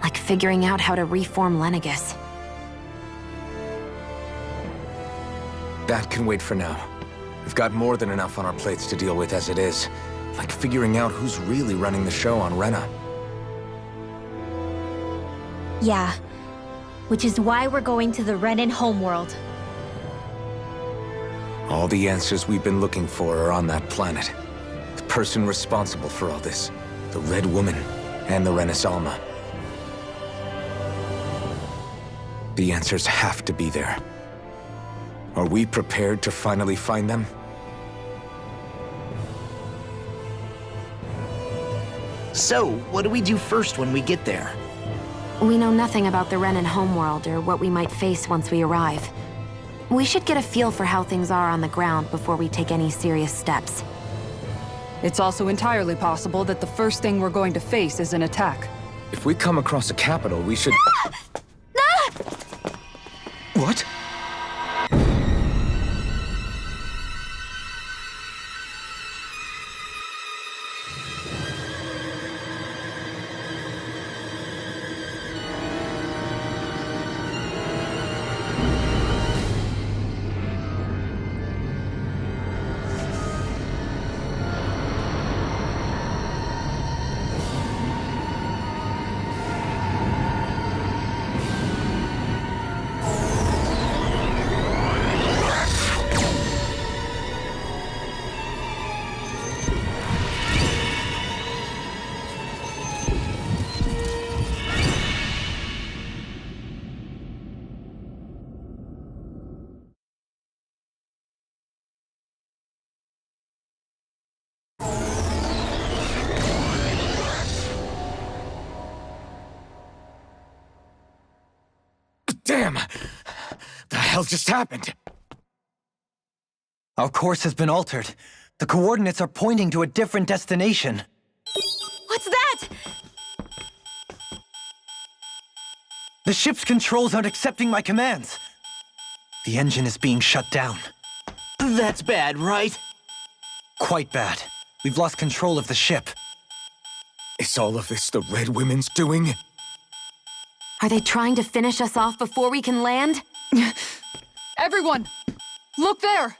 like figuring out how to reform Lenegus. That can wait for now. We've got more than enough on our plates to deal with as it is. Like figuring out who's really running the show on Rena. Yeah. Which is why we're going to the Renan homeworld. All the answers we've been looking for are on that planet. The person responsible for all this. The Red Woman and the Renaissance. The answers have to be there. Are we prepared to finally find them? So, what do we do first when we get there? We know nothing about the Renan homeworld or what we might face once we arrive. We should get a feel for how things are on the ground before we take any serious steps. It's also entirely possible that the first thing we're going to face is an attack. If we come across a capital, we should... What? Damn! The hell just happened? Our course has been altered. The coordinates are pointing to a different destination. What's that? The ship's controls aren't accepting my commands. The engine is being shut down. That's bad, right? Quite bad. We've lost control of the ship. Is all of this the Red Women's doing? Are they trying to finish us off before we can land? Everyone! Look there!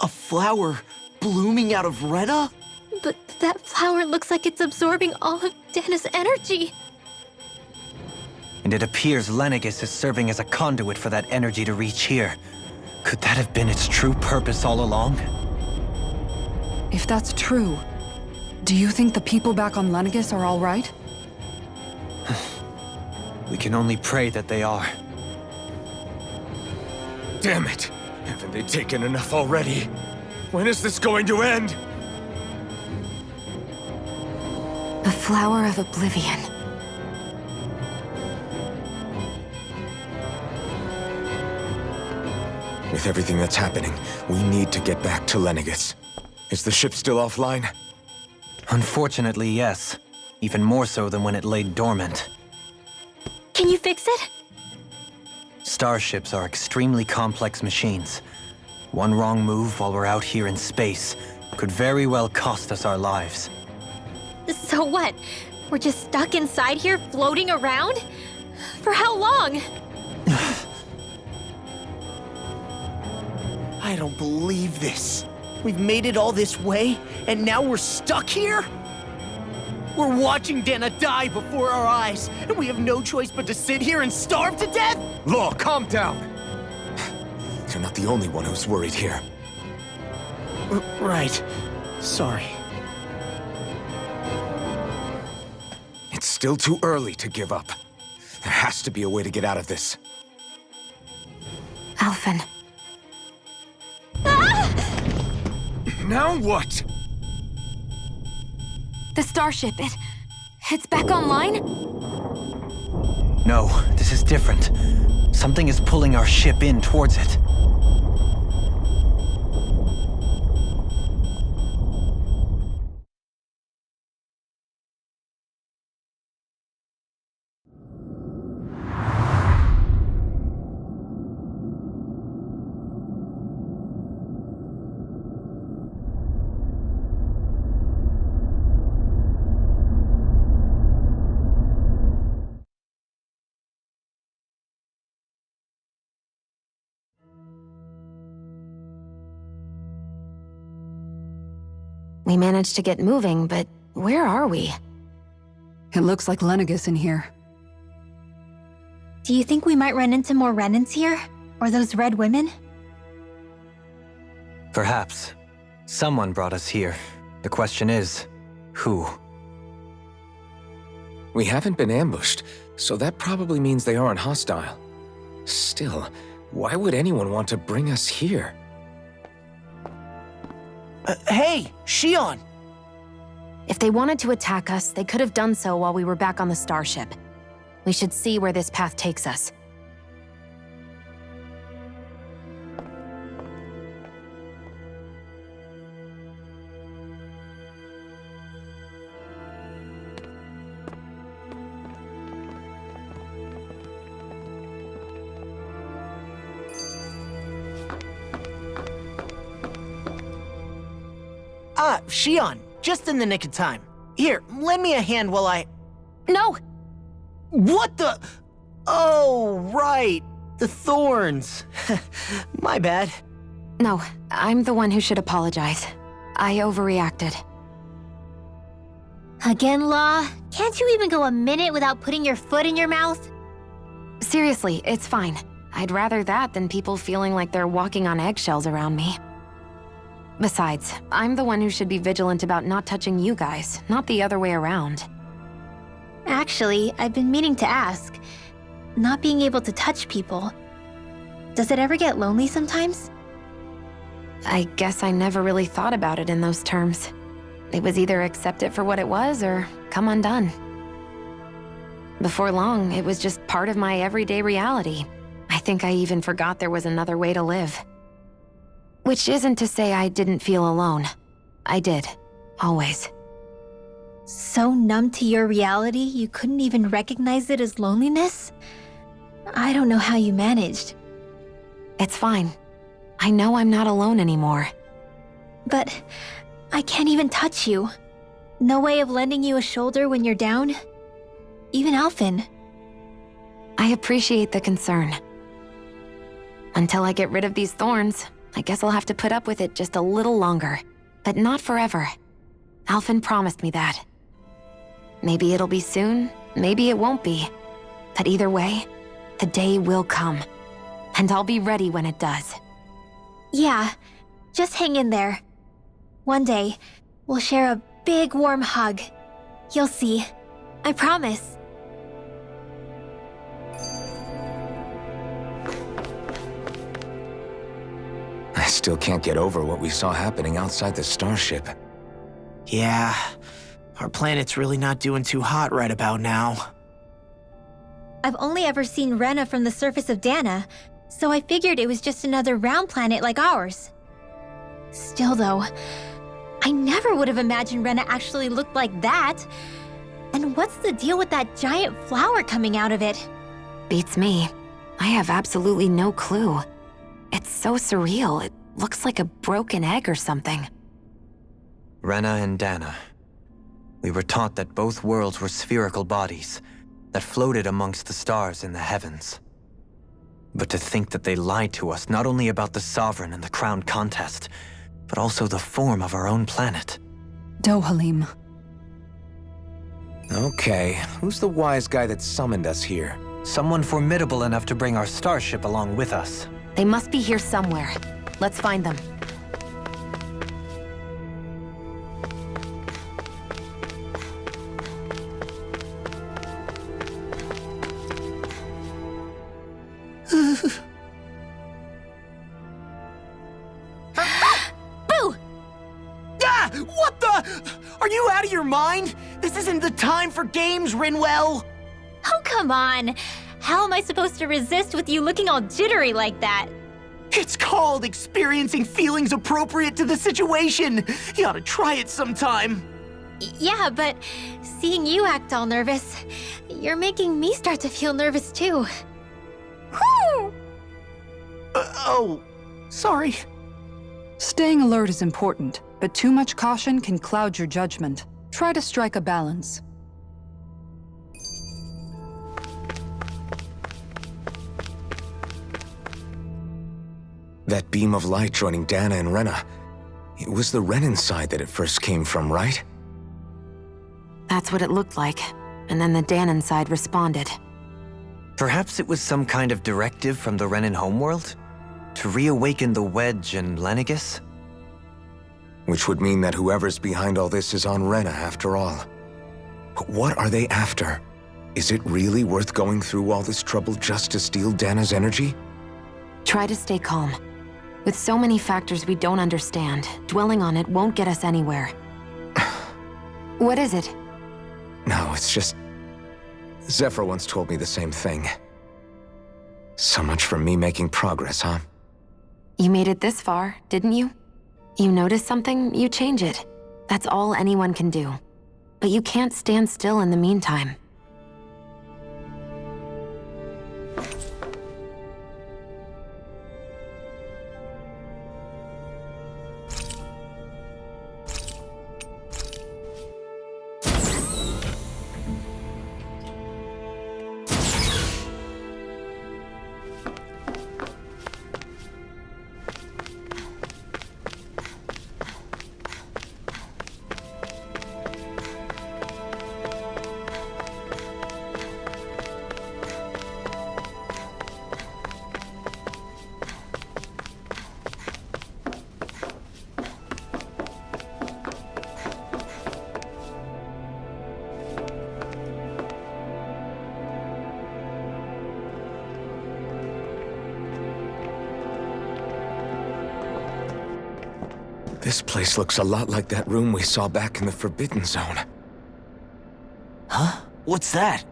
A flower blooming out of Rena? But that flower looks like it's absorbing all of Dana's energy. And it appears Lenegus is serving as a conduit for that energy to reach here. Could that have been its true purpose all along? If that's true, do you think the people back on Lenegus are all right? We can only pray that they are. Damn it! Haven't they taken enough already? When is this going to end? The Flower of Oblivion. With everything that's happening, we need to get back to Lenegis. Is the ship still offline? Unfortunately, yes. Even more so than when it lay dormant. Can you fix it? Starships are extremely complex machines. One wrong move while we're out here in space could very well cost us our lives. So what? We're just stuck inside here, floating around? For how long? I don't believe this. We've made it all this way, and now we're stuck here? We're watching Dana die before our eyes, and we have no choice but to sit here and starve to death? Law, calm down! You're not the only one who's worried here. Right. Sorry. It's still too early to give up. There has to be a way to get out of this. Alphen. Now what? The starship, it's back online? No, this is different. Something is pulling our ship in towards it. We managed to get moving, but where are we? It looks like Lenegis in here. Do you think we might run into more Renans here? Or those red women? Perhaps. Someone brought us here. The question is, who? We haven't been ambushed, so that probably means they aren't hostile. Still, why would anyone want to bring us here? Hey, Shion! If they wanted to attack us, they could have done so while we were back on the starship. We should see where this path takes us. Shion, just in the nick of time. Here, lend me a hand while I... No! What the... Oh, right. The thorns. My bad. No, I'm the one who should apologize. I overreacted. Again, Law? Can't you even go a minute without putting your foot in your mouth? Seriously, it's fine. I'd rather that than people feeling like they're walking on eggshells around me. Besides, I'm the one who should be vigilant about not touching you guys, not the other way around. Actually, I've been meaning to ask. Not being able to touch people, does it ever get lonely sometimes? I guess I never really thought about it in those terms. It was either accept it for what it was or come undone. Before long, it was just part of my everyday reality. I think I even forgot there was another way to live. Which isn't to say I didn't feel alone. I did. Always. So numb to your reality, you couldn't even recognize it as loneliness? I don't know how you managed. It's fine. I know I'm not alone anymore. But I can't even touch you. No way of lending you a shoulder when you're down? Even Alphen. I appreciate the concern. Until I get rid of these thorns, I guess I'll have to put up with it just a little longer. But not forever. Alphen promised me that. Maybe it'll be soon, maybe it won't be. But either way, the day will come. And I'll be ready when it does. Yeah, just hang in there. One day, we'll share a big warm hug. You'll see. I promise. I still can't get over what we saw happening outside the starship. Yeah, our planet's really not doing too hot right about now. I've only ever seen Rena from the surface of Dana, so I figured it was just another round planet like ours. Still though, I never would have imagined Rena actually looked like that. And what's the deal with that giant flower coming out of it? Beats me. I have absolutely no clue. It's so surreal. It looks like a broken egg or something. Rena and Dana. We were taught that both worlds were spherical bodies that floated amongst the stars in the heavens. But to think that they lied to us not only about the Sovereign and the Crown contest, but also the form of our own planet. Dohalim. Okay, who's the wise guy that summoned us here? Someone formidable enough to bring our starship along with us. They must be here somewhere. Let's find them. Boo! Ah! What the? Are you out of your mind? This isn't the time for games, Rinwell! Oh, come on. How am I supposed to resist with you looking all jittery like that? It's called experiencing feelings appropriate to the situation. You ought to try it sometime. Yeah, but seeing you act all nervous, you're making me start to feel nervous too. Oh, sorry. Staying alert is important, but too much caution can cloud your judgment. Try to strike a balance. That beam of light joining Dana and Rena. It was the Renan side that it first came from, right? That's what it looked like. And then the Danon side responded. Perhaps it was some kind of directive from the Renan homeworld? To reawaken the Wedge and Lenegis? Which would mean that whoever's behind all this is on Rena after all. But what are they after? Is it really worth going through all this trouble just to steal Dana's energy? Try to stay calm. With so many factors we don't understand, dwelling on it won't get us anywhere. What is it? No, it's just... Zephyr once told me the same thing. So much for me making progress, huh? You made it this far, didn't you? You notice something, you change it. That's all anyone can do. But you can't stand still in the meantime. This place looks a lot like that room we saw back in the Forbidden Zone. Huh? What's that?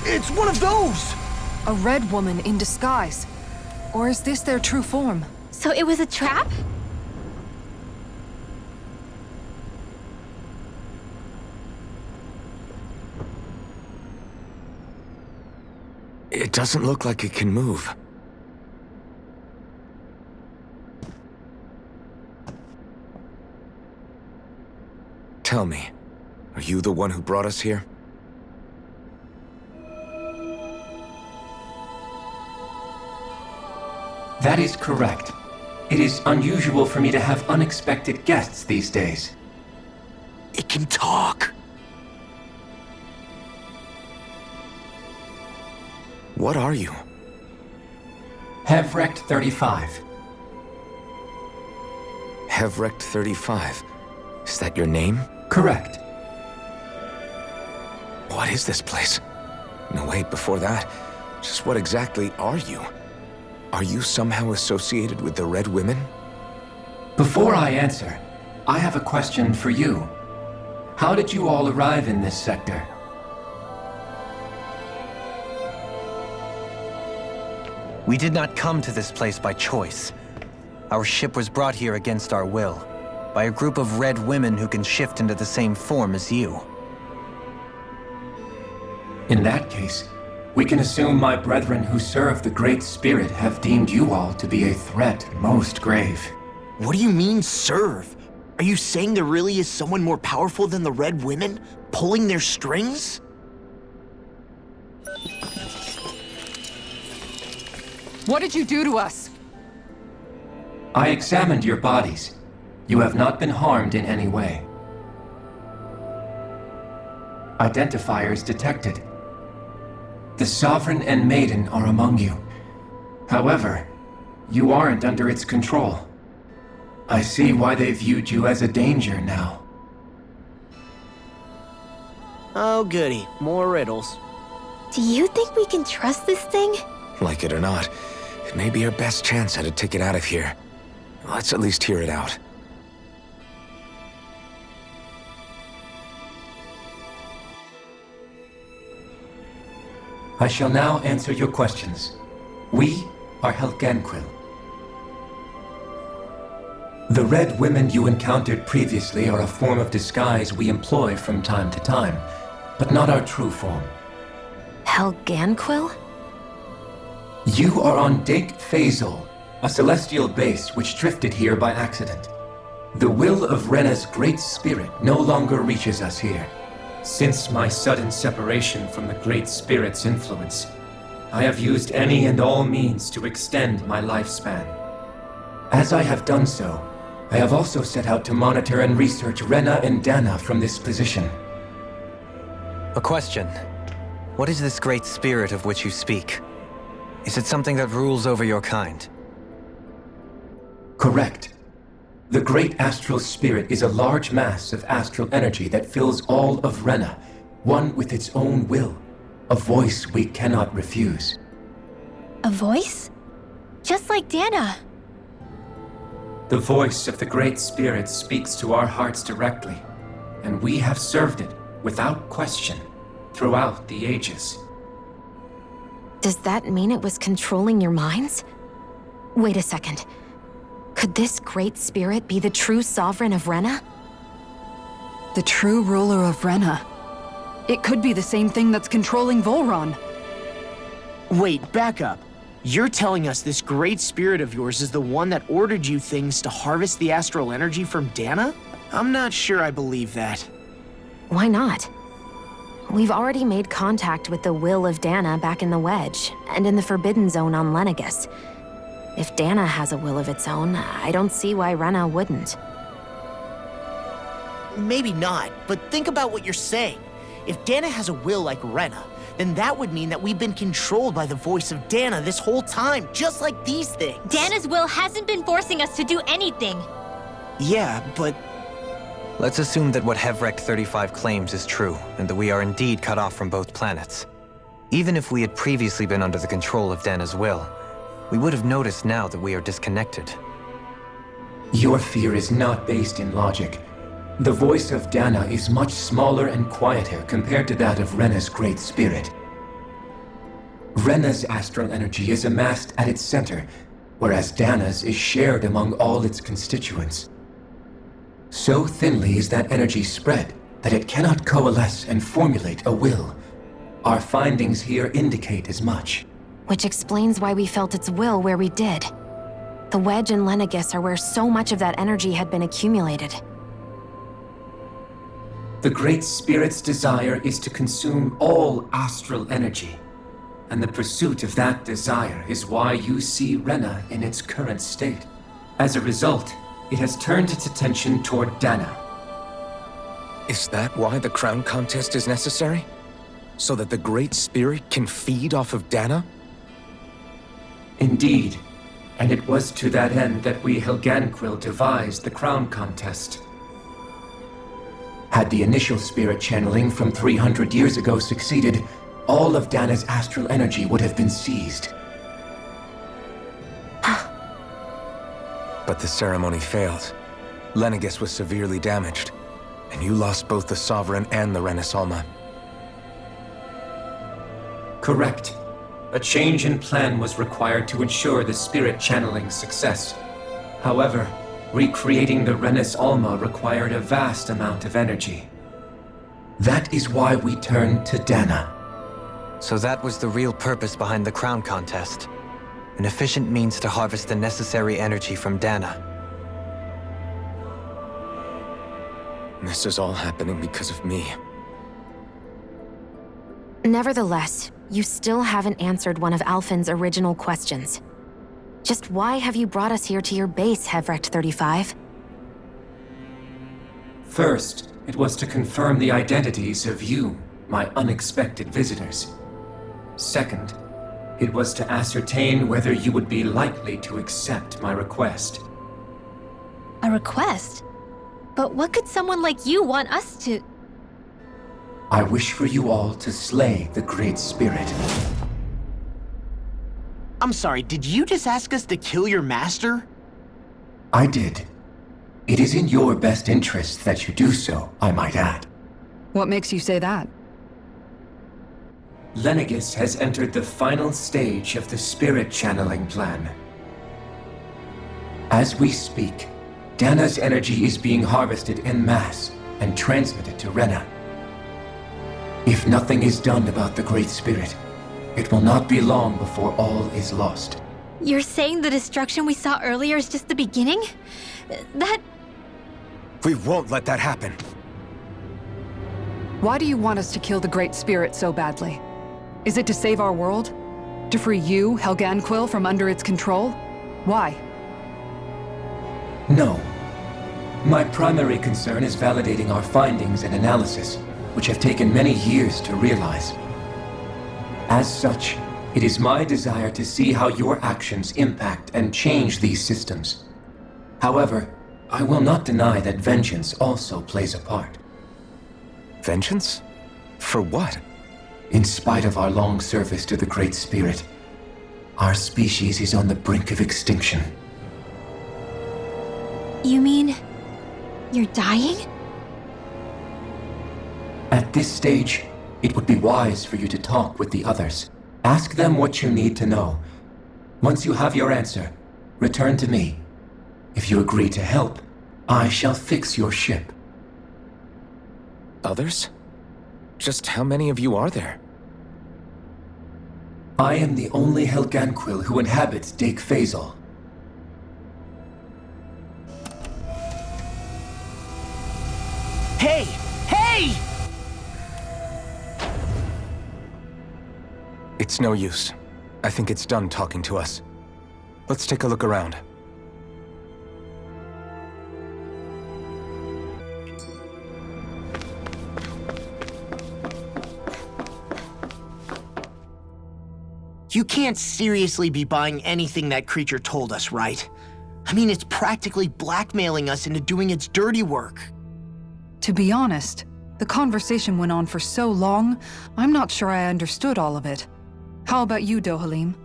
It's one of those! A red woman in disguise. Or is this their true form? So it was a trap? It doesn't look like it can move. Tell me, are you the one who brought us here? That is correct. It is unusual for me to have unexpected guests these days. It can talk. What are you? Hevrect 35. Hevrect 35. Is that your name? Correct. What is this place? No, wait, before that, just what exactly are you? Are you somehow associated with the Red Women? Before I answer, I have a question for you. How did you all arrive in this sector? We did not come to this place by choice. Our ship was brought here against our will, by a group of red women who can shift into the same form as you. In that case, we can assume my brethren who serve the Great Spirit have deemed you all to be a threat most grave. What do you mean, serve? Are you saying there really is someone more powerful than the Red Women, pulling their strings? What did you do to us? I examined your bodies. You have not been harmed in any way. Identifiers detected. The Sovereign and Maiden are among you. However, you aren't under its control. I see why they viewed you as a danger now. Oh goody, more riddles. Do you think we can trust this thing? Like it or not, it may be our best chance at a ticket out of here. Let's at least hear it out. I shall now answer your questions. We are Helganquil. The red women you encountered previously are a form of disguise we employ from time to time, but not our true form. Helganquil? You are on Daeq Faezol, a celestial base which drifted here by accident. The will of Rena's great spirit no longer reaches us here. Since my sudden separation from the Great Spirit's influence, I have used any and all means to extend my lifespan. As I have done so, I have also set out to monitor and research Rena and Dana from this position. A question. What is this great spirit of which you speak? Is it something that rules over your kind? Correct. The Great Astral Spirit is a large mass of astral energy that fills all of Rena, one with its own will, a voice we cannot refuse. A voice? Just like Dana. The voice of the Great Spirit speaks to our hearts directly, and we have served it without question throughout the ages. Does that mean it was controlling your minds? Wait a second. Could this great spirit be the true sovereign of Rena? The true ruler of Rena. It could be the same thing that's controlling Volron. Wait, back up. You're telling us this great spirit of yours is the one that ordered you things to harvest the astral energy from Dana? I'm not sure I believe that. Why not? We've already made contact with the will of Dana back in the Wedge, and in the Forbidden Zone on Lenegus. If Dana has a will of its own, I don't see why Rena wouldn't. Maybe not, but think about what you're saying. If Dana has a will like Rena, then that would mean that we've been controlled by the voice of Dana this whole time, just like these things. Dana's will hasn't been forcing us to do anything. Yeah, but Let's assume that what Hevrek 35 claims is true, and that we are indeed cut off from both planets. Even if we had previously been under the control of Dana's will, we would have noticed now that we are disconnected. Your fear is not based in logic. The voice of Dana is much smaller and quieter compared to that of Rena's great spirit. Rena's astral energy is amassed at its center, whereas Dana's is shared among all its constituents. So thinly is that energy spread that it cannot coalesce and formulate a will. Our findings here indicate as much. Which explains why we felt its will where we did. The Wedge and Lenegus are where so much of that energy had been accumulated. The Great Spirit's desire is to consume all astral energy. And the pursuit of that desire is why you see Rena in its current state. As a result, it has turned its attention toward Dana. Is that why the crown contest is necessary? So that the Great Spirit can feed off of Dana? Indeed. And it was to that end that we Helganquil devised the crown contest. Had the initial spirit channeling from 300 years ago succeeded, all of Dana's astral energy would have been seized. But the ceremony failed. Lenegis was severely damaged, and you lost both the Sovereign and the Rena Alma. Correct. A change in plan was required to ensure the spirit channeling's success. However, recreating the Rena Alma required a vast amount of energy. That is why we turned to Dana. So that was the real purpose behind the crown contest. An efficient means to harvest the necessary energy from Dana. This is all happening because of me. Nevertheless, you still haven't answered one of Alphen's original questions. Just why have you brought us here to your base, Hevrecht 35? First, it was to confirm the identities of you, my unexpected visitors. Second, it was to ascertain whether you would be likely to accept my request. A request? But what could someone like you want us to... I wish for you all to slay the Great Spirit. I'm sorry, did you just ask us to kill your master? I did. It is in your best interest that you do so, I might add. What makes you say that? Lenegis has entered the final stage of the spirit channeling plan. As we speak, Dana's energy is being harvested en masse and transmitted to Rena. If nothing is done about the Great Spirit, it will not be long before all is lost. You're saying the destruction we saw earlier is just the beginning? That... We won't let that happen. Why do you want us to kill the Great Spirit so badly? Is it to save our world? To free you, Helganquil, from under its control? Why? No. My primary concern is validating our findings and analysis, which have taken many years to realize. As such, it is my desire to see how your actions impact and change these systems. However, I will not deny that vengeance also plays a part. Vengeance? For what? In spite of our long service to the Great Spirit, our species is on the brink of extinction. You mean... you're dying? At this stage, it would be wise for you to talk with the others. Ask them what you need to know. Once you have your answer, return to me. If you agree to help, I shall fix your ship. Others? Just how many of you are there? I am the only Helganquil who inhabits Daeq Faezol. Hey! Hey! It's no use. I think it's done talking to us. Let's take a look around. You can't seriously be buying anything that creature told us, right? I mean, it's practically blackmailing us into doing its dirty work. To be honest, the conversation went on for so long, I'm not sure I understood all of it. How about you, Dohalim?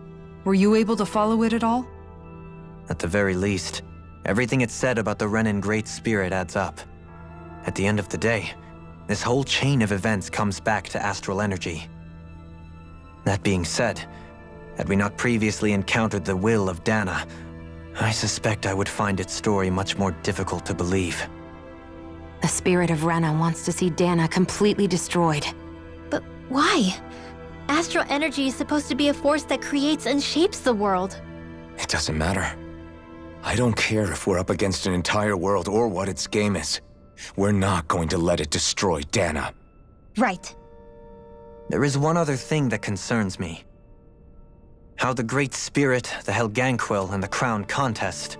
Were you able to follow it at all? At the very least, everything it said about the Renan Great Spirit adds up. At the end of the day, this whole chain of events comes back to astral energy. That being said, had we not previously encountered the will of Dana, I suspect I would find its story much more difficult to believe. The spirit of Rena wants to see Dana completely destroyed. But why? Astral energy is supposed to be a force that creates and shapes the world. It doesn't matter. I don't care if we're up against an entire world or what its game is. We're not going to let it destroy Dana. Right. There is one other thing that concerns me. How the Great Spirit, the Helganquil, and the Crown Contest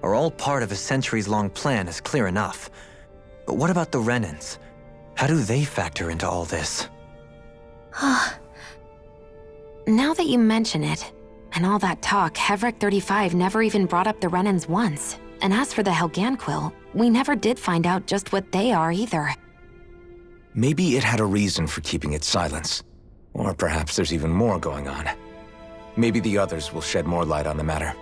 are all part of a centuries-long plan is clear enough. But what about the Renans? How do they factor into all this? Now that you mention it, and all that talk, Hevrecht 35 never even brought up the Renans once. And as for the Helganquil, we never did find out just what they are either. Maybe it had a reason for keeping its silence. Or perhaps there's even more going on. Maybe the others will shed more light on the matter.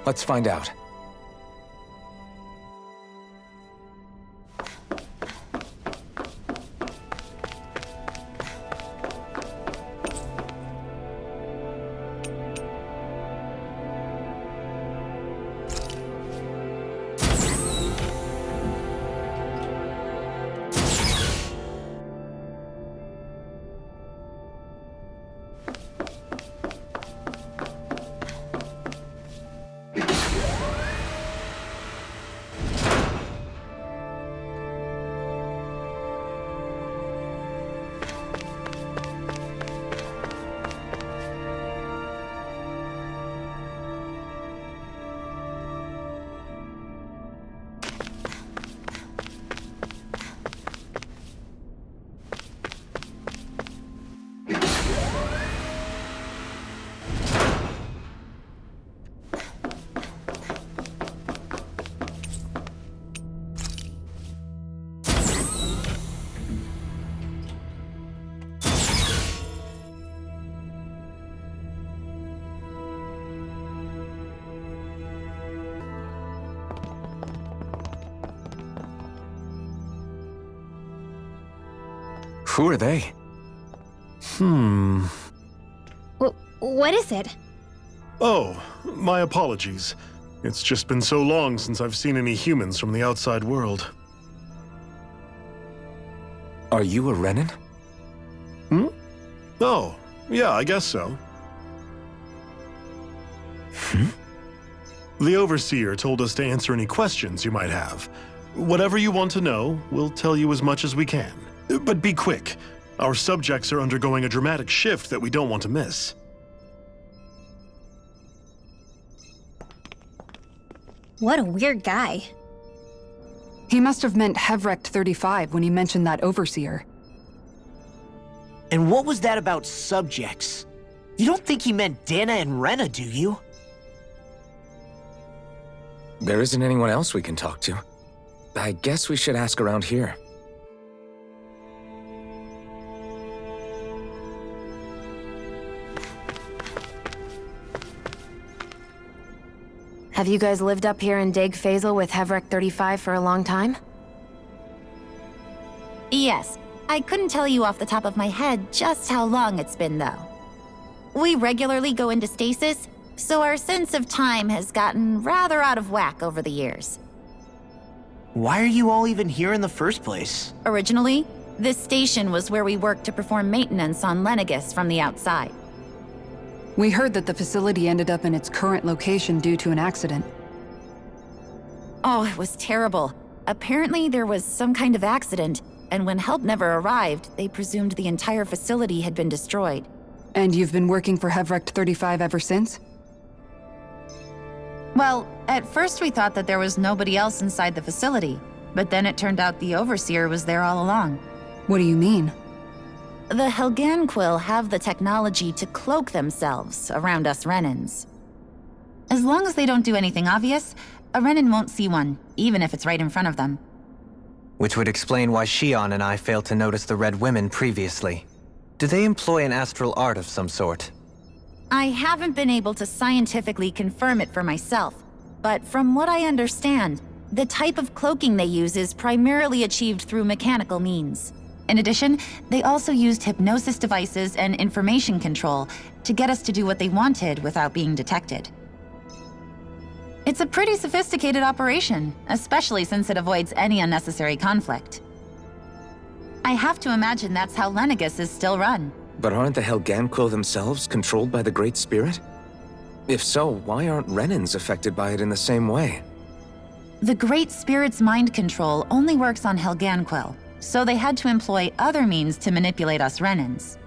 Let's find out. Who are they? What is it? Oh, my apologies. It's just been so long since I've seen any humans from the outside world. Are you a Renan? Oh, yeah, I guess so. The Overseer told us to answer any questions you might have. Whatever you want to know, we'll tell you as much as we can. But be quick. Our subjects are undergoing a dramatic shift that we don't want to miss. What a weird guy. He must have meant Hevrecht 35 when he mentioned that Overseer. And what was that about subjects? You don't think he meant Dana and Rena, do you? There isn't anyone else we can talk to. I guess we should ask around here. Have you guys lived up here in Daeq Faezol with Hevrecht 35 for a long time? Yes. I couldn't tell you off the top of my head just how long it's been, though. We regularly go into stasis, so our sense of time has gotten rather out of whack over the years. Why are you all even here in the first place? Originally, this station was where we worked to perform maintenance on Lenegis from the outside. We heard that the facility ended up in its current location due to an accident. Oh, it was terrible. Apparently there was some kind of accident, and when help never arrived, they presumed the entire facility had been destroyed. And you've been working for Hevrecht 35 ever since? Well, at first we thought that there was nobody else inside the facility, but then it turned out the Overseer was there all along. What do you mean? The Helganquil have the technology to cloak themselves around us Renans. As long as they don't do anything obvious, a Renan won't see one, even if it's right in front of them. Which would explain why Shion and I failed to notice the Red Women previously. Do they employ an astral art of some sort? I haven't been able to scientifically confirm it for myself, but from what I understand, the type of cloaking they use is primarily achieved through mechanical means. In addition, they also used hypnosis devices and information control to get us to do what they wanted without being detected. It's a pretty sophisticated operation, especially since it avoids any unnecessary conflict. I have to imagine that's how Lenegis is still run. But aren't the Helganquil themselves controlled by the Great Spirit? If so, why aren't Renans affected by it in the same way? The Great Spirit's mind control only works on Helganquil, so they had to employ other means to manipulate us Renans.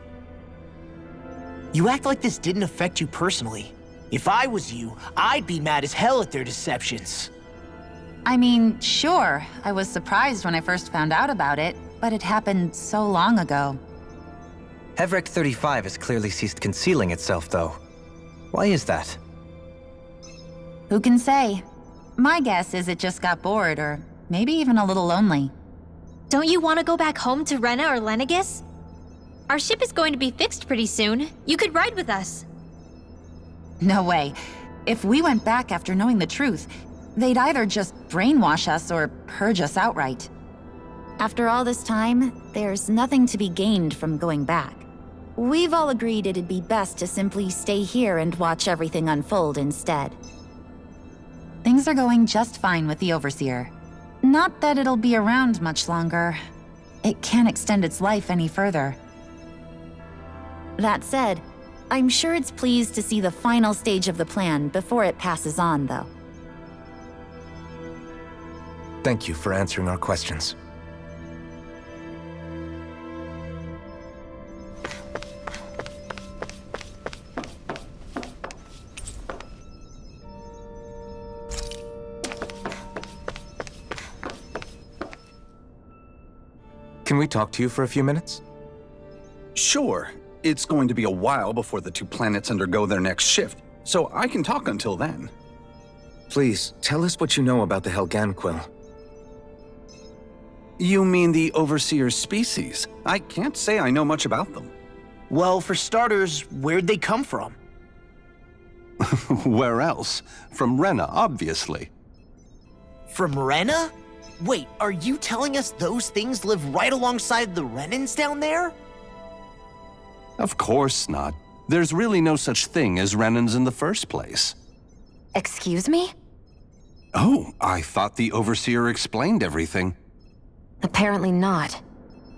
You act like this didn't affect you personally. If I was you, I'd be mad as hell at their deceptions. I mean, sure, I was surprised when I first found out about it, but it happened so long ago. Hevrecht 35 has clearly ceased concealing itself, though. Why is that? Who can say? My guess is it just got bored, or maybe even a little lonely. Don't you want to go back home to Rena or Lenegis? Our ship is going to be fixed pretty soon. You could ride with us. No way. If we went back after knowing the truth, they'd either just brainwash us or purge us outright. After all this time, there's nothing to be gained from going back. We've all agreed it'd be best to simply stay here and watch everything unfold instead. Things are going just fine with the Overseer. Not that it'll be around much longer. It can't extend its life any further. That said, I'm sure it's pleased to see the final stage of the plan before it passes on, though. Thank you for answering our questions. Can we talk to you for a few minutes? Sure. It's going to be a while before the two planets undergo their next shift, so I can talk until then. Please, tell us what you know about the Helganquil. You mean the Overseer's species? I can't say I know much about them. Well, for starters, where'd they come from? Where else? From Rena, obviously. From Rena? Wait, are you telling us those things live right alongside the Renans down there? Of course not. There's really no such thing as Renans in the first place. Excuse me? Oh, I thought the Overseer explained everything. Apparently not.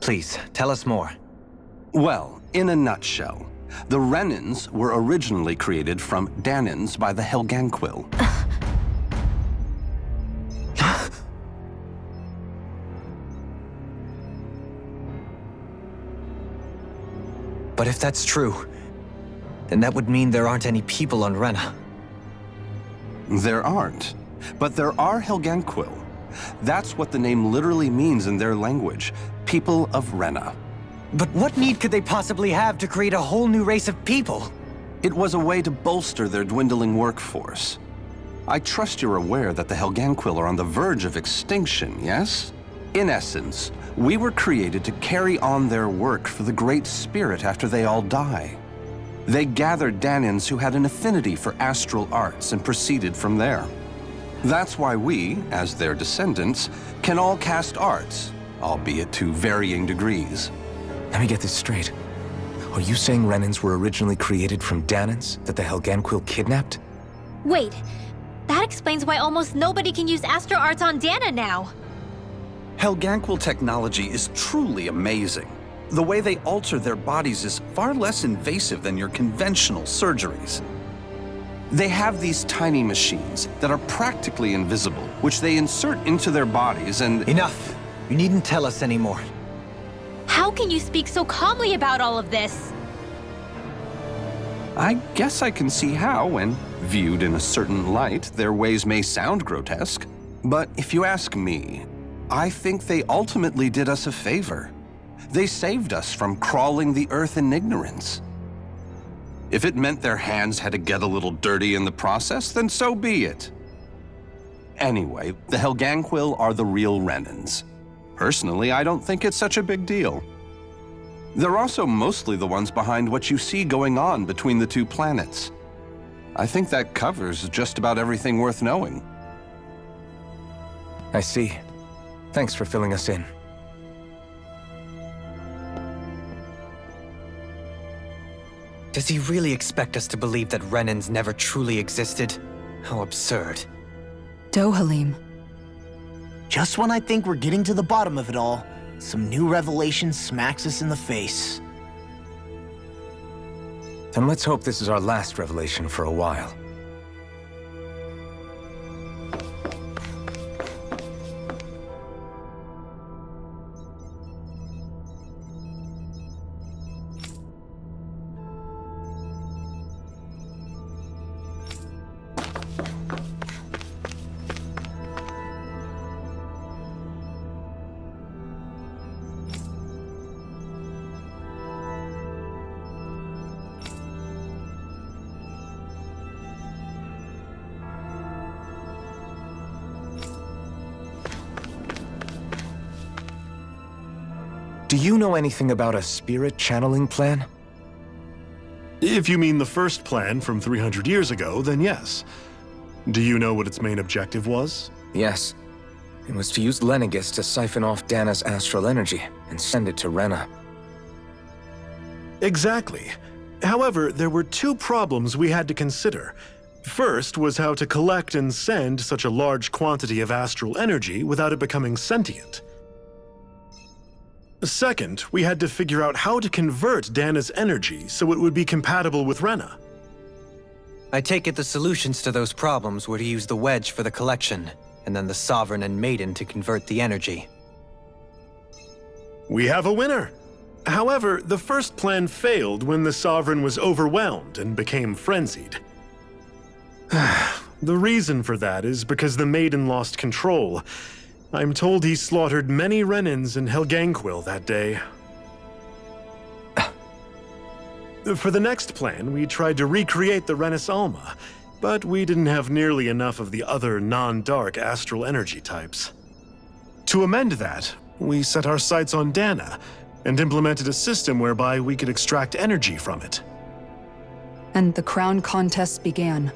Please, tell us more. Well, in a nutshell, the Renans were originally created from Danans by the Helganquil. But if that's true, then that would mean there aren't any people on Rena. There aren't, but there are Helganquil. That's what the name literally means in their language, people of Rena. But what need could they possibly have to create a whole new race of people? It was a way to bolster their dwindling workforce. I trust you're aware that the Helganquil are on the verge of extinction, yes? In essence, we were created to carry on their work for the Great Spirit after they all die. They gathered Danans who had an affinity for astral arts and proceeded from there. That's why we, as their descendants, can all cast arts, albeit to varying degrees. Let me get this straight. Are you saying Renans were originally created from Danans that the Helganquil kidnapped? Wait, that explains why almost nobody can use astral arts on Dana now. Helganquil technology is truly amazing. The way they alter their bodies is far less invasive than your conventional surgeries. They have these tiny machines that are practically invisible, which they insert into their bodies and— Enough! You needn't tell us anymore. How can you speak so calmly about all of this? I guess I can see how, when viewed in a certain light, their ways may sound grotesque. But if you ask me, I think they ultimately did us a favor. They saved us from crawling the earth in ignorance. If it meant their hands had to get a little dirty in the process, then so be it. Anyway, the Helganquil are the real Renans. Personally, I don't think it's such a big deal. They're also mostly the ones behind what you see going on between the two planets. I think that covers just about everything worth knowing. I see. Thanks for filling us in. Does he really expect us to believe that Renans never truly existed? How absurd. Dohalim. Just when I think we're getting to the bottom of it all, some new revelation smacks us in the face. Then let's hope this is our last revelation for a while. Do you know anything about a spirit channeling plan? If you mean the first plan from 300 years ago, then yes. Do you know what its main objective was? Yes. It was to use Lenegis to siphon off Dana's astral energy and send it to Rena. Exactly. However, there were two problems we had to consider. First was how to collect and send such a large quantity of astral energy without it becoming sentient. Second, we had to figure out how to convert Dana's energy so it would be compatible with Rena. I take it the solutions to those problems were to use the wedge for the collection, and then the Sovereign and Maiden to convert the energy. We have a winner! However, the first plan failed when the Sovereign was overwhelmed and became frenzied. The reason for that is because the Maiden lost control. I'm told he slaughtered many Renans and Helganquil that day. For the next plan, we tried to recreate the Renis Alma, but we didn't have nearly enough of the other non-dark astral energy types. To amend that, we set our sights on Dana and implemented a system whereby we could extract energy from it. And the crown contest began.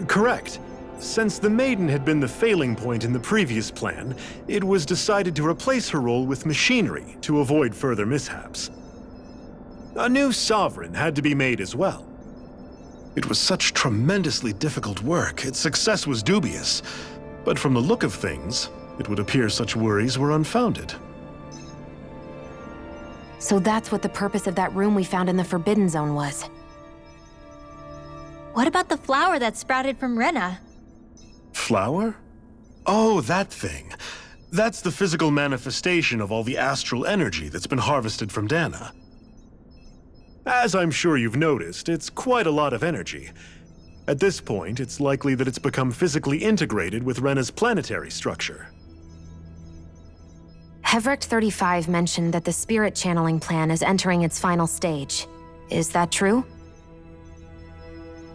Correct. Since the Maiden had been the failing point in the previous plan, it was decided to replace her role with machinery to avoid further mishaps. A new sovereign had to be made as well. It was such tremendously difficult work, its success was dubious. But from the look of things, it would appear such worries were unfounded. So that's what the purpose of that room we found in the Forbidden Zone was. What about the flower that sprouted from Rena? Flower? Oh, that thing. That's the physical manifestation of all the astral energy that's been harvested from Dana. As I'm sure you've noticed, it's quite a lot of energy. At this point, it's likely that it's become physically integrated with Rena's planetary structure. Hevric 35 mentioned that the spirit channeling plan is entering its final stage. Is that true?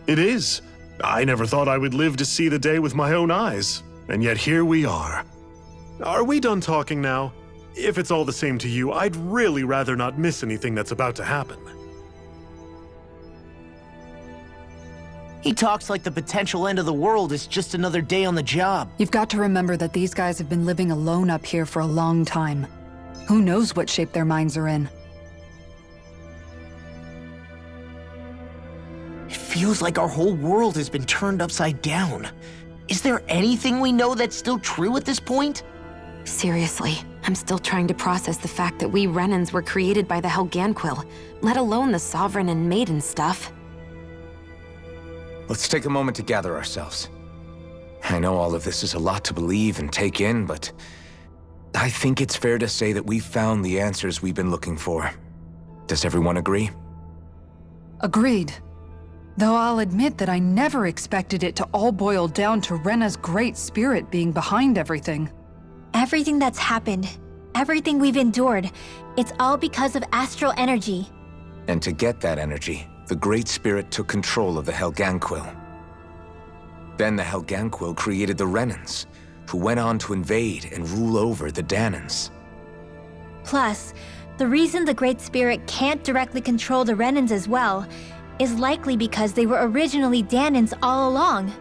It is. I never thought I would live to see the day with my own eyes, and yet here we are. Are we done talking now? If it's all the same to you, I'd really rather not miss anything that's about to happen. He talks like the potential end of the world is just another day on the job. You've got to remember that these guys have been living alone up here for a long time. Who knows what shape their minds are in? It feels like our whole world has been turned upside down. Is there anything we know that's still true at this point? Seriously, I'm still trying to process the fact that we Renans were created by the Helganquil, let alone the Sovereign and Maiden stuff. Let's take a moment to gather ourselves. I know all of this is a lot to believe and take in, but I think it's fair to say that we've found the answers we've been looking for. Does everyone agree? Agreed. Though I'll admit that I never expected it to all boil down to Rena's great spirit being behind everything. Everything that's happened, everything we've endured, it's all because of astral energy. And to get that energy, the Great Spirit took control of the Helganquil. Then the Helganquil created the Renans, who went on to invade and rule over the Danans. Plus, the reason the Great Spirit can't directly control the Renans as well is likely because they were originally Danans all along.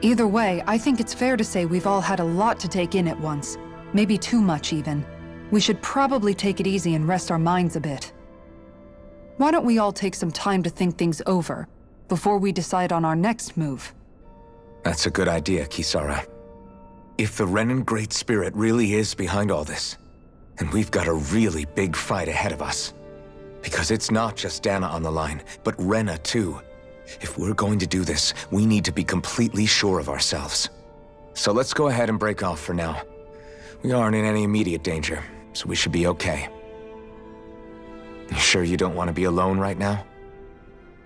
Either way, I think it's fair to say we've all had a lot to take in at once. Maybe too much, even. We should probably take it easy and rest our minds a bit. Why don't we all take some time to think things over, before we decide on our next move? That's a good idea, Kisara. If the Renan Great Spirit really is behind all this, then we've got a really big fight ahead of us. Because it's not just Dana on the line, but Rena too. If we're going to do this, we need to be completely sure of ourselves. So let's go ahead and break off for now. We aren't in any immediate danger, so we should be okay. You sure you don't want to be alone right now?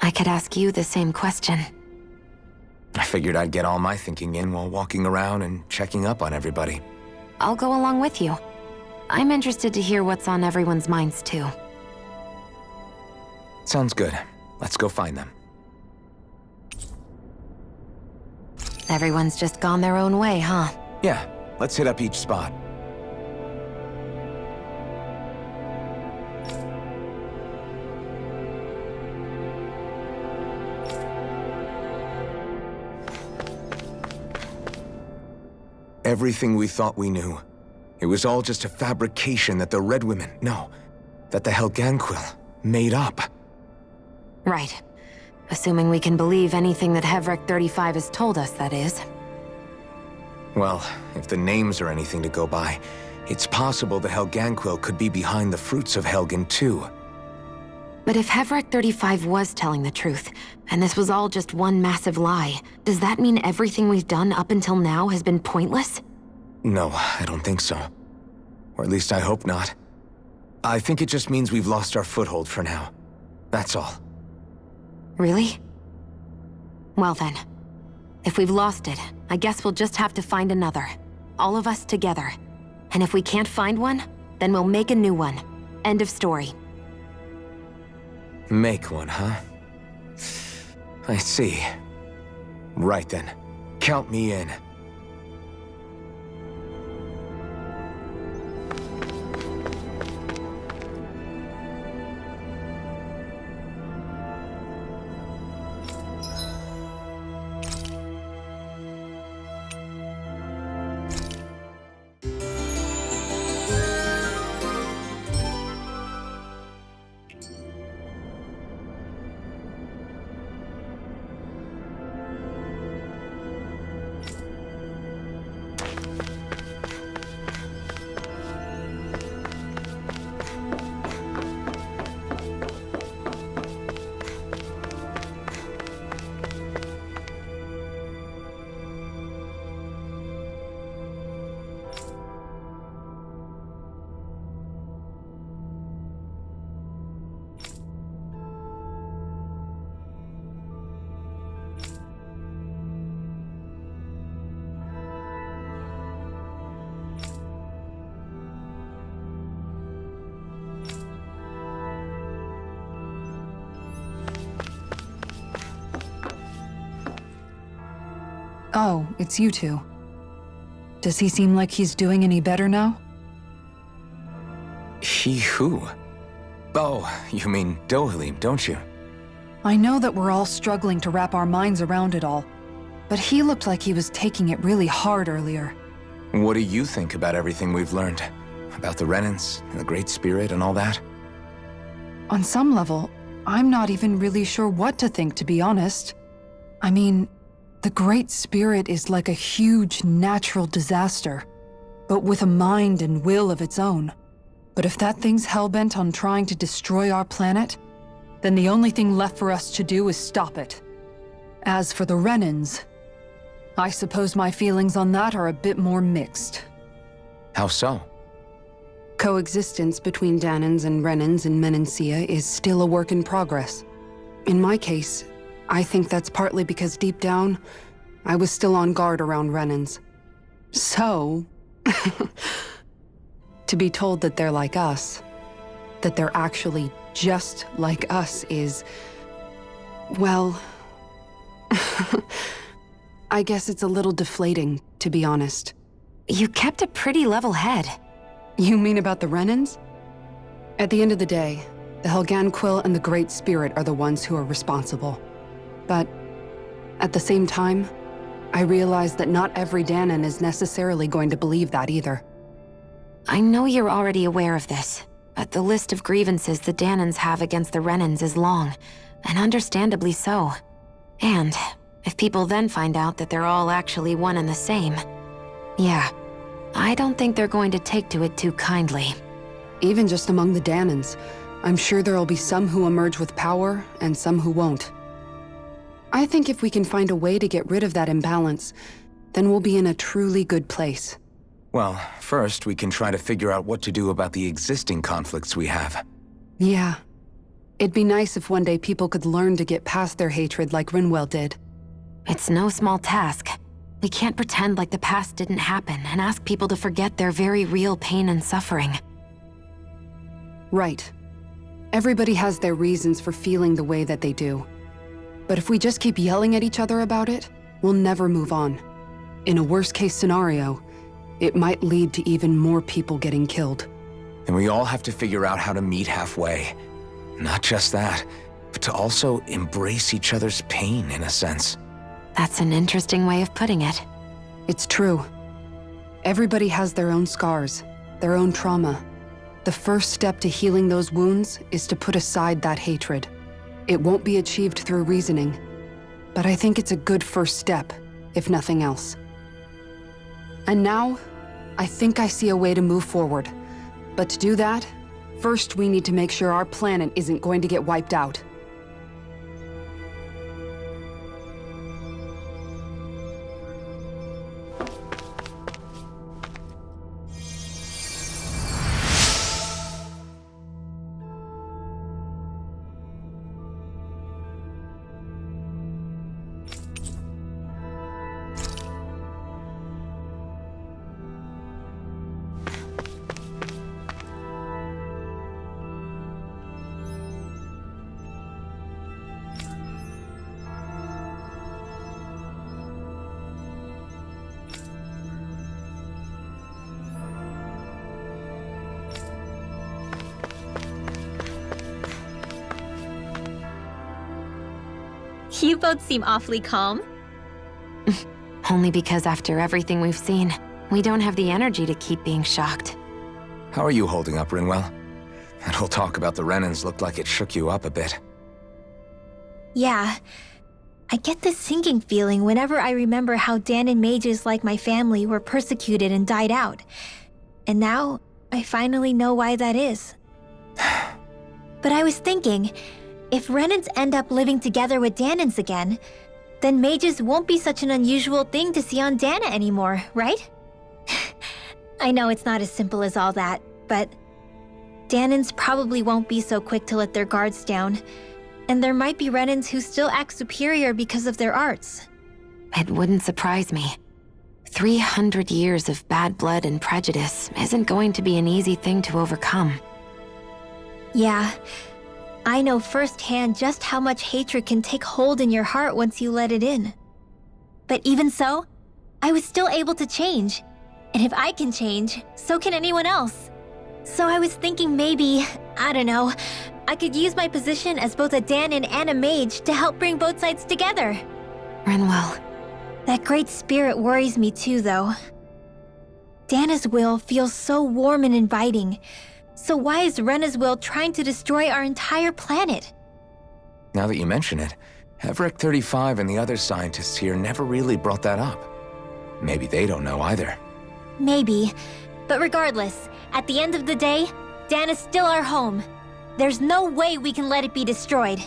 I could ask you the same question. I figured I'd get all my thinking in while walking around and checking up on everybody. I'll go along with you. I'm interested to hear what's on everyone's minds too. Sounds good. Let's go find them. Everyone's just gone their own way, huh? Yeah, let's hit up each spot. Everything we thought we knew. It was all just a fabrication that the Red Women, that the Helganquil made up. Right. Assuming we can believe anything that Hevric 35 has told us, that is. Well, if the names are anything to go by, it's possible the Helganquil could be behind the fruits of Helgen too. But if Hevric 35 was telling the truth, and this was all just one massive lie, does that mean everything we've done up until now has been pointless? No, I don't think so. Or at least I hope not. I think it just means we've lost our foothold for now. That's all. Really? Well then, if we've lost it, I guess we'll just have to find another. All of us together. And if we can't find one, then we'll make a new one. End of story. Make one, huh? I see. Right then. Count me in. Oh, it's you two. Does he seem like he's doing any better now? He who? Oh, you mean Dohalim, don't you? I know that we're all struggling to wrap our minds around it all, but he looked like he was taking it really hard earlier. What do you think about everything we've learned? About the Renans, and the Great Spirit, and all that? On some level, I'm not even really sure what to think, to be honest. I mean, the Great Spirit is like a huge natural disaster, but with a mind and will of its own. But if that thing's hellbent on trying to destroy our planet, then the only thing left for us to do is stop it. As for the Renans, I suppose my feelings on that are a bit more mixed. How so? Coexistence between Danans and Renans in Menancia is still a work in progress. In my case, I think that's partly because deep down, I was still on guard around Renans. So, to be told that they're like us, that they're actually just like us is, well, I guess it's a little deflating, to be honest. You kept a pretty level head. You mean about the Renans? At the end of the day, the Helgan Quill and the Great Spirit are the ones who are responsible. But at the same time, I realize that not every Danan is necessarily going to believe that either. I know you're already aware of this, but the list of grievances the Danans have against the Renans is long, and understandably so. And if people then find out that they're all actually one and the same, yeah, I don't think they're going to take to it too kindly. Even just among the Danans, I'm sure there'll be some who emerge with power and some who won't. I think if we can find a way to get rid of that imbalance, then we'll be in a truly good place. Well, first we can try to figure out what to do about the existing conflicts we have. Yeah. It'd be nice if one day people could learn to get past their hatred like Rinwell did. It's no small task. We can't pretend like the past didn't happen and ask people to forget their very real pain and suffering. Right. Everybody has their reasons for feeling the way that they do. But if we just keep yelling at each other about it, we'll never move on. In a worst-case scenario, it might lead to even more people getting killed. And we all have to figure out how to meet halfway. Not just that, but to also embrace each other's pain, in a sense. That's an interesting way of putting it. It's true. Everybody has their own scars, their own trauma. The first step to healing those wounds is to put aside that hatred. It won't be achieved through reasoning, but I think it's a good first step, if nothing else. And now, I think I see a way to move forward. But to do that, first we need to make sure our planet isn't going to get wiped out. You both seem awfully calm. Only because after everything we've seen, we don't have the energy to keep being shocked. How are you holding up, Rinwell? That whole talk about the Renans looked like it shook you up a bit. Yeah. I get this sinking feeling whenever I remember how Danan mages like my family were persecuted and died out. And now, I finally know why that is. But I was thinking, if Renans end up living together with Danans again, then mages won't be such an unusual thing to see on Dana anymore, right? I know it's not as simple as all that, but Danans probably won't be so quick to let their guards down, and there might be Renans who still act superior because of their arts. It wouldn't surprise me. 300 years of bad blood and prejudice isn't going to be an easy thing to overcome. Yeah. I know firsthand just how much hatred can take hold in your heart once you let it in. But even so, I was still able to change. And if I can change, so can anyone else. So I was thinking maybe, I don't know, I could use my position as both a Daenan and a mage to help bring both sides together. Renwell. That great spirit worries me too, though. Dana's will feels so warm and inviting. So why is Rena's will trying to destroy our entire planet? Now that you mention it, Everett 35 and the other scientists here never really brought that up. Maybe they don't know either. Maybe. But regardless, at the end of the day, Dana's still our home. There's no way we can let it be destroyed.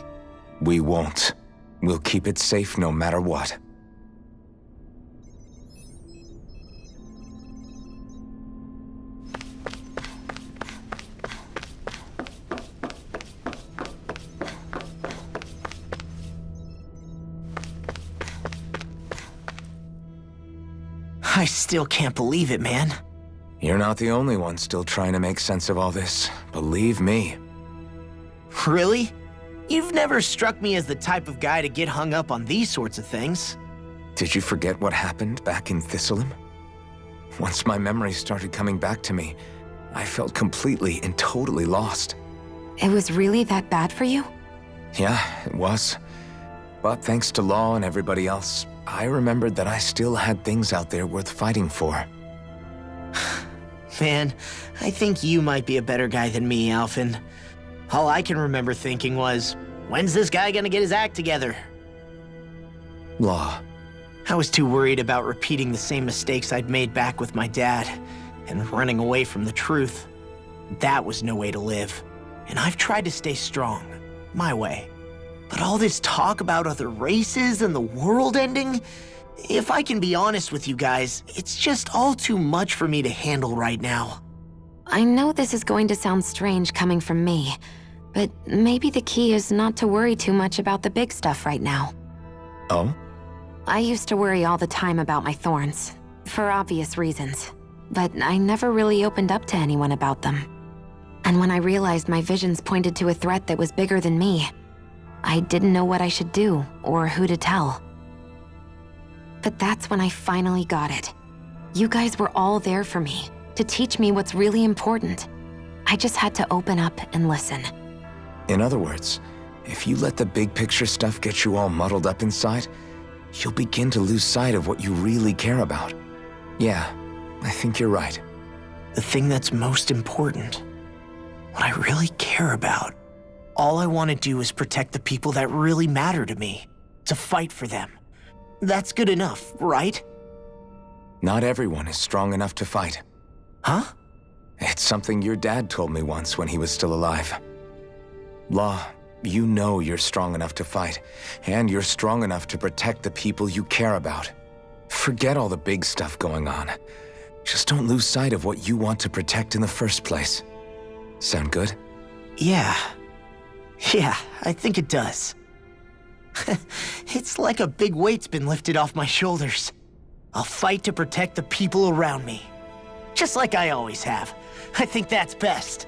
We won't. We'll keep it safe no matter what. I still can't believe it, man. You're not the only one still trying to make sense of all this. Believe me. Really? You've never struck me as the type of guy to get hung up on these sorts of things. Did you forget what happened back in Thistleum? Once my memories started coming back to me, I felt completely and totally lost. It was really that bad for you? Yeah, it was. But thanks to Law and everybody else, I remembered that I still had things out there worth fighting for. Man, I think you might be a better guy than me, Alphen. All I can remember thinking was, when's this guy gonna get his act together? Law. I was too worried about repeating the same mistakes I'd made back with my dad, and running away from the truth. That was no way to live. And I've tried to stay strong, my way. But all this talk about other races and the world ending, if I can be honest with you guys, it's just all too much for me to handle right now. I know this is going to sound strange coming from me, but maybe the key is not to worry too much about the big stuff right now. Oh? I used to worry all the time about my thorns, for obvious reasons, but I never really opened up to anyone about them. And when I realized my visions pointed to a threat that was bigger than me, I didn't know what I should do or who to tell. But that's when I finally got it. You guys were all there for me, to teach me what's really important. I just had to open up and listen. In other words, if you let the big picture stuff get you all muddled up inside, you'll begin to lose sight of what you really care about. Yeah, I think you're right. The thing that's most important, what I really care about. All I want to do is protect the people that really matter to me, to fight for them. That's good enough, right? Not everyone is strong enough to fight. Huh? It's something your dad told me once when he was still alive. Law, you know you're strong enough to fight, and you're strong enough to protect the people you care about. Forget all the big stuff going on. Just don't lose sight of what you want to protect in the first place. Sound good? Yeah, I think it does. It's like a big weight's been lifted off my shoulders. I'll fight to protect the people around me. Just like I always have. I think that's best.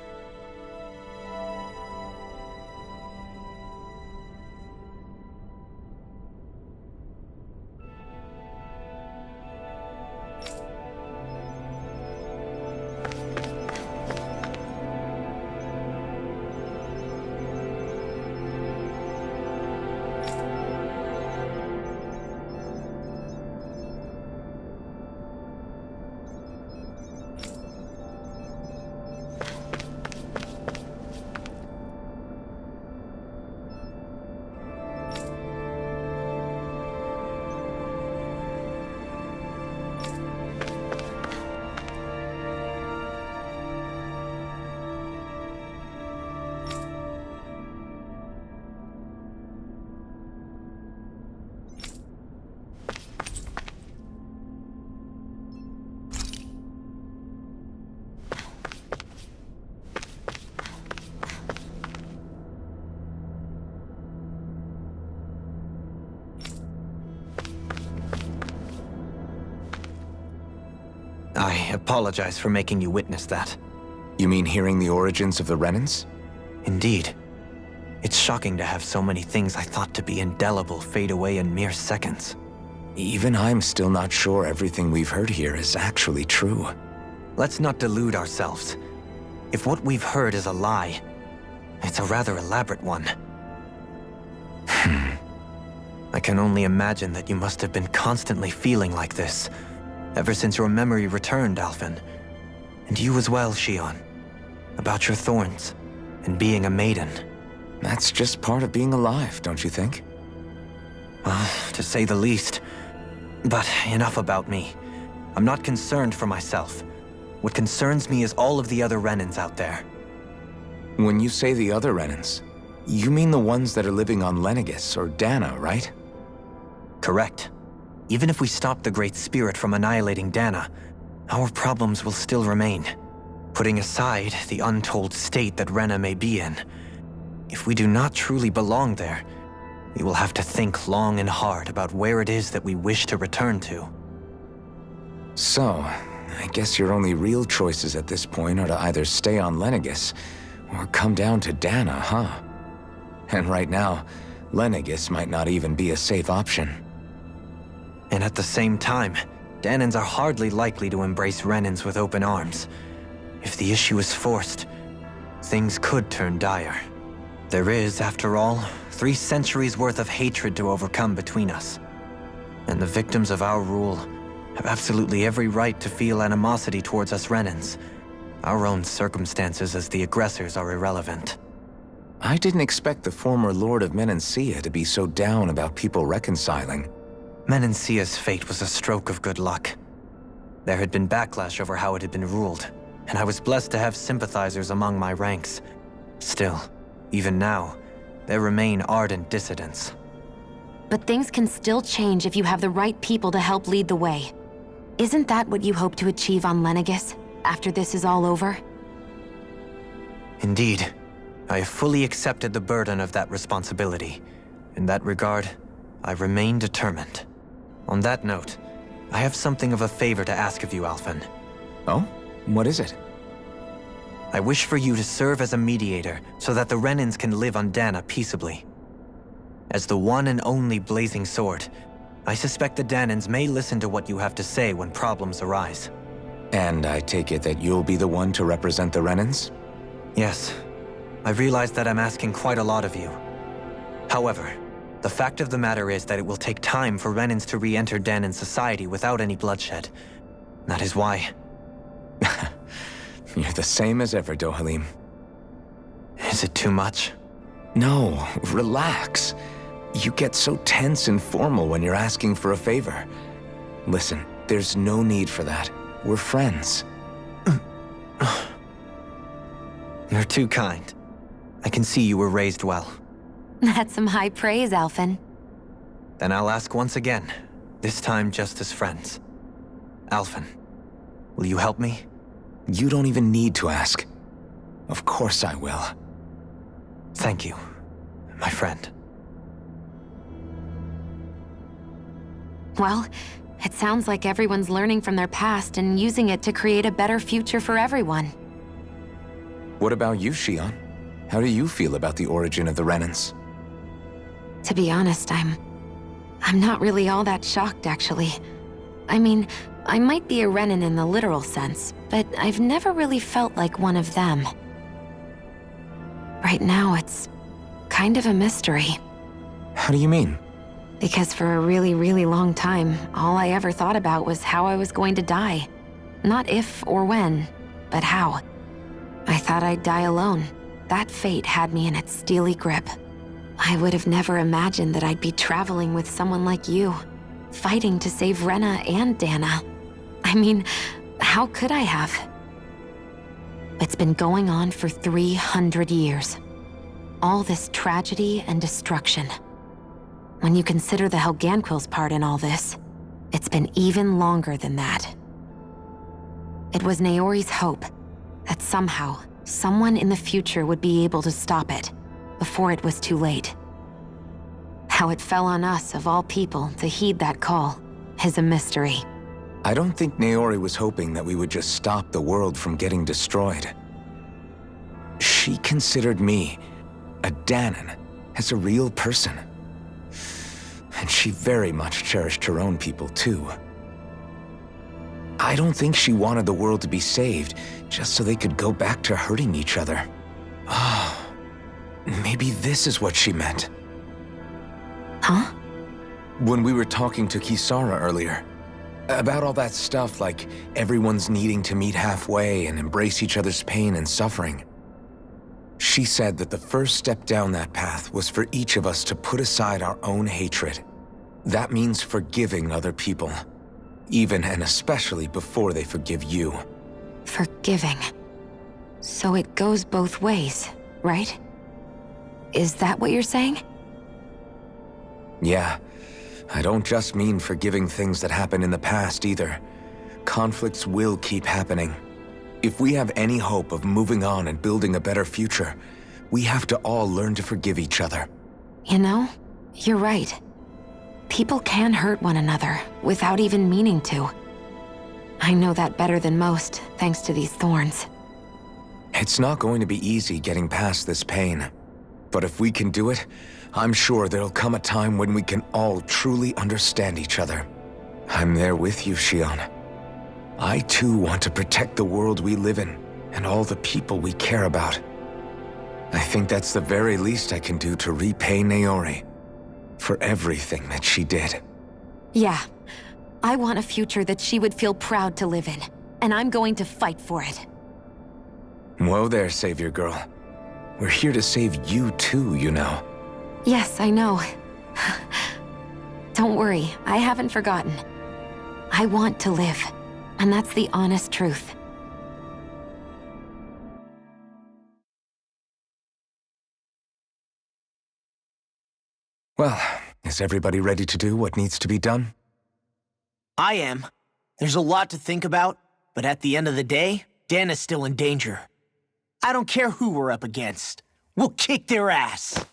I apologize for making you witness that. You mean hearing the origins of the Renans? Indeed. It's shocking to have so many things I thought to be indelible fade away in mere seconds. Even I'm still not sure everything we've heard here is actually true. Let's not delude ourselves. If what we've heard is a lie, it's a rather elaborate one. I can only imagine that you must have been constantly feeling like this, ever since your memory returned, Alphen. And you as well, Shion. About your thorns, and being a maiden. That's just part of being alive, don't you think? Well, to say the least. But enough about me. I'm not concerned for myself. What concerns me is all of the other Renans out there. When you say the other Renans, you mean the ones that are living on Lenegis or Dana, right? Correct. Even if we stop the Great Spirit from annihilating Dana, our problems will still remain. Putting aside the untold state that Rena may be in, if we do not truly belong there, we will have to think long and hard about where it is that we wish to return to. So, I guess your only real choices at this point are to either stay on Lenegis or come down to Dana, huh? And right now, Lenegis might not even be a safe option. And at the same time, Danans are hardly likely to embrace Renans with open arms. If the issue is forced, things could turn dire. There is, after all, 3 centuries worth of hatred to overcome between us. And the victims of our rule have absolutely every right to feel animosity towards us Renans. Our own circumstances as the aggressors are irrelevant. I didn't expect the former Lord of Menancia to be so down about people reconciling. Menancia's fate was a stroke of good luck. There had been backlash over how it had been ruled, and I was blessed to have sympathizers among my ranks. Still, even now, there remain ardent dissidents. But things can still change if you have the right people to help lead the way. Isn't that what you hope to achieve on Lenegis, after this is all over? Indeed. I have fully accepted the burden of that responsibility. In that regard, I remain determined. On that note, I have something of a favor to ask of you, Alphen. Oh? What is it? I wish for you to serve as a mediator so that the Renans can live on Dana peaceably. As the one and only Blazing Sword, I suspect the Danans may listen to what you have to say when problems arise. And I take it that you'll be the one to represent the Renans? Yes. I realize that I'm asking quite a lot of you. However, the fact of the matter is that it will take time for Renans to re-enter Danan society without any bloodshed. That is why. You're the same as ever, Dohalim. Is it too much? No, relax. You get so tense and formal when you're asking for a favor. Listen, there's no need for that. We're friends. You're too kind. I can see you were raised well. That's some high praise, Alphen. Then I'll ask once again, this time just as friends. Alphen, will you help me? You don't even need to ask. Of course I will. Thank you, my friend. Well, it sounds like everyone's learning from their past and using it to create a better future for everyone. What about you, Shion? How do you feel about the origin of the Renans? To be honest, I'm not really all that shocked, actually. I mean, I might be a Renan in the literal sense, but I've never really felt like one of them. Right now, it's kind of a mystery. How do you mean? Because for a really, really long time, all I ever thought about was how I was going to die. Not if or when, but how. I thought I'd die alone. That fate had me in its steely grip. I would have never imagined that I'd be traveling with someone like you, fighting to save Rena and Dana. I mean, how could I have? It's been going on for 300 years. All this tragedy and destruction. When you consider the Helganquil's part in all this, it's been even longer than that. It was Naori's hope that somehow, someone in the future would be able to stop it, before it was too late. How it fell on us, of all people, to heed that call, is a mystery. I don't think Naori was hoping that we would just stop the world from getting destroyed. She considered me, a Danan, as a real person. And she very much cherished her own people, too. I don't think she wanted the world to be saved, just so they could go back to hurting each other. Ah, maybe this is what she meant. Huh? When we were talking to Kisara earlier, about all that stuff like everyone's needing to meet halfway and embrace each other's pain and suffering. She said that the first step down that path was for each of us to put aside our own hatred. That means forgiving other people, even and especially before they forgive you. Forgiving. So it goes both ways, right? Is that what you're saying? Yeah. I don't just mean forgiving things that happened in the past either. Conflicts will keep happening. If we have any hope of moving on and building a better future, we have to all learn to forgive each other. You know, you're right. People can hurt one another without even meaning to. I know that better than most, thanks to these thorns. It's not going to be easy getting past this pain. But if we can do it, I'm sure there'll come a time when we can all truly understand each other. I'm there with you, Shion. I too want to protect the world we live in, and all the people we care about. I think that's the very least I can do to repay Naori for everything that she did. Yeah. I want a future that she would feel proud to live in, and I'm going to fight for it. Whoa there, Savior Girl. We're here to save you too, you know. Yes, I know. Don't worry, I haven't forgotten. I want to live, and that's the honest truth. Well, is everybody ready to do what needs to be done? I am. There's a lot to think about, but at the end of the day, Dan is still in danger. I don't care who we're up against. We'll kick their ass.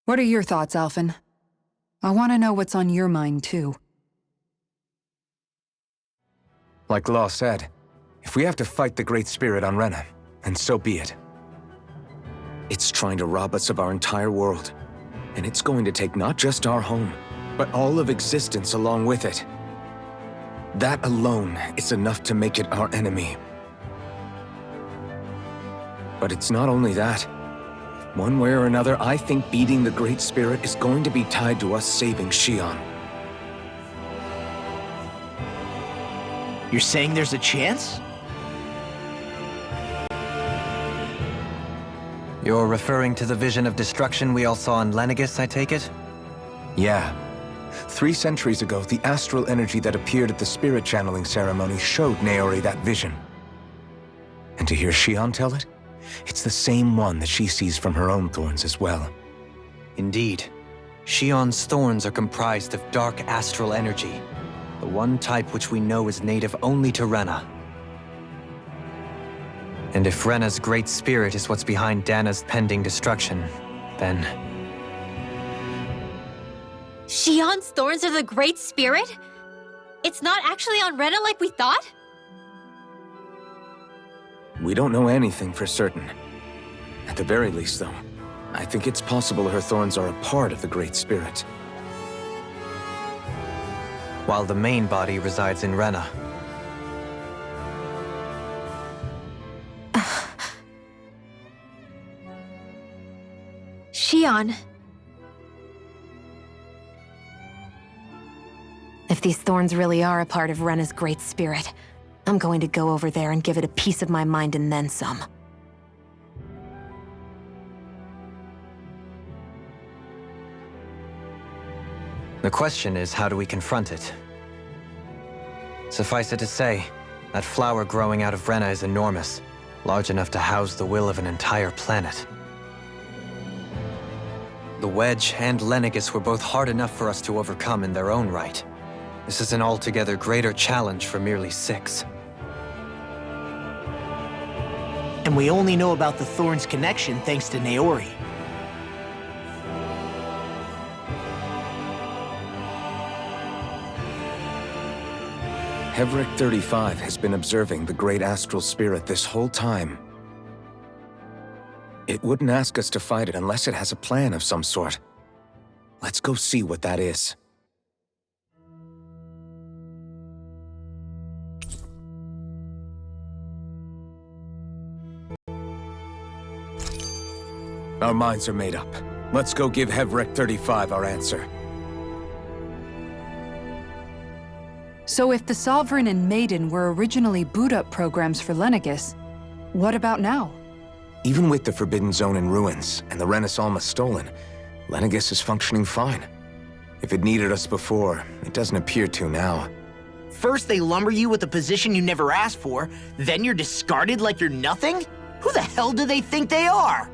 What are your thoughts, Alphen? I want to know what's on your mind, too. Like Law said, if we have to fight the Great Spirit on Rena, then so be it. It's trying to rob us of our entire world, and it's going to take not just our home, but all of existence along with it. That alone is enough to make it our enemy. But it's not only that. One way or another, I think beating the Great Spirit is going to be tied to us saving Shion. You're saying there's a chance? You're referring to the vision of destruction we all saw in Lenegis, I take it? Yeah. 3 centuries ago, the astral energy that appeared at the spirit channeling ceremony showed Naori that vision. And to hear Shion tell it, it's the same one that she sees from her own thorns as well. Indeed. Shion's thorns are comprised of dark astral energy, the one type which we know is native only to Rena. And if Rena's great spirit is what's behind Dana's pending destruction, then... Shion's thorns are the Great Spirit? It's not actually on Rena like we thought? We don't know anything for certain. At the very least, though, I think it's possible her thorns are a part of the Great Spirit. While the main body resides in Rena. Shion. If these thorns really are a part of Rena's Great Spirit, I'm going to go over there and give it a piece of my mind and then some. The question is, how do we confront it? Suffice it to say, that flower growing out of Rena is enormous, large enough to house the will of an entire planet. The Wedge and Lenegis were both hard enough for us to overcome in their own right. This is an altogether greater challenge for merely 6. And we only know about the Thorns connection thanks to Naori. Hevric 35 has been observing the Great Astral Spirit this whole time. It wouldn't ask us to fight it unless it has a plan of some sort. Let's go see what that is. Our minds are made up. Let's go give Hevrek 35 our answer. So if the Sovereign and Maiden were originally boot-up programs for Lenegis, what about now? Even with the Forbidden Zone in ruins and the Rena Alma stolen, Lenegis is functioning fine. If it needed us before, it doesn't appear to now. First they lumber you with a position you never asked for, then you're discarded like you're nothing? Who the hell do they think they are?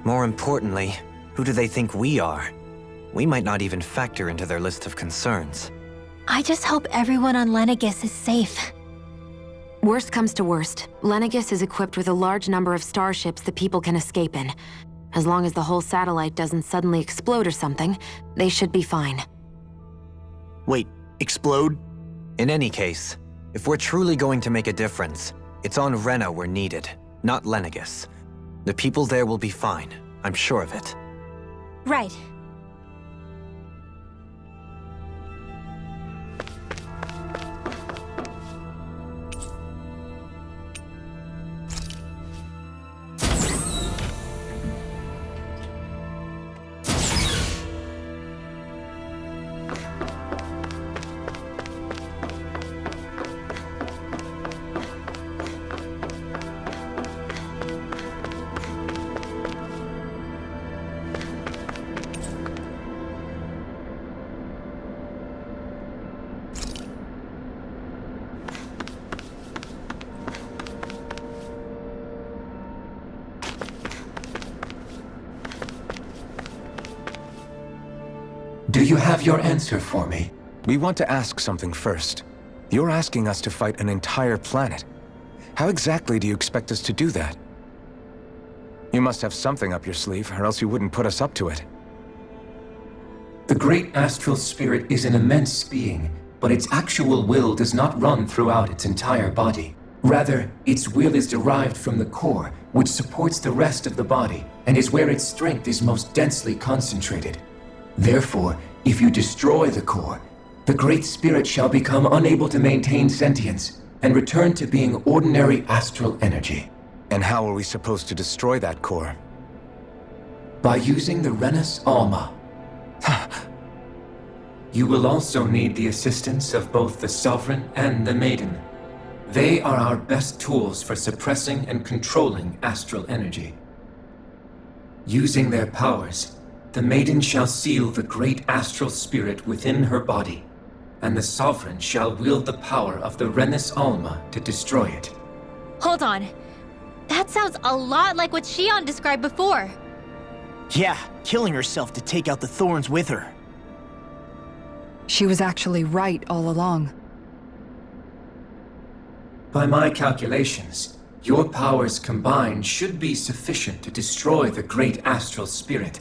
More importantly, who do they think we are? We might not even factor into their list of concerns. I just hope everyone on Lenegis is safe. Worst comes to worst, Lenegis is equipped with a large number of starships that people can escape in. As long as the whole satellite doesn't suddenly explode or something, they should be fine. Wait, explode? In any case, if we're truly going to make a difference, it's on Rena we're needed, not Lenegis. The people there will be fine, I'm sure of it. Right. Do you have your answer for me? We want to ask something first. You're asking us to fight an entire planet. How exactly do you expect us to do that? You must have something up your sleeve, or else you wouldn't put us up to it. The great astral spirit is an immense being, but its actual will does not run throughout its entire body. Rather, its will is derived from the core, which supports the rest of the body, and is where its strength is most densely concentrated. Therefore, if you destroy the core, the Great Spirit shall become unable to maintain sentience and return to being ordinary astral energy. And how are we supposed to destroy that core? By using the Rena Alma. You will also need the assistance of both the Sovereign and the Maiden. They are our best tools for suppressing and controlling astral energy. Using their powers, the Maiden shall seal the great astral spirit within her body, and the Sovereign shall wield the power of the Rena Alma to destroy it. Hold on. That sounds a lot like what Shion described before. Yeah, killing herself to take out the thorns with her. She was actually right all along. By my calculations, your powers combined should be sufficient to destroy the great astral spirit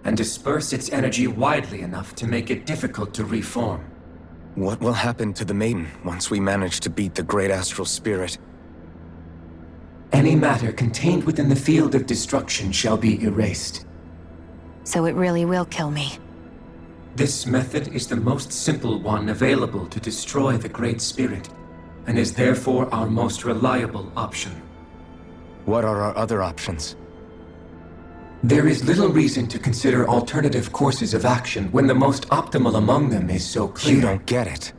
and disperse its energy widely enough to make it difficult to reform. What will happen to the Maiden once we manage to beat the great astral spirit? Any matter contained within the field of destruction shall be erased. So it really will kill me. This method is the most simple one available to destroy the Great Spirit, and is therefore our most reliable option. What are our other options? There is little reason to consider alternative courses of action when the most optimal among them is so clear. You don't get it.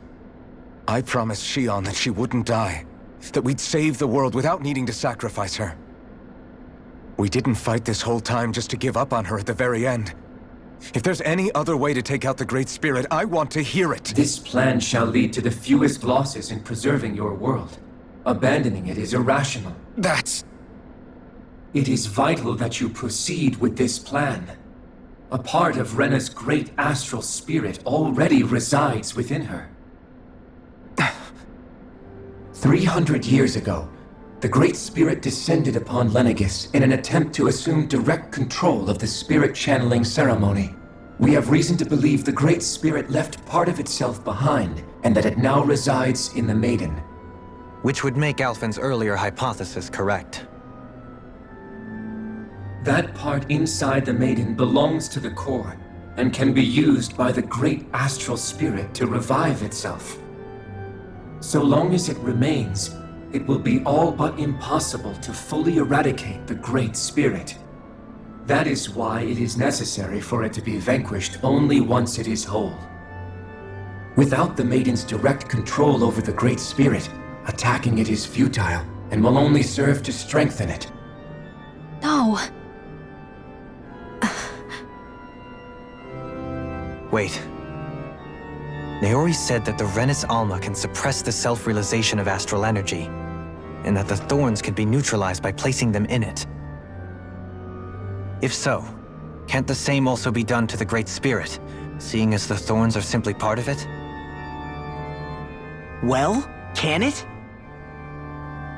I promised Shion that she wouldn't die, that we'd save the world without needing to sacrifice her. We didn't fight this whole time just to give up on her at the very end. If there's any other way to take out the Great Spirit, I want to hear it. This plan shall lead to the fewest losses in preserving your world. Abandoning it is irrational. That's... It is vital that you proceed with this plan. A part of Rena's great astral spirit already resides within her. 300 years ago, the Great Spirit descended upon Lenegis in an attempt to assume direct control of the spirit channeling ceremony. We have reason to believe the Great Spirit left part of itself behind, and that it now resides in the Maiden. Which would make Alphen's earlier hypothesis correct. That part inside the Maiden belongs to the core and can be used by the great astral spirit to revive itself. So long as it remains, it will be all but impossible to fully eradicate the great spirit. That is why it is necessary for it to be vanquished only once it is whole. Without the Maiden's direct control over the great spirit, attacking it is futile and will only serve to strengthen it. No. Wait. Naori said that the Rena's Alma can suppress the self-realization of astral energy, and that the thorns can be neutralized by placing them in it. If so, can't the same also be done to the Great Spirit, seeing as the thorns are simply part of it? Well, can it?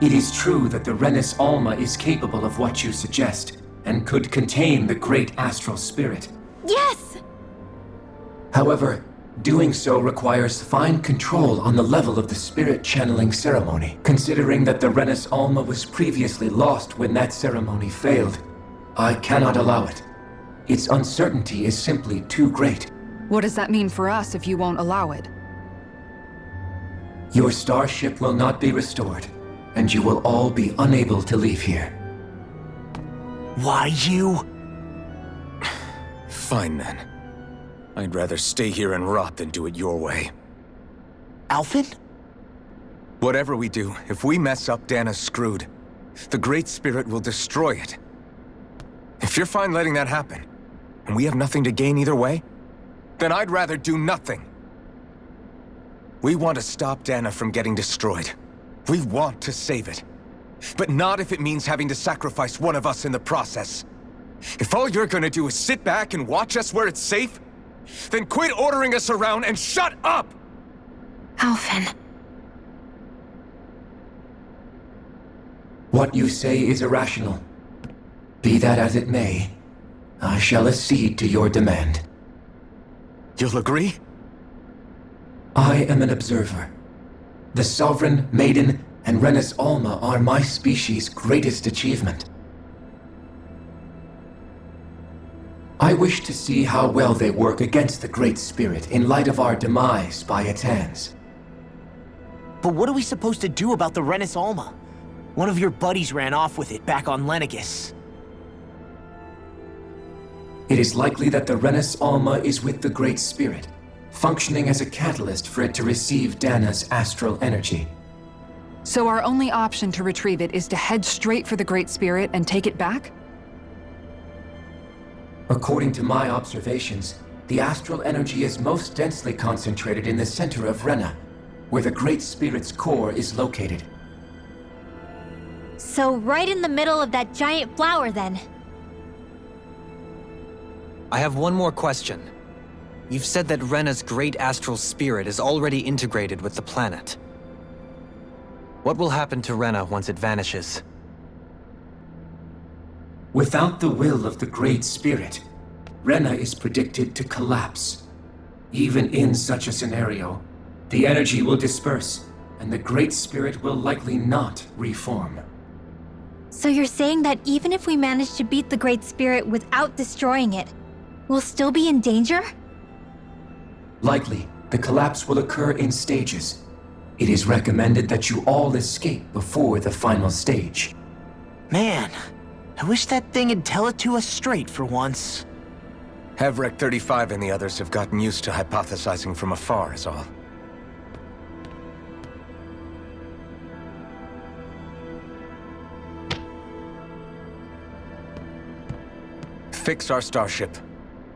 It is true that the Rena's Alma is capable of what you suggest, and could contain the great astral spirit. Yes! However, doing so requires fine control on the level of the spirit channeling ceremony, considering that the Rena's Alma was previously lost when that ceremony failed. I cannot allow it. Its uncertainty is simply too great. What does that mean for us if you won't allow it? Your starship will not be restored, and you will all be unable to leave here. Why you? Fine then. I'd rather stay here and rot than do it your way. Alphen? Whatever we do, if we mess up, Dana's screwed. The Great Spirit will destroy it. If you're fine letting that happen, and we have nothing to gain either way, then I'd rather do nothing. We want to stop Dana from getting destroyed. We want to save it. But not if it means having to sacrifice one of us in the process. If all you're gonna do is sit back and watch us where it's safe, then quit ordering us around and shut up! Alphen. What you say is irrational. Be that as it may, I shall accede to your demand. You'll agree? I am an observer. The Sovereign, Maiden, and Rena's Alma are my species' greatest achievement. I wish to see how well they work against the Great Spirit in light of our demise by its hands. But what are we supposed to do about the Rena's Alma? One of your buddies ran off with it back on Lenegis. It is likely that the Rena's Alma is with the Great Spirit, functioning as a catalyst for it to receive Dana's astral energy. So our only option to retrieve it is to head straight for the Great Spirit and take it back? According to my observations, the astral energy is most densely concentrated in the center of Rena, where the Great Spirit's core is located. So right in the middle of that giant flower, then. I have one more question. You've said that Rena's great astral spirit is already integrated with the planet. What will happen to Rena once it vanishes? Without the will of the Great Spirit, Rena is predicted to collapse. Even in such a scenario, the energy will disperse, and the Great Spirit will likely not reform. So you're saying that even if we manage to beat the Great Spirit without destroying it, we'll still be in danger? Likely, the collapse will occur in stages. It is recommended that you all escape before the final stage. Man, I wish that thing would tell it to us straight for once. Hevrek 35 and the others have gotten used to hypothesizing from afar is all. Fix our starship.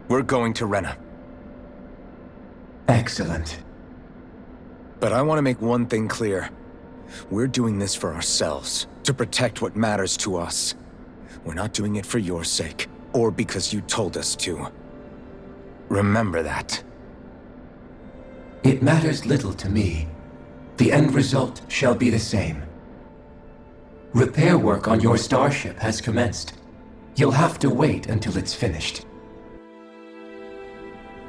We're going to Rena. Excellent. But I want to make one thing clear. We're doing this for ourselves, to protect what matters to us. We're not doing it for your sake, or because you told us to. Remember that. It matters little to me. The end result shall be the same. Repair work on your starship has commenced. You'll have to wait until it's finished.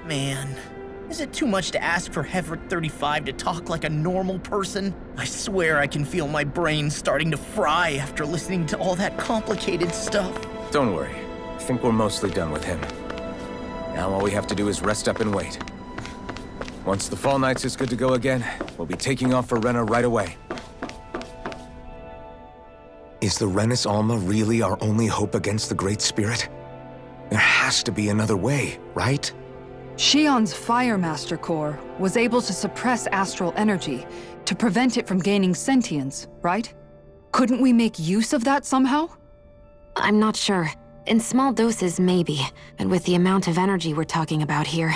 Man, is it too much to ask for Hevrek 35 to talk like a normal person? I swear I can feel my brain starting to fry after listening to all that complicated stuff. Don't worry. I think we're mostly done with him. Now all we have to do is rest up and wait. Once the Fall Knights is good to go again, we'll be taking off for Rena right away. Is the Renis Alma really our only hope against the Great Spirit? There has to be another way, right? Shion's Fire Master Core was able to suppress astral energy to prevent it from gaining sentience, right? Couldn't we make use of that somehow? I'm not sure. In small doses, maybe, but with the amount of energy we're talking about here.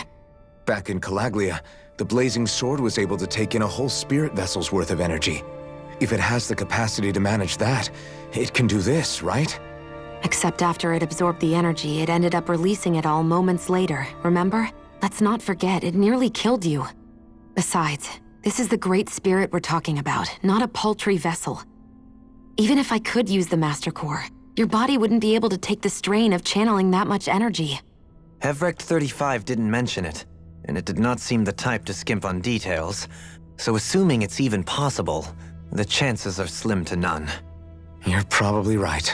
Back in Calaglia, the Blazing Sword was able to take in a whole spirit vessel's worth of energy. If it has the capacity to manage that, it can do this, right? Except after it absorbed the energy, it ended up releasing it all moments later, remember? Let's not forget, it nearly killed you. Besides, this is the Great Spirit we're talking about, not a paltry vessel. Even if I could use the Master Core, your body wouldn't be able to take the strain of channeling that much energy. Hevrecht 35 didn't mention it, and it did not seem the type to skimp on details, so assuming it's even possible, the chances are slim to none. You're probably right.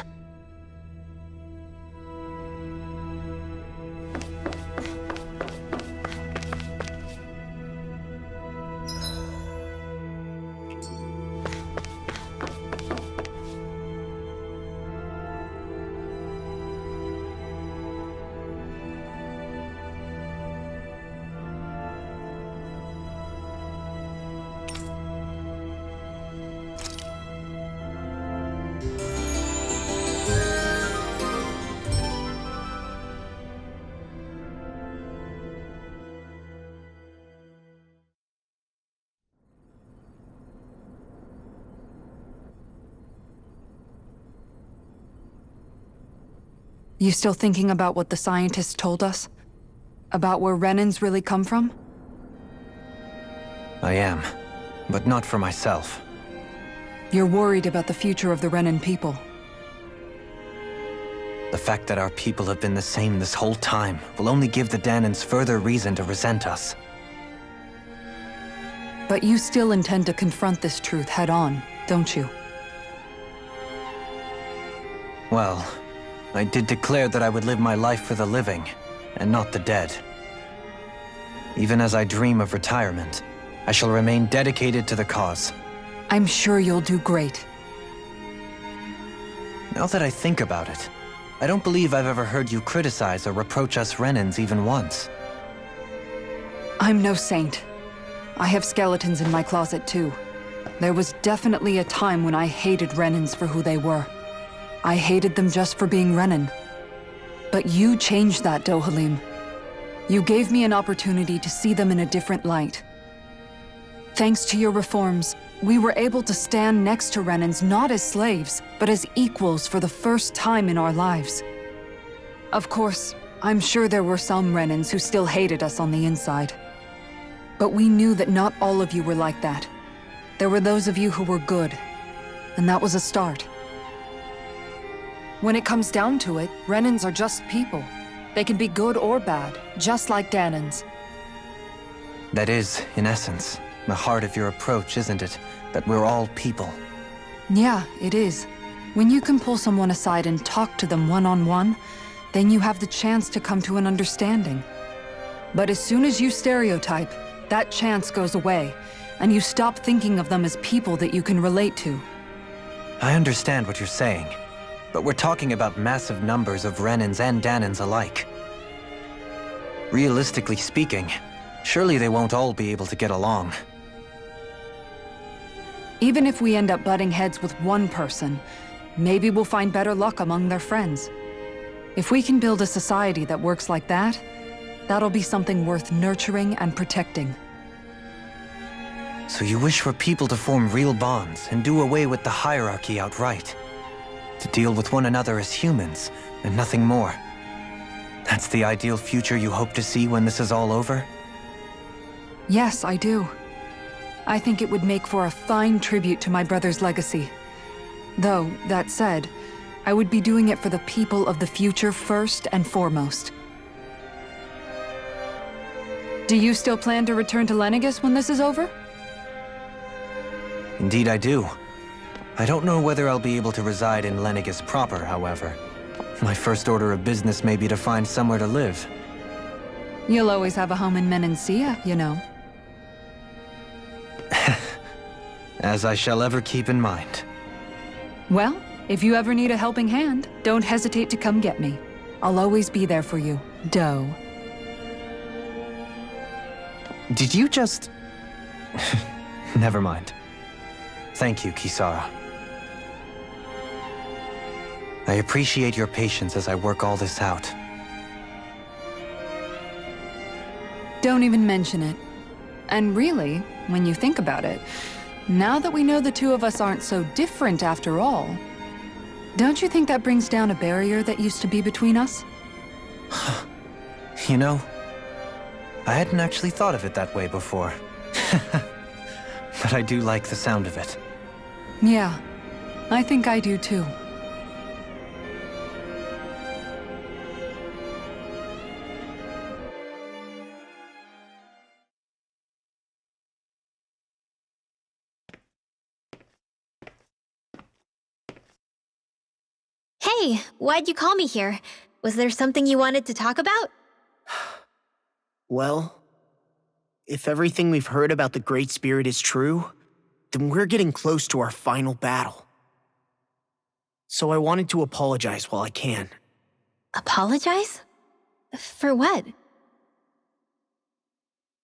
You still thinking about what the scientists told us? About where Renans really come from? I am, but not for myself. You're worried about the future of the Renan people. The fact that our people have been the same this whole time will only give the Danans further reason to resent us. But you still intend to confront this truth head-on, don't you? Well, I did declare that I would live my life for the living, and not the dead. Even as I dream of retirement, I shall remain dedicated to the cause. I'm sure you'll do great. Now that I think about it, I don't believe I've ever heard you criticize or reproach us Renans even once. I'm no saint. I have skeletons in my closet too. There was definitely a time when I hated Renans for who they were. I hated them just for being Renan. But you changed that, Dohalim. You gave me an opportunity to see them in a different light. Thanks to your reforms, we were able to stand next to Renans not as slaves, but as equals for the first time in our lives. Of course, I'm sure there were some Renans who still hated us on the inside. But we knew that not all of you were like that. There were those of you who were good, and that was a start. When it comes down to it, Renans are just people. They can be good or bad, just like Danans. That is, in essence, the heart of your approach, isn't it? That we're all people. Yeah, it is. When you can pull someone aside and talk to them one-on-one, then you have the chance to come to an understanding. But as soon as you stereotype, that chance goes away, and you stop thinking of them as people that you can relate to. I understand what you're saying, but we're talking about massive numbers of Renans and Danans alike. Realistically speaking, surely they won't all be able to get along. Even if we end up butting heads with one person, maybe we'll find better luck among their friends. If we can build a society that works like that, that'll be something worth nurturing and protecting. So you wish for people to form real bonds and do away with the hierarchy outright? To deal with one another as humans, and nothing more. That's the ideal future you hope to see when this is all over? Yes, I do. I think it would make for a fine tribute to my brother's legacy. Though, that said, I would be doing it for the people of the future first and foremost. Do you still plan to return to Lenegis when this is over? Indeed I do. I don't know whether I'll be able to reside in Lenegis proper, however. My first order of business may be to find somewhere to live. You'll always have a home in Menancia, you know. As I shall ever keep in mind. Well, if you ever need a helping hand, don't hesitate to come get me. I'll always be there for you, Doe. Did you just... Never mind. Thank you, Kisara. I appreciate your patience as I work all this out. Don't even mention it. And really, when you think about it, now that we know the two of us aren't so different after all, don't you think that brings down a barrier that used to be between us? You know, I hadn't actually thought of it that way before. But I do like the sound of it. Yeah, I think I do too. Hey, why'd you call me here? Was there something you wanted to talk about? Well, if everything we've heard about the Great Spirit is true, then we're getting close to our final battle. So I wanted to apologize while I can. Apologize? For what?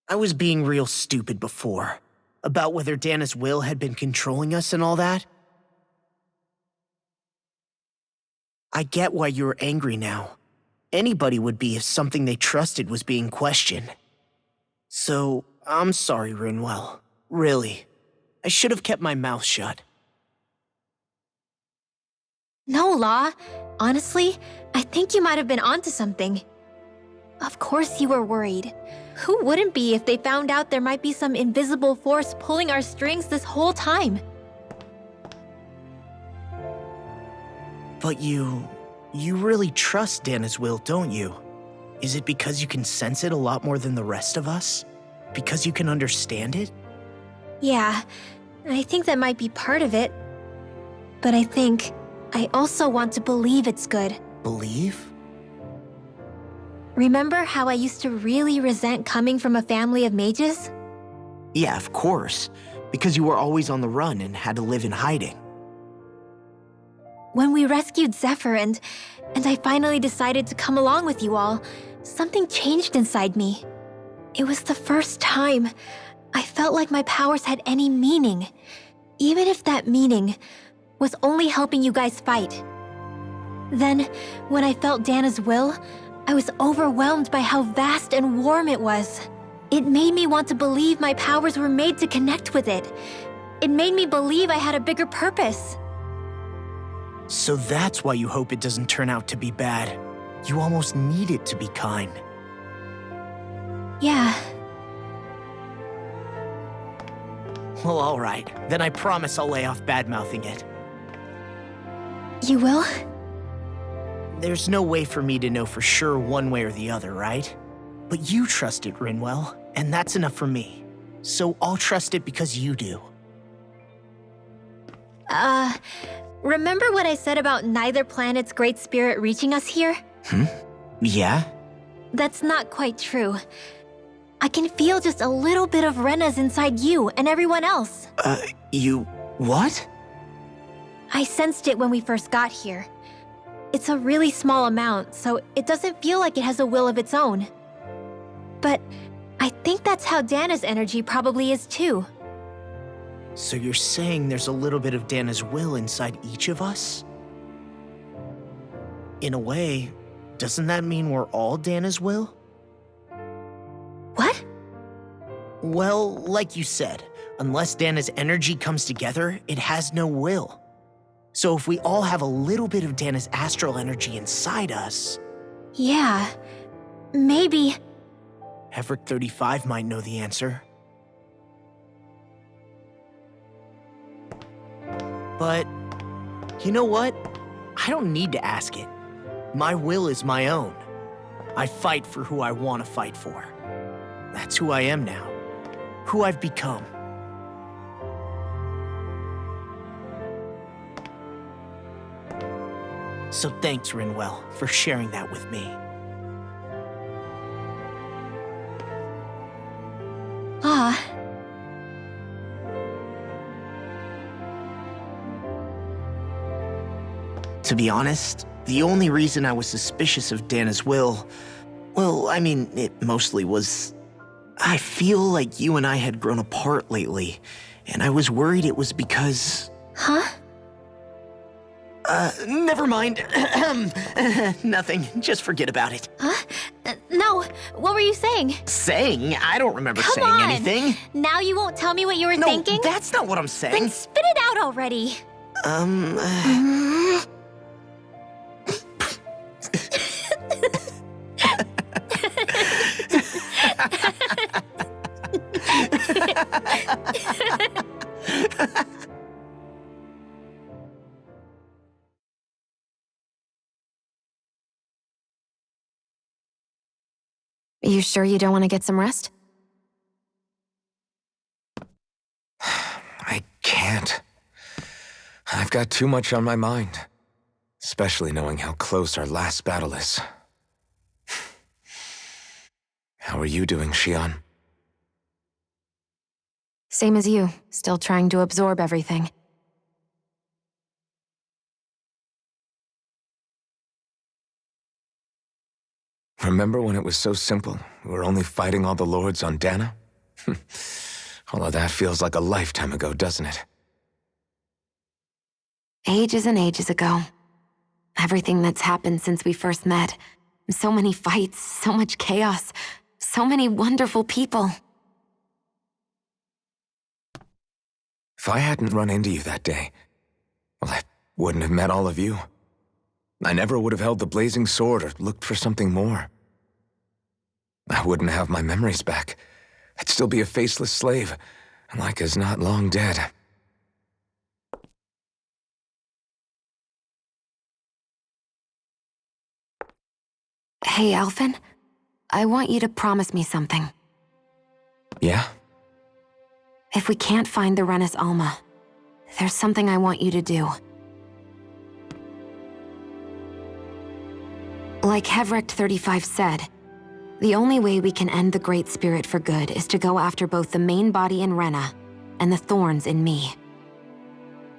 I was being real stupid before, about whether Dana's will had been controlling us and all that. I get why you're angry now. Anybody would be if something they trusted was being questioned. So, I'm sorry, Rinwell. Really. I should have kept my mouth shut. No, Law. Honestly, I think you might have been onto something. Of course you were worried. Who wouldn't be if they found out there might be some invisible force pulling our strings this whole time? But you really trust Dana's will, don't you? Is it because you can sense it a lot more than the rest of us? Because you can understand it? Yeah, I think that might be part of it. But I also want to believe it's good. Believe? Remember how I used to really resent coming from a family of mages? Yeah, of course. Because you were always on the run and had to live in hiding. When we rescued Zephyr and I finally decided to come along with you all, something changed inside me. It was the first time I felt like my powers had any meaning, even if that meaning was only helping you guys fight. Then, when I felt Dana's will, I was overwhelmed by how vast and warm it was. It made me want to believe my powers were made to connect with it. It made me believe I had a bigger purpose. So that's why you hope it doesn't turn out to be bad. You almost need it to be kind. Yeah. Well, all right. Then I promise I'll lay off bad-mouthing it. You will? There's no way for me to know for sure one way or the other, right? But you trust it, Rinwell, and that's enough for me. So I'll trust it because you do. Remember what I said about neither planet's great spirit reaching us here? Yeah? That's not quite true. I can feel just a little bit of Rena's inside you and everyone else. You... what? I sensed it when we first got here. It's a really small amount, so it doesn't feel like it has a will of its own. But I think that's how Dana's energy probably is too. So you're saying there's a little bit of Dana's will inside each of us? In a way, doesn't that mean we're all Dana's will? What? Well, like you said, unless Dana's energy comes together, it has no will. So if we all have a little bit of Dana's astral energy inside us... Yeah, maybe... Heverick 35 might know the answer. But, you know what? I don't need to ask it. My will is my own. I fight for who I want to fight for. That's who I am now. Who I've become. So thanks, Rinwell, for sharing that with me. Ah. To be honest, the only reason I was suspicious of Dana's will, well, I mean, it mostly was... I feel like you and I had grown apart lately, and I was worried it was because... Huh? Never mind. Nothing. Just forget about it. Huh? No, what were you saying? Saying? I don't remember Come saying on. anything. Now you won't tell me what you were No, thinking? that's not what I'm saying. Then spit it out already. You sure you don't want to get some rest? I can't. I've got too much on my mind. Especially knowing how close our last battle is. How are you doing, Xion? Same as you, still trying to absorb everything. Remember when it was so simple? We were only fighting all the lords on Dana? All of that feels like a lifetime ago, doesn't it? Ages and ages ago. Everything that's happened since we first met. So many fights, so much chaos, so many wonderful people. If I hadn't run into you that day, well, I wouldn't have met all of you. I never would have held the blazing sword or looked for something more. I wouldn't have my memories back. I'd still be a faceless slave, like as not long dead. Hey, Alphen. I want you to promise me something. Yeah? If we can't find the Rena's Alma, there's something I want you to do. Like Hevrect 35 said, the only way we can end the Great Spirit for good is to go after both the main body in Rena and the thorns in me.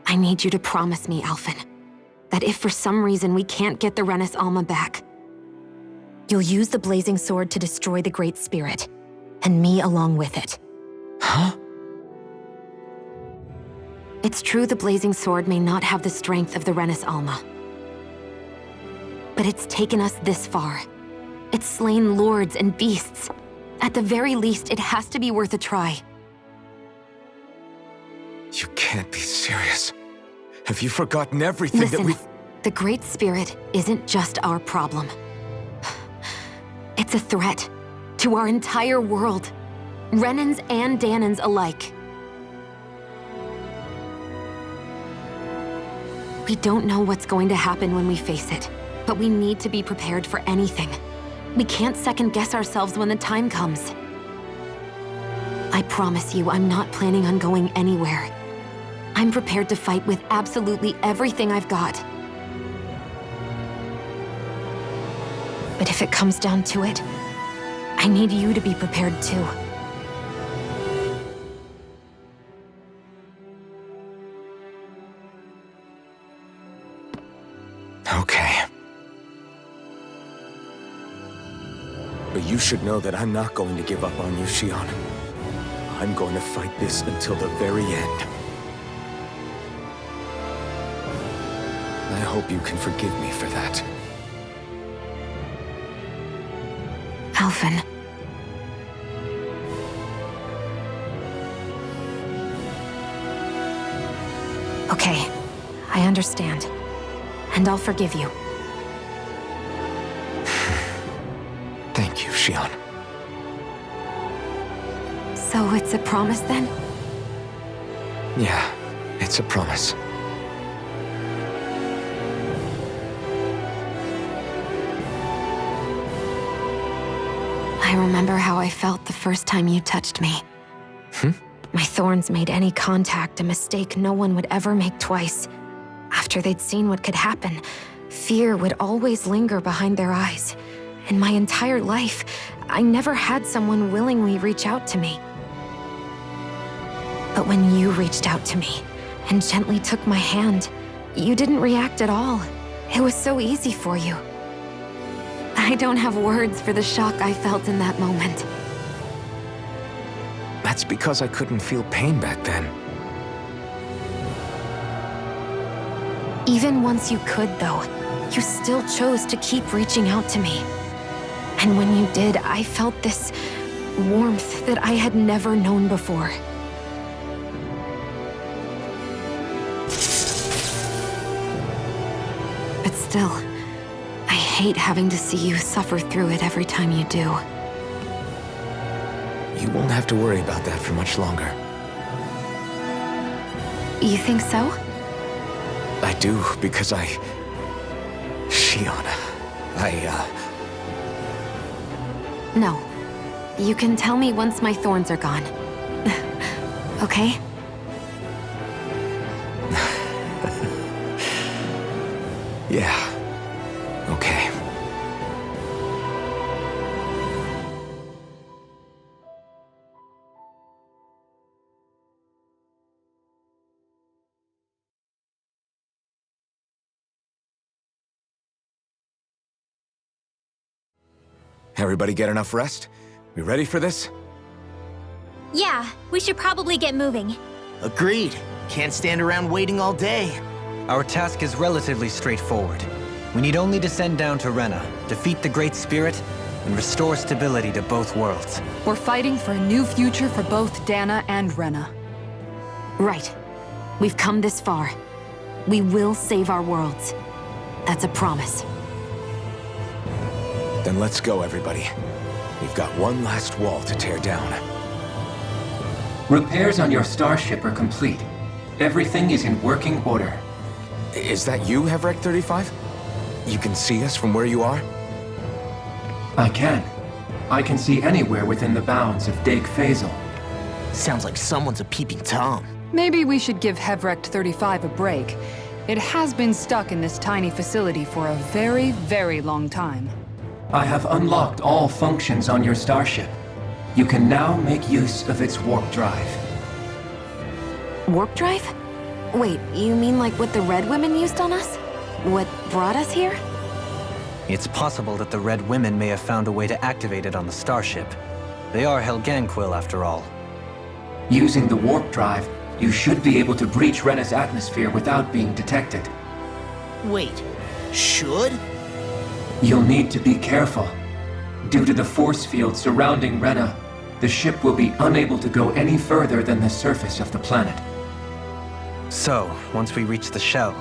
I need you to promise me, Alphen, that if for some reason we can't get the Rena's Alma back, you'll use the blazing sword to destroy the Great Spirit, and me along with it. Huh? It's true the blazing sword may not have the strength of the Rena's Alma. But it's taken us this far. It's slain lords and beasts. At the very least, it has to be worth a try. You can't be serious. Have you forgotten everything Listen, that we've... the Great Spirit isn't just our problem. It's a threat to our entire world. Renans and Danans alike. We don't know what's going to happen when we face it, but we need to be prepared for anything. We can't second-guess ourselves when the time comes. I promise you, I'm not planning on going anywhere. I'm prepared to fight with absolutely everything I've got. But if it comes down to it, I need you to be prepared too. Okay. But you should know that I'm not going to give up on you, Xion. I'm going to fight this until the very end. I hope you can forgive me for that. Alphen. Okay, I understand. And I'll forgive you. Thank you, Xion. So it's a promise then? Yeah, it's a promise. I remember how I felt the first time you touched me. My thorns made any contact a mistake no one would ever make twice. After they'd seen what could happen, Fear would always linger behind their eyes. In my entire life, I never had someone willingly reach out to me. But when you reached out to me and gently took my hand, you didn't react at all. It was so easy for you. I don't have words for the shock I felt in that moment. That's because I couldn't feel pain back then. Even once you could, though, you still chose to keep reaching out to me. And when you did, I felt this warmth that I had never known before. But still, I hate having to see you suffer through it every time you do. You won't have to worry about that for much longer. You think so? I do, because Shion, No. You can tell me once my thorns are gone. Okay? Yeah. Okay. Everybody get enough rest? We ready for this? Yeah, we should probably get moving. Agreed. Can't stand around waiting all day. Our task is relatively straightforward. We need only descend down to Rena, defeat the Great Spirit, and restore stability to both worlds. We're fighting for a new future for both Dana and Rena. Right. We've come this far. We will save our worlds. That's a promise. Then let's go, everybody. We've got one last wall to tear down. Repairs on your starship are complete. Everything is in working order. Is that you, Hevrek 35? You can see us from where you are? I can. I can see anywhere within the bounds of Daeq Faezol. Sounds like someone's a peeping Tom. Maybe we should give Hevrek 35 a break. It has been stuck in this tiny facility for a very, very long time. I have unlocked all functions on your starship. You can now make use of its warp drive. Warp drive? Wait, you mean like what the Red Women used on us? What brought us here? It's possible that the Red Women may have found a way to activate it on the starship. They are Helganquil, after all. Using the warp drive, you should be able to breach Rena's atmosphere without being detected. Wait, should? You'll need to be careful. Due to the force field surrounding Rena, the ship will be unable to go any further than the surface of the planet. So, once we reach the shell,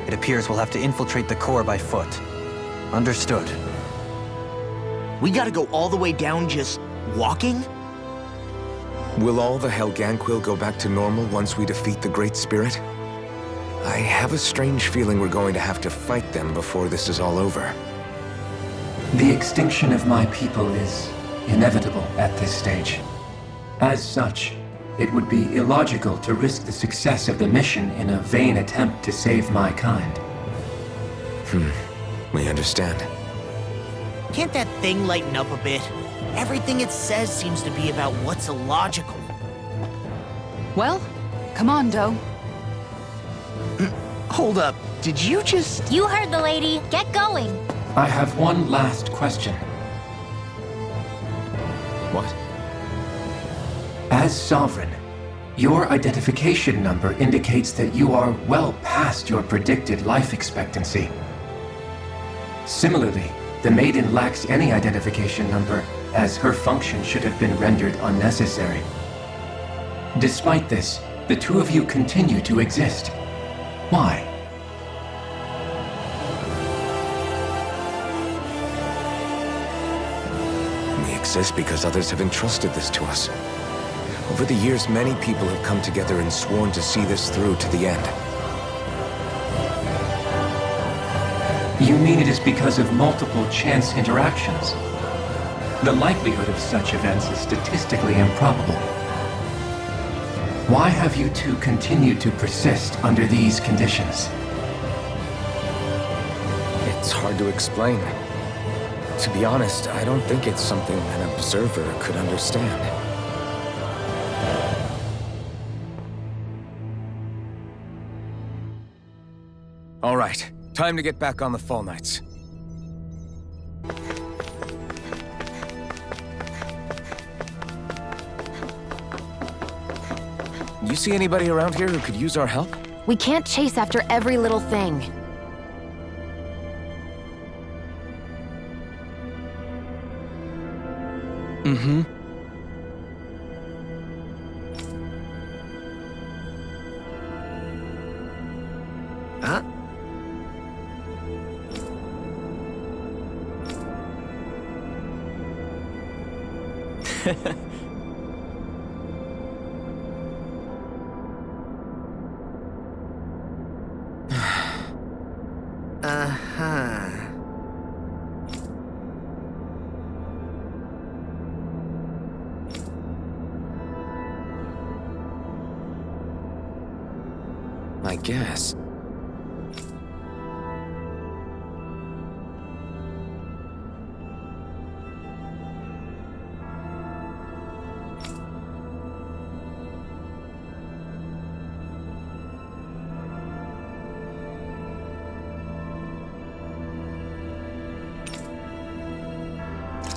it appears we'll have to infiltrate the core by foot. Understood. We gotta go all the way down just walking? Will all the Helganquil go back to normal once we defeat the Great Spirit? I have a strange feeling we're going to have to fight them before this is all over. The extinction of my people is inevitable at this stage. As such, it would be illogical to risk the success of the mission in a vain attempt to save my kind. We understand. Can't that thing lighten up a bit? Everything it says seems to be about what's illogical. Well, come on, Doe. Hold up, did you just... You heard the lady. Get going. I have one last question. What? As Sovereign, your identification number indicates that you are well past your predicted life expectancy. Similarly, the Maiden lacks any identification number, as her function should have been rendered unnecessary. Despite this, the two of you continue to exist. Why? We exist because others have entrusted this to us. Over the years, many people have come together and sworn to see this through to the end. You mean it is because of multiple chance interactions? The likelihood of such events is statistically improbable. Why have you two continued to persist under these conditions? It's hard to explain. To be honest, I don't think it's something an observer could understand. All right, time to get back on the Fall Knights. You see anybody around here who could use our help? We can't chase after every little thing. Mm-hmm. Huh? Uh-huh. I guess.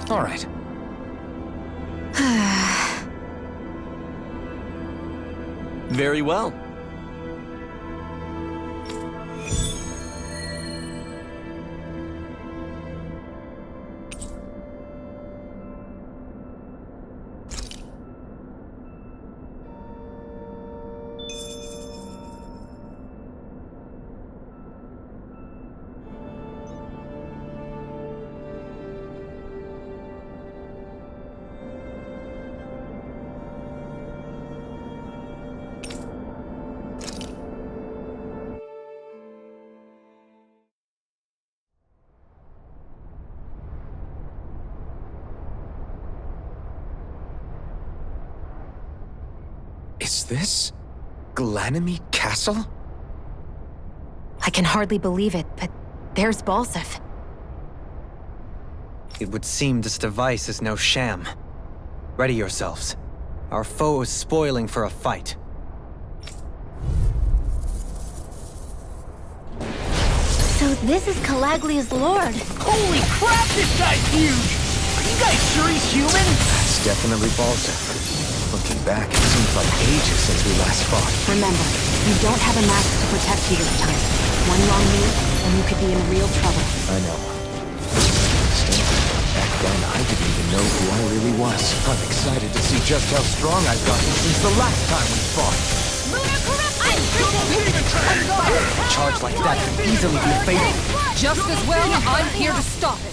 All right. Very well. Is this Glanamy Castle? I can hardly believe it, but there's Balsif. It would seem this device is no sham. Ready yourselves. Our foe is spoiling for a fight. So this is Calaglia's lord. Holy crap, this guy's huge! Are you guys sure he's human? That's definitely Balsif. Looking back, it seems like ages since we last fought. Remember, you don't have a mask to protect you this time. One wrong move, and you could be in real trouble. I know. Still, back then I didn't even know who I really was. I'm excited to see just how strong I've gotten since the last time we fought. A charge like that could easily be fatal. Just as well, I'm here to stop it.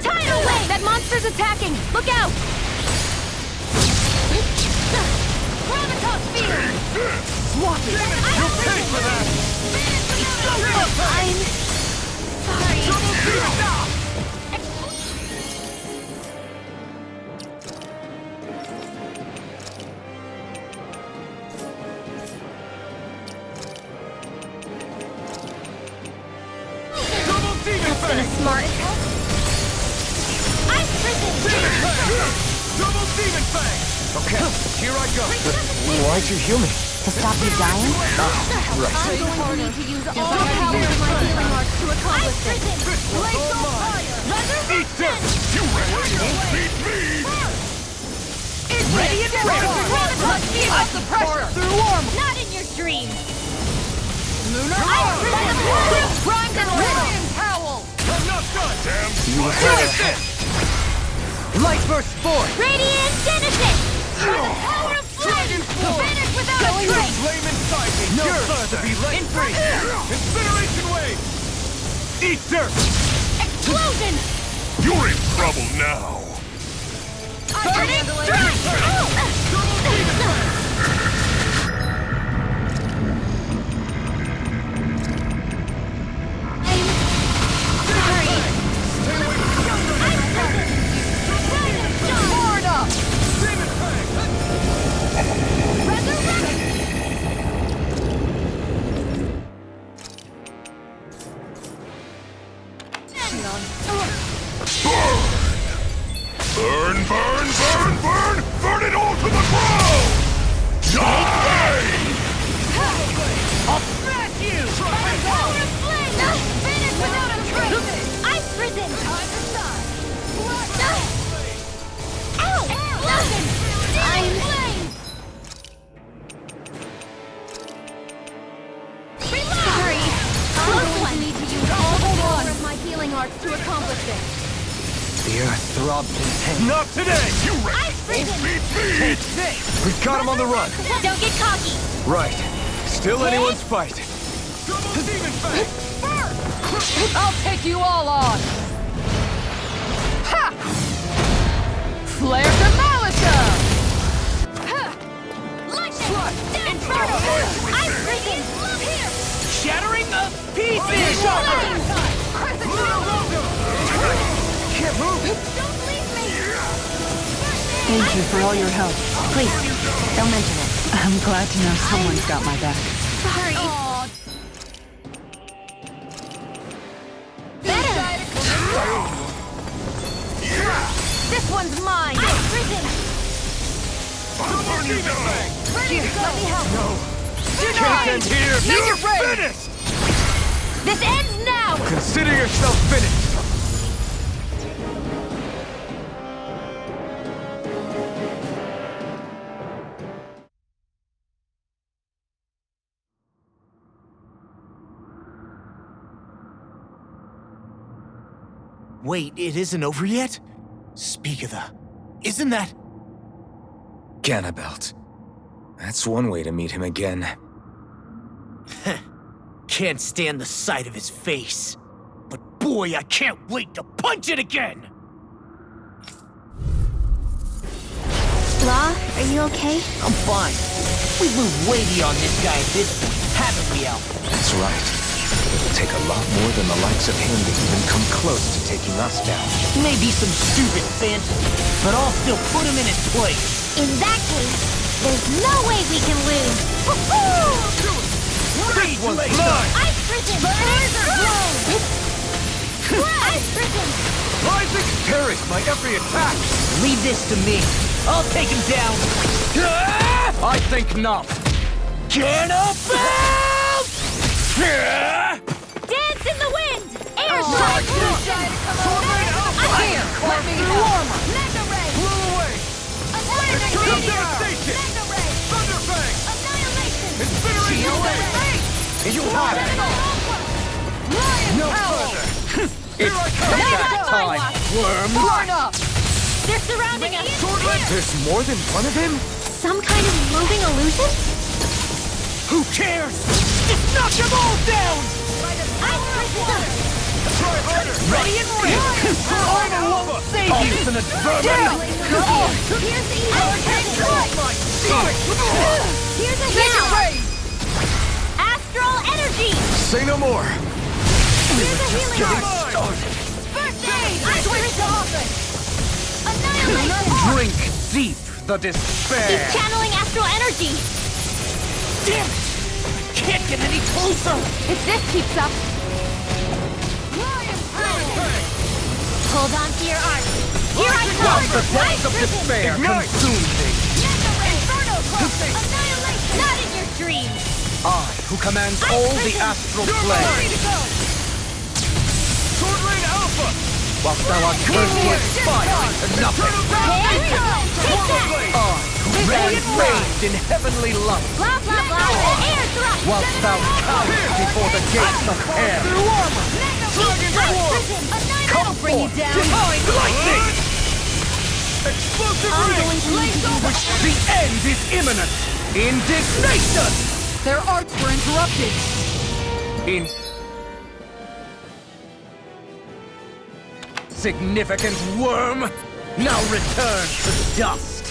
Tidal Wave! That monster's attacking! Look out! Swap it! You'll pay for that! I'm sorry. That's been a smart. I've risen! Double Demon Fang! Okay, here I go. Why'd you heal me? To stop you dying? Right. I'm going to need to use all the power of my healing arts to accomplish this. Blaze of fire! Resurrection! You won't beat me! Ready and ready! Up the pressure! Through warm! Not in your dreams! Lunar I've risen! Primed and ready! Howl! I'm not done! Damn Genesis! Light burst forth! Radiant Genesis! By the power of flame! Vanish without a trace! Flame inside me! No further be let free! Incineration wave! Eat dirt! Explosion! You're in trouble now. Burning to accomplish this. The earth throbs in pain. Not today! You Ice prison! Take this! We've got him on the run. Don't get cocky! Right. Still anyone's fight. I'll take you all on! Ha! Flare to Malika! Lightning! Inferno! Ice prison! Look here! Shattering the pieces! Can't move. Don't leave me! Thank you for all your help. Please, don't mention it. I'm glad to know someone's got my back. Sorry. Better! This one's mine! Ice prison! Here, let me help. Can't end here. You're finished. This ends now! Consider yourself finished. Wait, it isn't over yet? Speak of the... Isn't that... Ganabelt. That's one way to meet him again. Can't stand the sight of his face. But boy, I can't wait to punch it again! Law, are you okay? I'm fine. We've moved way beyond this guy at this point, haven't we, Alpha? That's right. It'll take a lot more than the likes of him to even come close to taking us down. Maybe some stupid fantasy, but I'll still put him in his place. In that case, there's no way we can lose! Woohoo! This one's mine! Ice prison! Laser blown! Ice prison! Rising parries my every attack! Leave this to me. I'll take him down. I think not. Cannibal! Dance in the wind! Air strike! I'm here! Let me help! Mega ray! Blew away! Annihilation! devastation! Mega ray! Thunderfang! Annihilation! Incineration blade! You have it! No further! Here I come! That time! Burn up! They're surrounding us! There's more than one of him? Some kind of moving illusion? Who cares? Just knock them all down! Ice prison! Try harder! Ready and ready! Armor won't save you! Obstinate vermin! Here's the evil Here's a heal! Astral energy! Say no more! Here's a healing Getting art! started! First aid! Ice prison! Annihilation! Drink deep the despair! He's channeling astral energy! Damn it! Can't get any closer! If this keeps up... Hold on to your arc! Here I come! While the depths Ice of prison! despair consume thee! Inferno clothing! Annihilation! Not in your dreams! I, who commands all the astral plane! Sword Rain Alpha! Whilst thou art cursed to aspire to nothing! Take that! I, who raised in heavenly light! Blah blah blah! Air thrust! Whilst thou cowerest before the gates of air! Come bring you down! Divine lightning! Explosive I'm ring! going to need Which the end is imminent! Indignation! Their arts were interrupted. In... Significant worm! Now return to dust!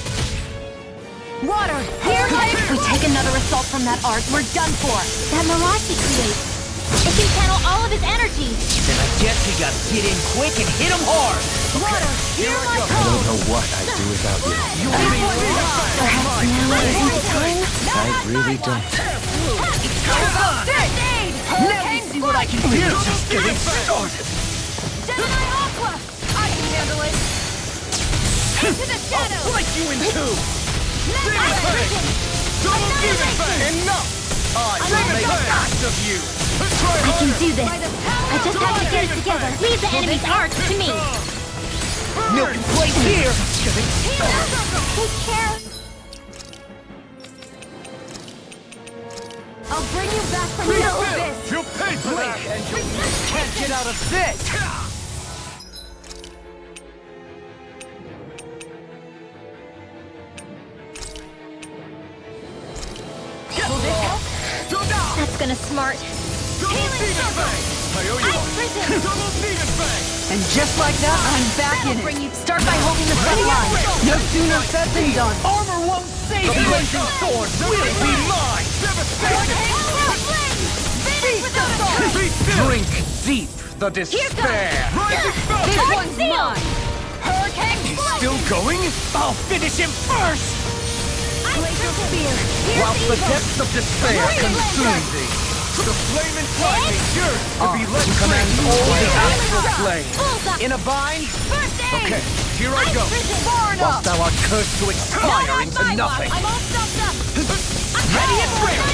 Water! Here, If we take another assault from that art, we're done for. that mirage he creates. It can channel all of his energy. Then I guess we gotta get in quick and hit him hard! Water! Here I my don't know what I'd do without you. Perhaps now isn't the time? I really don't. Now you see what I can do! Just getting started! Gemini Aqua! I can handle it. Into the shadow! I'll break you in two! Ice prison! Annihilation! Enough! I will make an ass of you! I can do this. I just have to get it together. Leave the enemy's arcs to me. Milk place here! Take care. I'll bring you back from the abyss. You'll pay for that! And you can't get out of this! gonna smart. Healing circle! Ice prison! And just like that, I'm back in it. Start by holding the front line. No sooner said than done. Armor won't save you! The blazing sword will be mine! Drink deep the despair! This one's mine! Hurricane He's still going? I'll finish him first! Glacial spear! While the depths of despair consume thee, the flame inside me yearns to be let free! All the astral flame! In a bind? Okay, here I go! Whilst thou art cursed to expire into nothing! I'm all stuffed up! Ready and ready!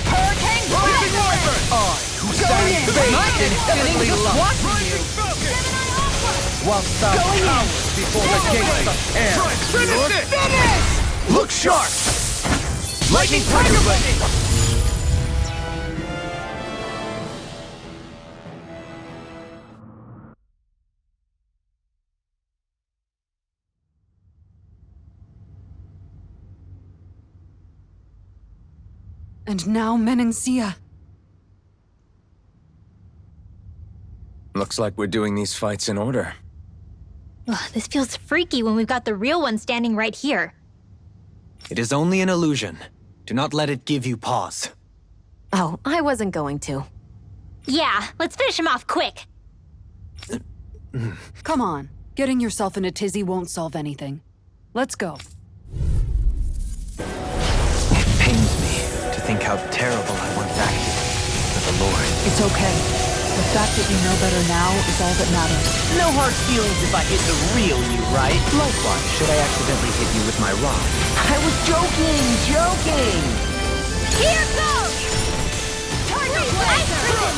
Hurricane Rising Wyvern! I, who stand bathed in heavenly light! Whilst thou cowers before the gates of air! Finish! Look sharp! Lightning Tiger Blade! And now Menencia. Looks like we're doing these fights in order. Ugh, this feels freaky when we've got the real one standing right here. It is only an illusion. Do not let it give you pause. Oh, I wasn't going to. Yeah, let's finish him off quick. Come on. Getting yourself in a tizzy won't solve anything. Let's go. It pains me to think how terrible I once acted for the Lord. It's okay. The fact that you know better now is all that matters. No hard feelings if I hit the real you, right? Likewise, should I accidentally hit you with my rod? I was joking! Here goes! Target Ice prison!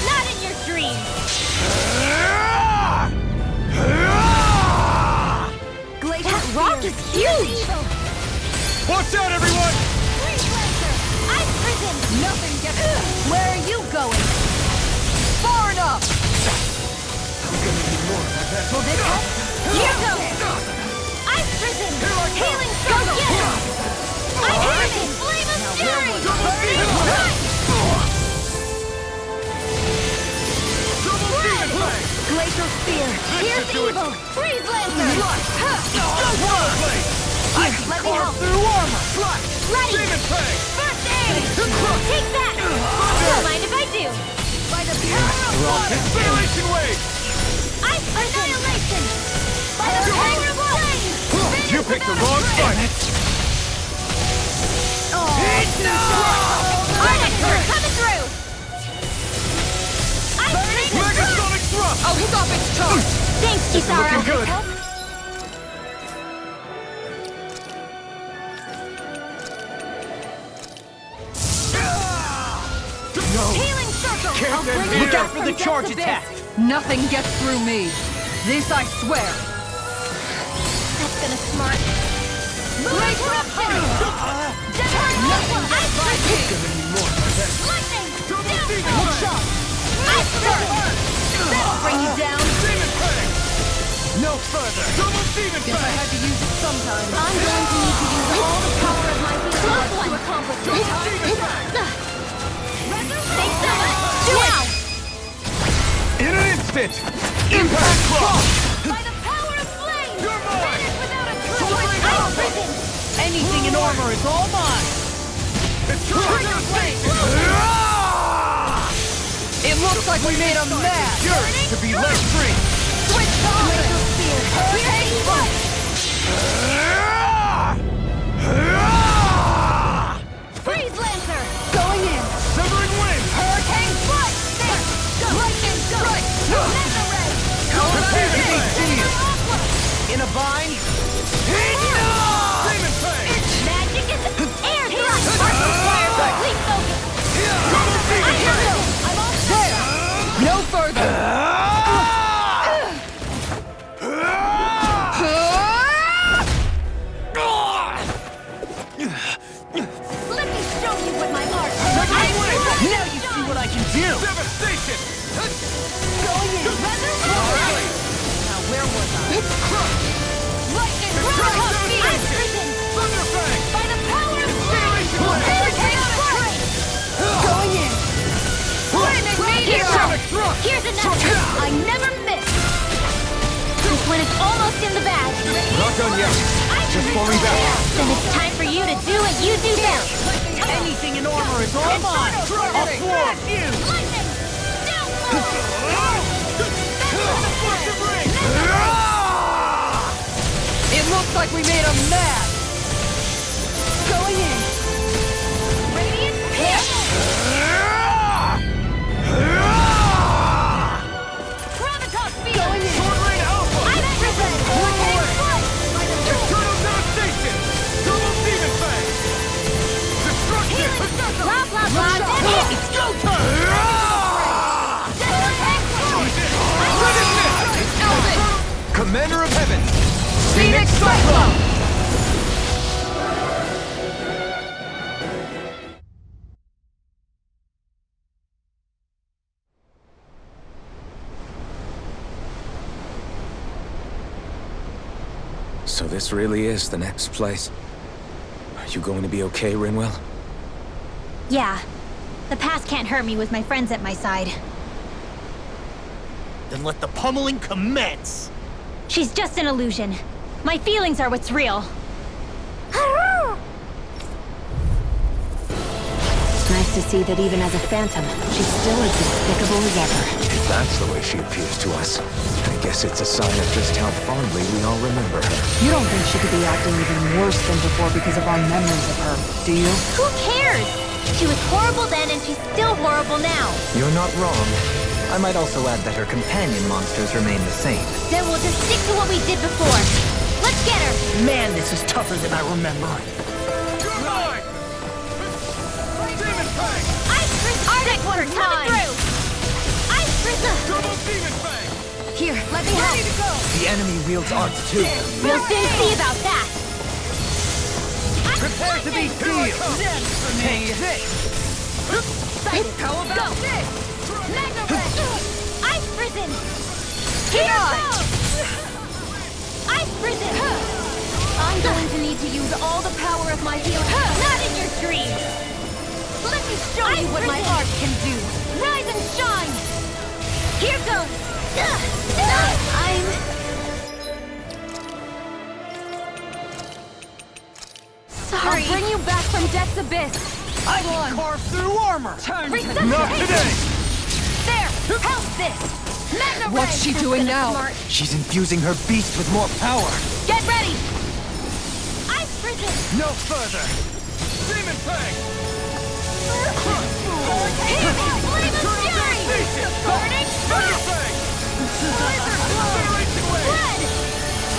Not in your dreams! That rock is huge! Watch out, everyone! Ice prison! Nothing gets... Where are you going? Far enough! Will this help? Here goes! Ice prison! Healing circle! Ice prison! Flame of fury! Glacial spear! Here's evil! Freeze lancer! Let me help! Through armor! Ready! Demon Fang! First aid! Take that! Don't mind if I do! By the power of water! Annihilation Wave! Ice annihilation! By the power of flame! You picked the wrong fight! Onyxer coming through! Ice prison! Megasonic Thrust! I'll hit off its charge! Thanks, Kisara! Looking good. Healing circle! I'll bring it Look down out for from the depth charge abyss. attack! Nothing gets through me. This I swear. That's gonna smart. Great eruption! Ice prison! Lightning! Downfall! Ice prison! That'll bring you down! Demon Fang! No further! Double Demon Guess I Fang! had to use it sometime. I'm going to need to use all the power of my healing to accomplish this. Thanks so much! Now! In an instant! Impact Cross! By the power of flame! You're mine! Vanish without a trace! Soaring Ice Alpha! prison! Anything in armor is all mine! It's Trigger Station! It looks like we made a mess. Yours to be let free! Switch Glacial spear! Hurricane strike! Freeze lancer! going in. Severing Wind! Hurricane strike! There! Go! Lightning strike! Mega ray! Repeatedly sealed! In a bind? Demon Fang! Magic is air thrust! Partial fire! Complete focus! I know! I'm all There. No further. Let me show you what my art is! Now you see what I can do! Devastation! Going in! Resurrection! Now where was I? Lightning! Ice prison! Thunder Fang! By the power of flame! Hurricane strike! done yet. Just fall me back. Then it's time for you to do what you do best. Anything in armor is all mine! I'll thwart you! It looks like we made him mad! Going in! Radiant hit! Gravitas field! Going in! Sword Rain Alpha! I'm prison! Eternal devastation! Double demon fang! Destruction! Blah, blah, blah! It's go time! Commander of Heaven! Phoenix Cyclone! So this really is the next place. Are you going to be okay, Rinwell? Yeah. The past can't hurt me with my friends at my side. Then let the pummeling commence! She's just an illusion. My feelings are what's real. It's nice to see that even as a phantom, she's still as despicable as ever. If that's the way she appears to us, I guess it's a sign of just how fondly we all remember her. You don't think she could be acting even worse than before because of our memories of her, do you? Who cares? She was horrible then and she's still horrible now. You're not wrong. I might also add that her companion monsters remain the same. Then we'll just stick to what we did before. Let's get her! Man, this is tougher than I remember. Demon fang! Ice Prison! Arctic Water coming through! Ice Prison! Double demon fang! Here, let me help. The enemy wields arts too. We'll soon see about that. Prepare to be sealed! Take this! How about this? Ice Prison! Here goes! Ice Prison! I'm going to need to use all the power of my healing. Not in your dreams! Let me show you what my art can do. Rise and shine! Here goes! Sorry. I'll bring you back from Death's abyss. I can carve through armor! Not today! There! Help this! Magna What's Ray! she doing now? Smart. She's infusing her beast with more power. Get ready! Ice Prison! No further! Demon fang! Here, Flame of Fury! Burning Thunder Spark! fang! Blizzard Blood!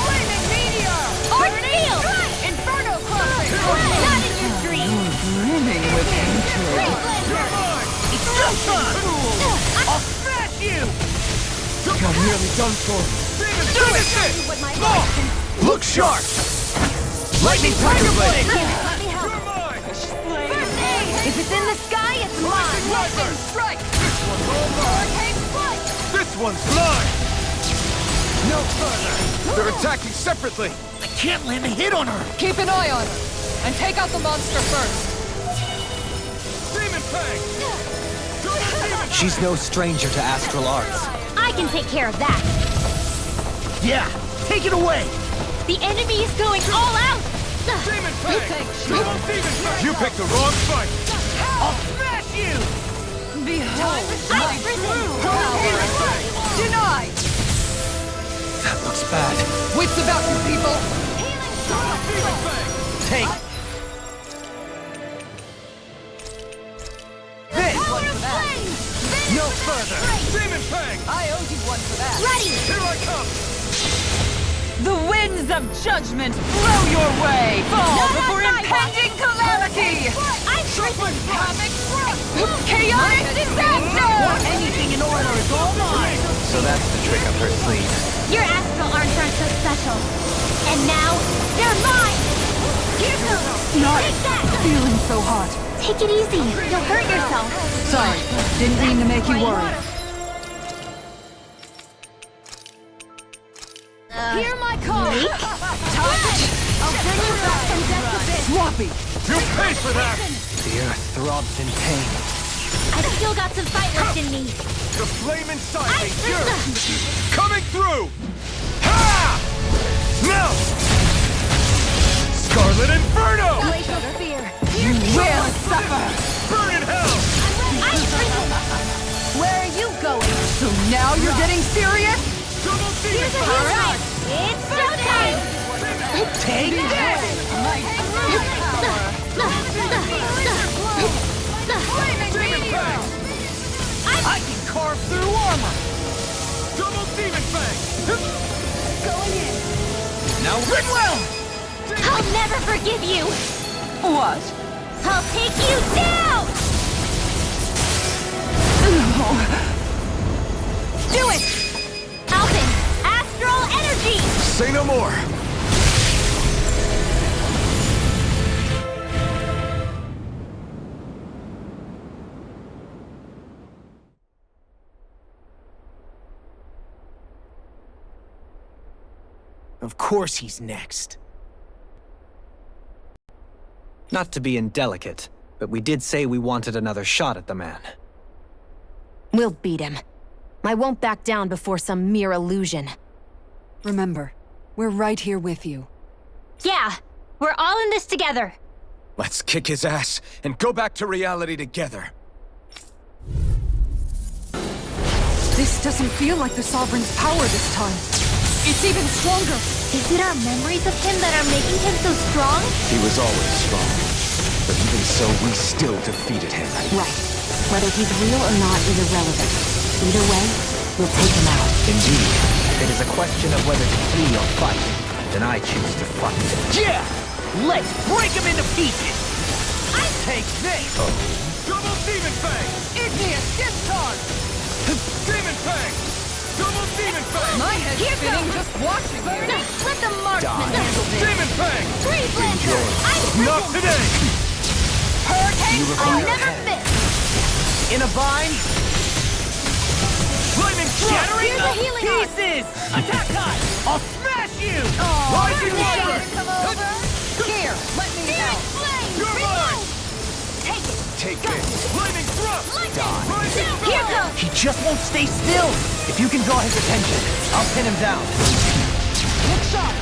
Flaming Meteor! Burning Field! Inferno Crossing! Not in your dreams! Brimming with hatred. Greenlander! It's go time! I'll smash you! I'm nearly done for. Finish it! What my art can do. Look sharp! Lightning Tiger Blade! Let me help. First aid! If it's in the sky, it's mine! Lightning Strike! Hurricane Flight! This one's mine! No further! They're attacking separately! I can't land a hit on her! Keep an eye on her, and take out the monster first. Demon Fang! She's no stranger to astral arts. I can take care of that. Yeah, take it away! The enemy is going all out! Demon Fang! Double Demon Fang! You picked the wrong fight! I'll smash you! Behold my true power! Denied! That looks bad. Wits about you, people! Demon Fang! Take No further! Demon Fang! I owe you one for that. Ready! Here I come! The winds of judgment blow your way! Fall before impending calamity! Havoc! Chaotic disaster! anything in order is all mine! So that's the trick up her sleeve. Your astral arms aren't so special. And now, they're mine! Here goes! Not Take that! feeling so hot. Take it easy. You'll hurt yourself. Sorry, didn't mean to make you worry. Hear my call! Touch! I'll bring you back from death's abyss! Sloppy! You pay for that! The earth throbs in pain. I've still got some fight left in me. The flame inside me, Ice coming through! Ha! No! Scarlet Inferno! Glacial Spear. You will suffer! Burn in hell! I'm freezing! Where are you going? So now you're getting serious? Double demon Here's a power! hero! It's showtime! Take this! Demon Fang! I can carve through armor! Double Demon Fang! Going in! Now Ridwell! I'll never forgive you! What? I'll take you down! Do it! Alvin! Astral Energy! Say no more! Of course he's next. Not to be indelicate, but we did say we wanted another shot at the man. We'll beat him. I won't back down before some mere illusion. Remember, we're right here with you. Yeah, we're all in this together. Let's kick his ass and go back to reality together. This doesn't feel like the Sovereign's power this time. It's even stronger. Is it our memories of him that are making him so strong? He was always strong. But even so, we still defeated him. Right. Whether he's real or not is irrelevant. Either way, we'll take him out. Indeed, it is a question of whether to flee or fight, then I choose to fight. Yeah! Let's break him into pieces! Take this! Double Demon Fang! Igneous discharge! Demon Fang! Double Demon Fang! My head's spinning just watching you. Let the marksman handle this! Demon Fang! Freeze Lancer! I'm Not freezing! today! Hurricane! I'll never miss! In a bind! Flaming shattering Here's a healing arc. pieces! Attack time! I'll smash you! Rising Hurricane! Water! Come over! Here, let me Spirit help. Flame! You're Reload! Take it! Take this. Flaming Thrust! Lightning! Here goes! He just won't stay still! If you can draw his attention, I'll pin him down. Look sharp.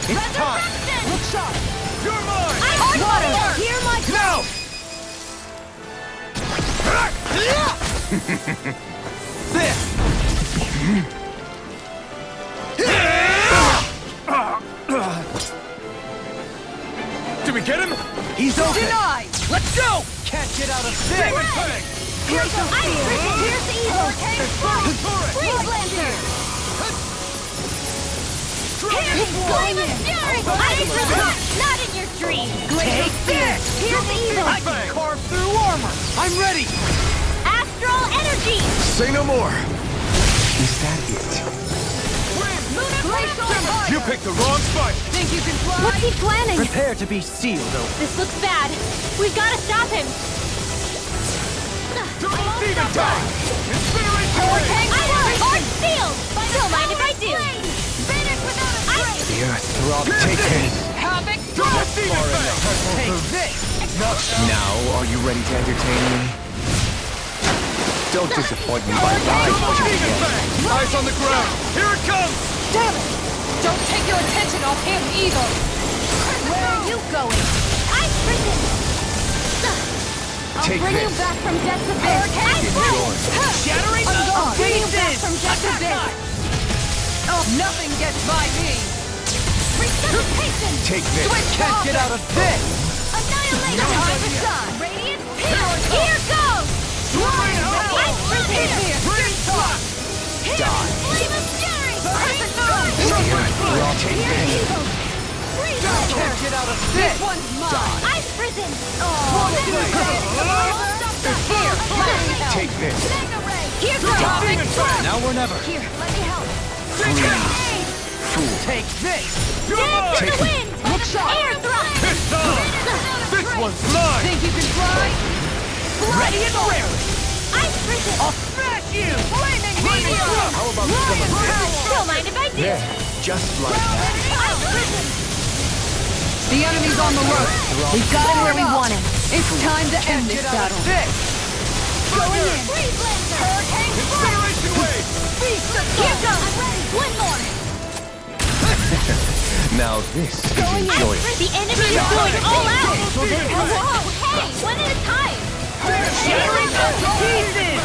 It's time! Resurrection! Look sharp. You're mine! I'm water! Hear my Now! This! Did we get him? He's open! Denied. Let's go! Can't get out of this! Demon Fang! I'm freezing! Here's the evil! Freeze Lancer! Here's Flaming Fury! I'm freezing! Not in your dreams! Take this! Here's the evil! I can carve through armor! I'm ready! Astral Energy! Say no more! Is that it? You picked the wrong fight! Think you can fly? What's he planning? Prepare to be sealed, though. This looks bad. We've got to stop him. Double Demon Fang! Incineration Wave! Arc sealed! Don't mind if I do. Finish without a break. The earth throb. Take this. Havoc. Double Demon Fang! Take this! Now, are you ready to entertain me? Don't disappoint me by lying Double to me Demon again. Fang! Eyes on the ground! Here it comes! Damn it! Don't take your attention off him either. Where are you going? I'm freezing. I'll Take bring you this. back from death's abyss. I'm frozen. Shattering I'll bring you back pieces! from death's abyss. Oh, nothing gets by me. Resuscitation. Take this. Can't get out of this! Annihilation. Time to shine. Radiant power. Here goes. I'm freezing. Die. Flame of fury. Perfect Take Here's this. evil. Freeze Lancer. Can't get out of This this! one's mine. I'm freezing. Take this. Here goes. Now or never. Here, let me help. Fool. Take this! Dance Take in the wind. Look sharp. Air thrust. It's time! This one's mine! Think you can fly? Ready and rarely! I'm freezing. I'll smash you! Flaming meteor. How about some of this? Don't mind if I do. There. Just like that. I'm freezing. The enemy's on the run. We've got him where we want him. It's time to end this Get out battle. of this! Going in. Freeze Lancer. Hurricane Incineration Wave! Here goes. I'm ready. One more. Now this is enjoyable. The enemy is going all out! Whoa, hey, one at a time! Shattering us to pieces!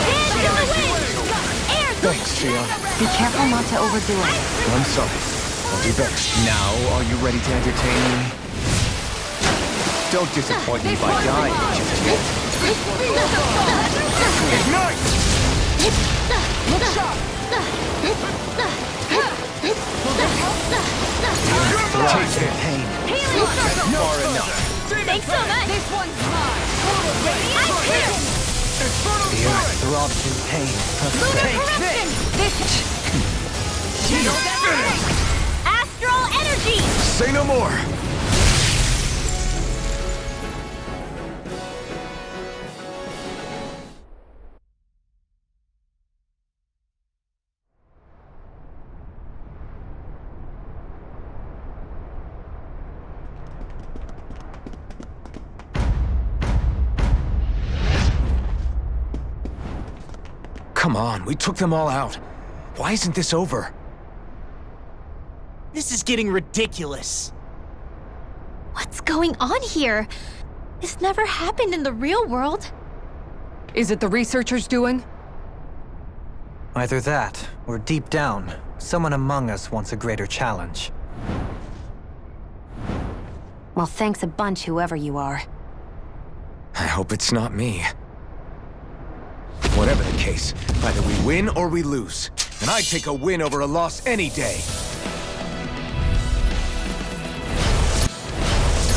Hands to the wind! Air Thanks, Shion. Be careful not to overdo it. I'm sorry. I'll do better. Now, are you ready to entertain me? Don't disappoint me by dying just yet. Ignite! Taste the pain. Far enough. Thanks so much! This one's mine! I'm here! The earth throbs in pain. Lunar corruption! Astral energy! Say no more. Come on, we took them all out. Why isn't this over? This is getting ridiculous. What's going on here? This never happened in the real world. Is it the researchers doing? Either that, or deep down, someone among us wants a greater challenge. Well, thanks a bunch, whoever you are. I hope it's not me. Whatever the case, either we win or we lose. And I'd take a win over a loss any day.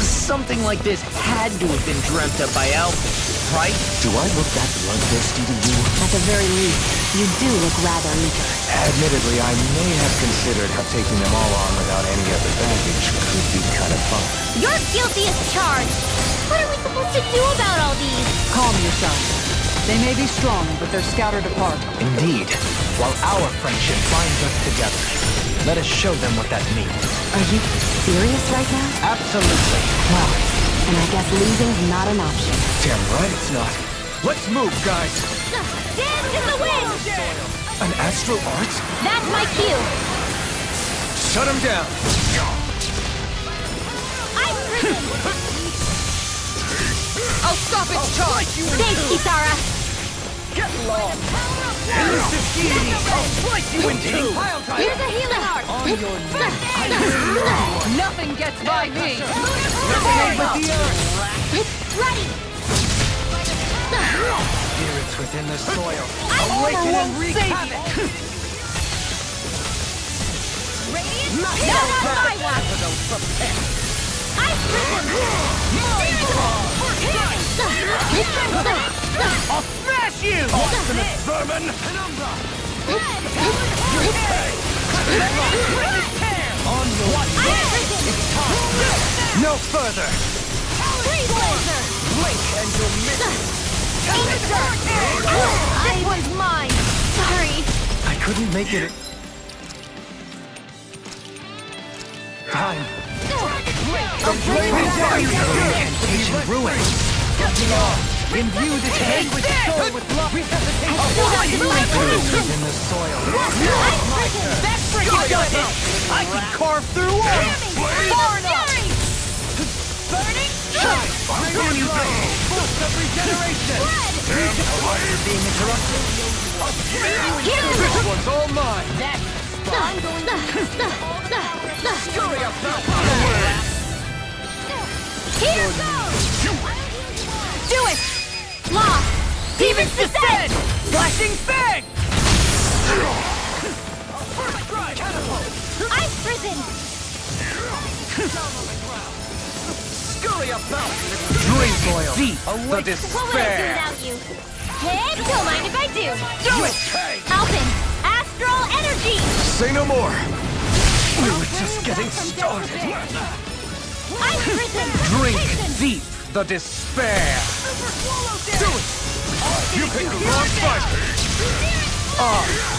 Something like this had to have been dreamt up by Alpha, right? Do I look that bloodthirsty to you? At the very least, you do look rather eager. Admittedly, I may have considered how taking them all on without any other baggage could be kind of fun. You're guilty as charged! What are we supposed to do about all these? Calm yourself. They may be strong, but they're scattered apart. Indeed. While our friendship binds us together, let us show them what that means. Are you serious right now? Absolutely. Well, and I guess losing's not an option. Damn right it's not. Let's move, guys. Dance in the wind! An astral art? That's my cue! Shut him down! I'm prison! I'll stop its charge! Thanks, Kisara! Get lost! Here's the key! I'll slice you in two! Here's a healing art! On your knees! Nothing gets by me! Resonate with the earth! Ready! Spirits within the soil. Awaken and wreak havoc! Radiant? Not on my watch! I'm I'll smash you! Ultimate vermin! On your No further! Blink and you'll miss! This one's mine! Sorry! I couldn't make it. Time. The flaming fire! Incantation ruined! Imbue this head with soul with love! Spirits in the soil! That's freaking good! I can carve through walls! Far enough! Burning Bring on you go! Boost of regeneration! Being interrupted? This one's all mine! Scurry up now! Here goes! Do it! Law! Demon's Descent! Flashing Fang! Ice Prison! Scurry up now! Drink oil! The What would I do despair! without you? Hey, don't mind if I do! Do it! Alpin! Astral Energy! Say no more! We were just getting started! Ice Prison! Drink deep the despair! Do it! You picked the wrong fight! I,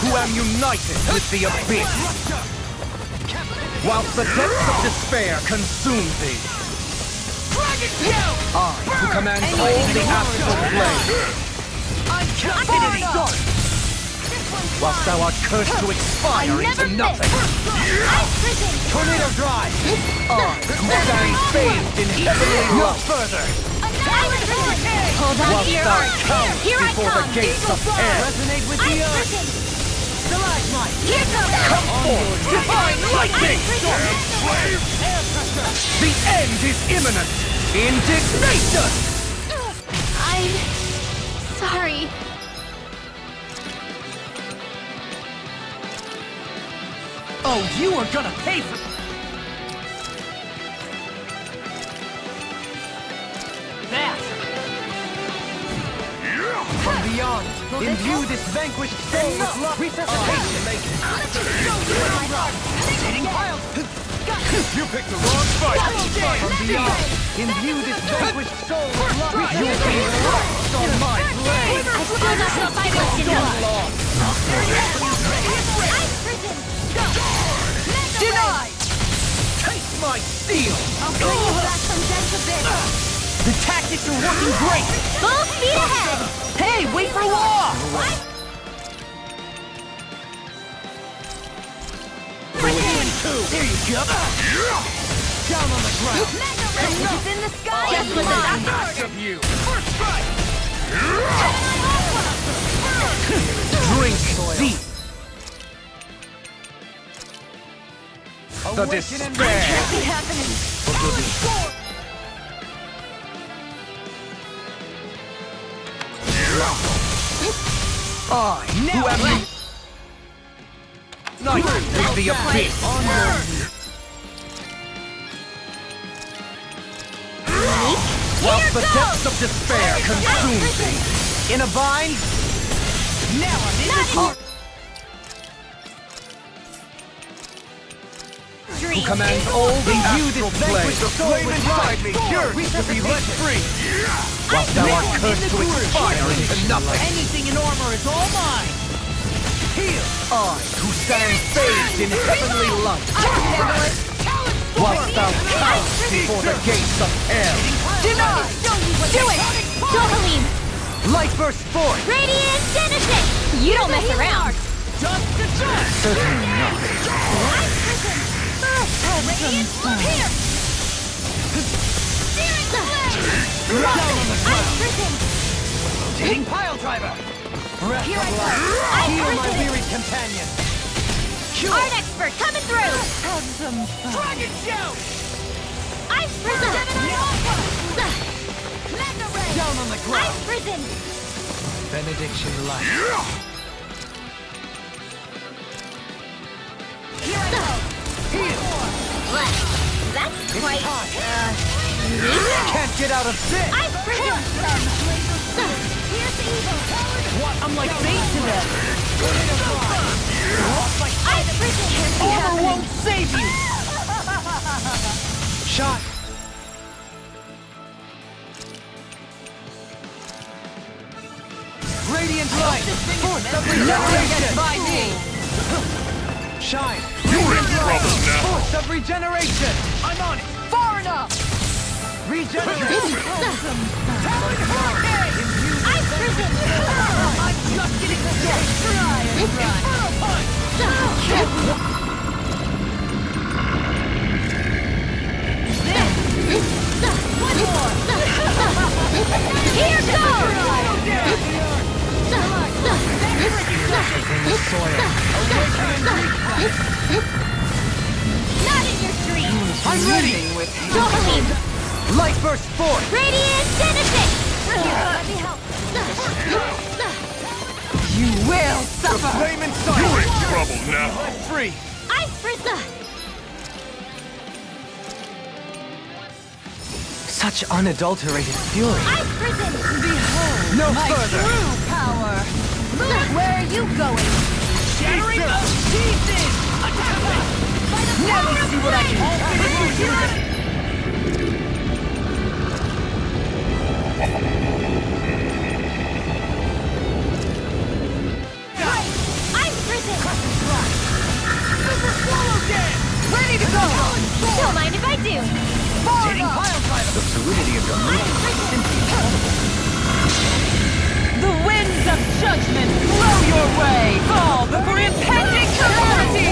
who am united with the abyss! Whilst the depths of despair consume thee! I, who command all the astral plane! Far enough! whilst thou art cursed to expire into nothing. Tornado drive! Who stands bathed in heavenly love further! Hold on to your heart. Here I Before come. the gates of hell! Resonate with the earth! Here goes. Come forth, divine lightning! The end is imminent! Indignation! I'm sorry. Oh, you are gonna pay for... that! From beyond, imbue this vanquished soul with love. Resuscitation! You picked the wrong fight! From beyond, imbue this vanquished soul with love. You'll be lost on my blade! I still got some fight enough. Denied! Taste my steel! I'll bring you back from death a bit. The tactics are working great! Full speed ahead! Hey, wait for law! There you go! Down on the ground! It's in the sky! Just what the doctor Of you! First strike! Drink deep! The despair! can't be happening. I, who am you? Night with the abyss! Whilst the depths of despair consume thee! In a bind? Now I'm in the who commands all the astral plane. The flame inside me yearns to be let free. Whilst thou art cursed to expire into nothing. Anything in armor is all mine! Here, I, who stand bathed in heavenly light. Whilst thou cowerest before the gates of hell. Deny! Do it! Dohalim! Light burst forth! Radiant Genesis! You don't mess around! Certainly not. Radiant here! Down on the ground! Taking pile driver! Breath of life! Heal my weary companion! Art expert coming through! Dragon shout! Ice prison! Down on the ground! Ice prison! Benediction light! Here I go! That's quite, unique. Can't get out of this! Ice prison! Here's evil! What? I'm like bait to them! Ice prison! Armor won't save you! Shot! Radiant light! Force of regeneration! By me! Shine! You're in trouble now! Force of regeneration! I'm on it! Far enough! Regeneration! Ice prison! I'm just getting started! Try and run! One more! Here goes! Not in your dreams! I'm ready! Dohalim! Light burst forth! Radiant Genesis! Let me help! You will suffer! The flame inside! You're in trouble now! Let free! Ice prison! Such unadulterated fury. Ice prison! Behold! No further! True power! Where are you going? Shattering of pieces! Attack them! By the Now power you of see what I flame! can do! Ice prison! Super swallow dance! Ready to go! Don't mind if I do! Taking pile driver! The fluidity of your movement is simply incredible. The winds of of judgment blow your way! Fall before impending calamity!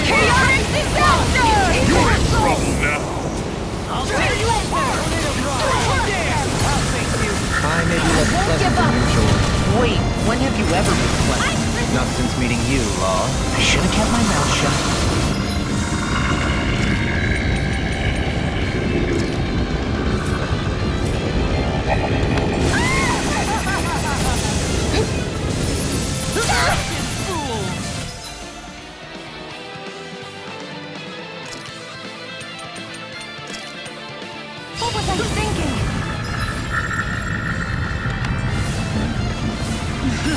Chaotic disaster! You're in trouble now! I'll tear you apart! I may be less pleasant than usual. Wait, when have you ever been pleasant? Not since meeting you, Law. I should have kept my mouth shut. What was I thinking?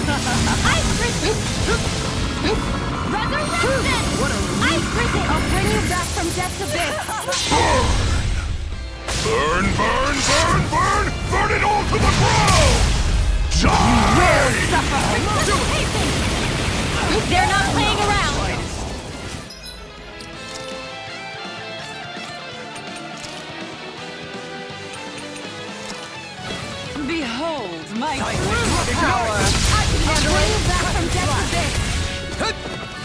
Ice Prison! Resurrection! Ice Prison! I'll bring you back from death's abyss! Burn, burn, burn, burn! Burn it all to the ground! Die! They're not playing around! Behold my true power! I can handle it! Back from death's abyss!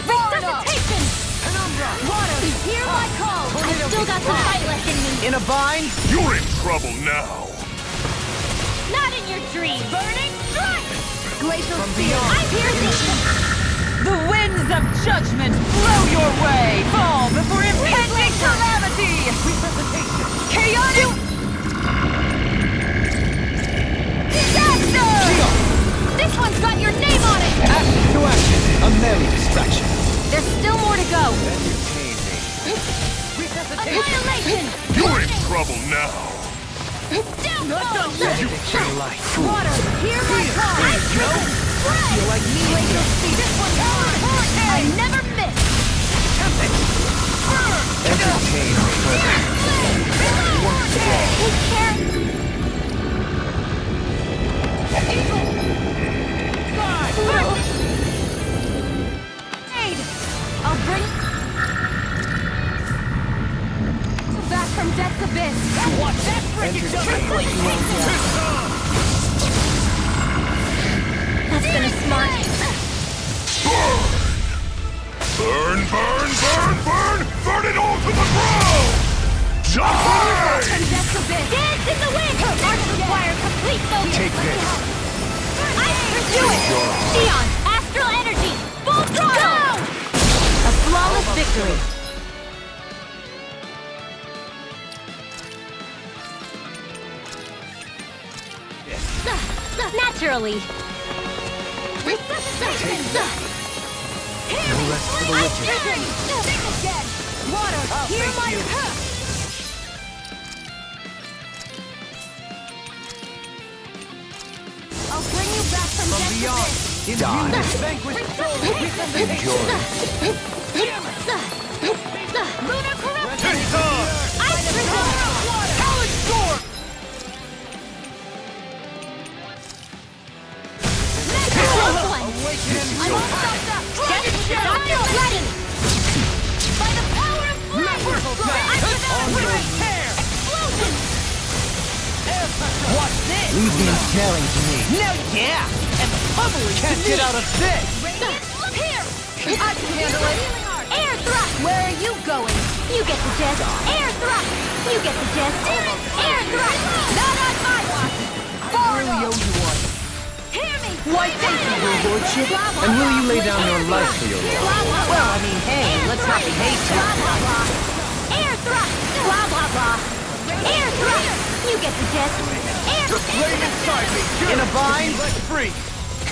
Resuscitation! Water, hear my call! I still got some fight left in me! In a bind? You're in trouble now! Not in your dreams! Burning strike! Glacial From steel! beyond. I hear thee! The winds of judgment blow your way! Fall before impending calamity! Resuscitation! Chaotic! Disaster! This one's got your name on it! Action to action. A merry distraction. There's still more to go! Resuscitation. Annihilation! You're in trouble now! Downfall! Life. Water, hear my call! I feel like me. This one's mine! I never miss! Entertain me further. Take care! Aid! I'll bring... back from death's abyss! Watch that freaking That's gonna smart! Burn, burn, burn, burn! Burn it all to the ground! Die! From death's abyss! Dance in the wind! Arts require complete focus! Take this. I do it! Neon! Astral energy! Full throttle! A flawless victory! Naturally! Resuscitation! No rest for the I'm wicked. triggering! Think again! Water, hear my... I'll bring you back from death beyond. to this! Die. Vanquished soul! Lunar corruption! Ice prison! Hellish storm! By the power of Explosion! What's this? Leave the ensnaring to me. Now, yeah! And the pummeling Can't get out of this! Look here! I can handle it! Air thrust! Where are you going? You get the gist. Air thrust! You get the gist. Air thrust! Not on my watch! I really owe you one. Hear me! Why, thank you, your lordship. And will you lay down your life for your law? Well, I mean, hey, let's not be hasty. Blah, blah, blah. Air thrust! Blah, blah, blah. Air thrust! You get the gist. Air The flame inside me. In a bind? Let free.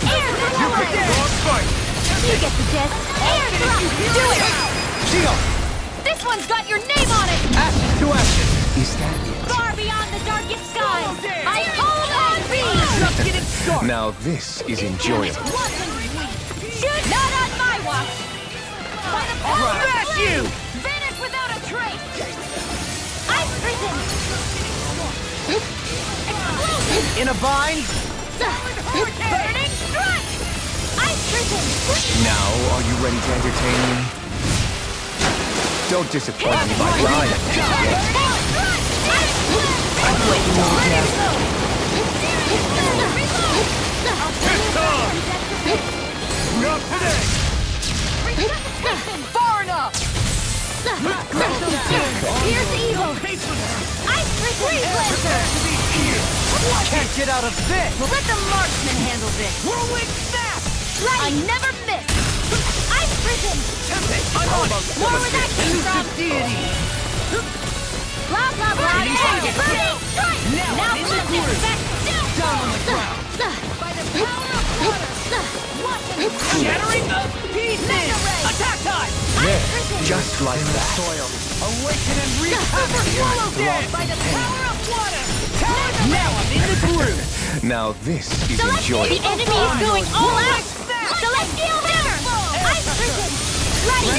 Air thrust! You picked the wrong fight. You get the gist. Air thrust! Do it! Shield. This one's got your name on it! Action to action. Is that it? Far beyond the darkest skies! I hold on beam! Just getting started. Now this is enjoyable. Shoot! Not on my watch! By the power of Smash flame! you! Vanish without a trace! Ice prison! Explosion! In a bind? Burning strike! Ice prison! Now, are you ready to entertain me? Don't disappoint me by dying. I'm letting you know. I'll Ice Freeze Lancer! Can't get out of this! Let the marksman handle this! Whirlwind snap! I never miss! Ice Prison! I'm on! More where that came from! Deity! Blah blah blah! Now let this back Down on the ground! by the power of water! Shattering the pieces! Attack time! Just like that. Soil! Awaken and wreak havoc! By the power of water! Now I'm in the groove! Now this is The enjoyable. enemy is going all out! Celestial Hammer! Ice Prison! Ready!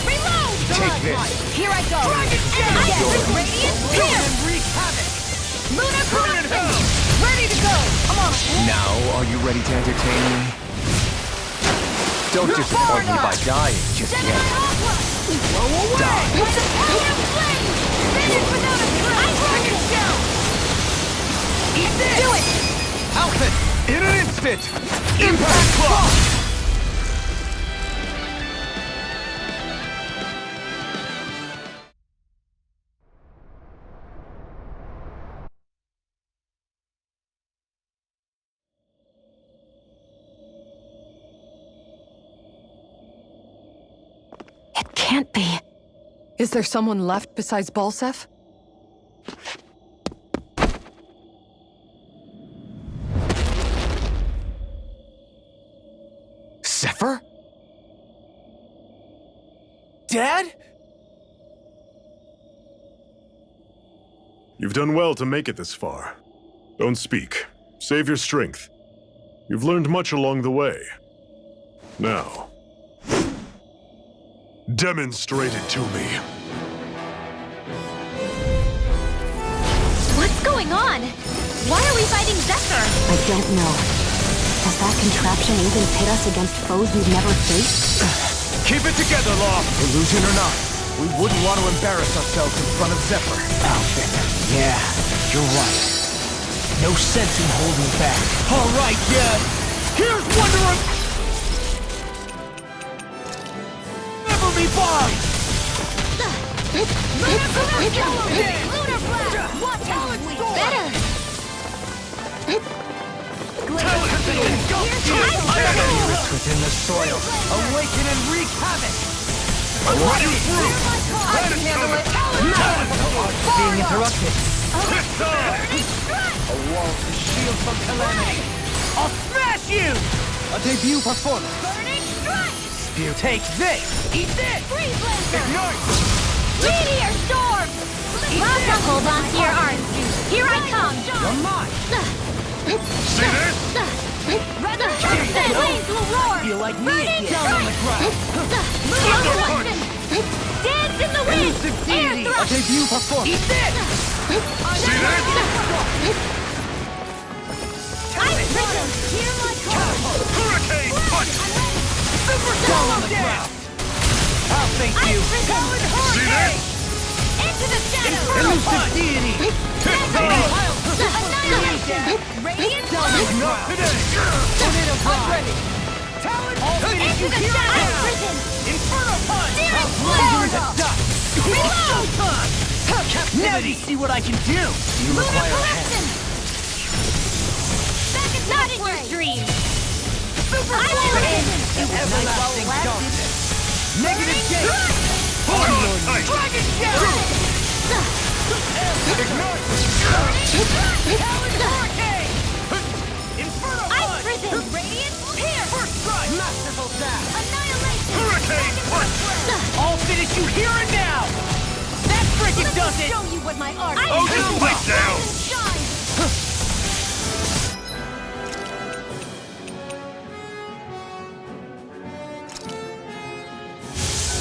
Reload! Take this. Here I go! Ice Prison! Radiant Spear! And wreak havoc! Lunar Corruption! Ready to go! Come on! Now, are you ready to entertain me? Don't disappoint me by dying just Jedi yet. Aqua! Blow away! By the power of flame! Finish without a trace! Ice Prison! Down! Eat this! Do it! Alpha! In an instant! Impact Claw! It can't be. Is there someone left besides Balsef? Zephyr? Dad? You've done well to make it this far. Don't speak. Save your strength. You've learned much along the way. Now, demonstrate it to me. What's going on? Why are we fighting Zephyr? I don't know. Does that contraption even pit us against foes we've never faced? Keep it together, Law! Illusion or not, we wouldn't want to embarrass ourselves in front of Zephyr. Outfit. Yeah, you're right. No sense in holding back. All right, here's Wonder of... Never be bombed! Lunar Blast! Watch out! Better! Spirits within the soil. Awaken and wreak havoc! Run you through! I can handle it! Being interrupted. A wall to shield from calamity. I'll smash you! A debut performance. Burning Strike! Spear, take this! Eat this! Freeze Lancer! Ignite! Meteor Storm! Basa, hold on to your arms. Here I come! You're mine! See this? Flames will roar! Feel like me Burning down on the ground! Lunar Corruption! Dance in the wind! Elusive Air deity! A Thrust! debut performance! Eat this! See this? Ice Prison! Hear my call! Hurricane punch! Down on the ground! I'll thank you! Ice Prison! See this? Into the shadows! Elusive deity! Annihilation! Radiant Blast! Not today! Tornado Blast! Ready! Talon! I'll finish you Into the here and shadows! now! Prison! Inferno Punch! Searing Laser Blast! to dust! Reload! Captivity! See what I can do! You Lunar require a Corruption! Back at not in your dreams! Super Isolation! Everlasting darkness! Negative gate! Hold on tight! Dragon Shout! Ignite! Talon Hurricane! Inferno Ice Punch! Prison! Radiant Pierce! First strike! Masterful Dash! Annihilation! Hurricane punch! I'll finish you here and now! That frickin' does it! Show you what my art is! Oh, just wait down! Shine!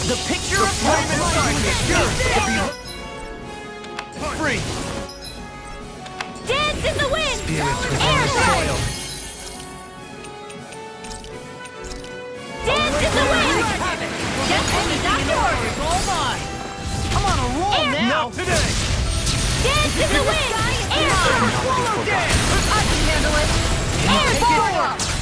The picture of flame inside me is yours to be free! Dance in the wind! Spirits within Air the Thrust! soil! Dance in the wind! Destiny, not yours! All mine! I'm on a roll Air now! Not today! Dance in the wind! Air Thrust! Swallow dance! I can handle it! Air Thrust!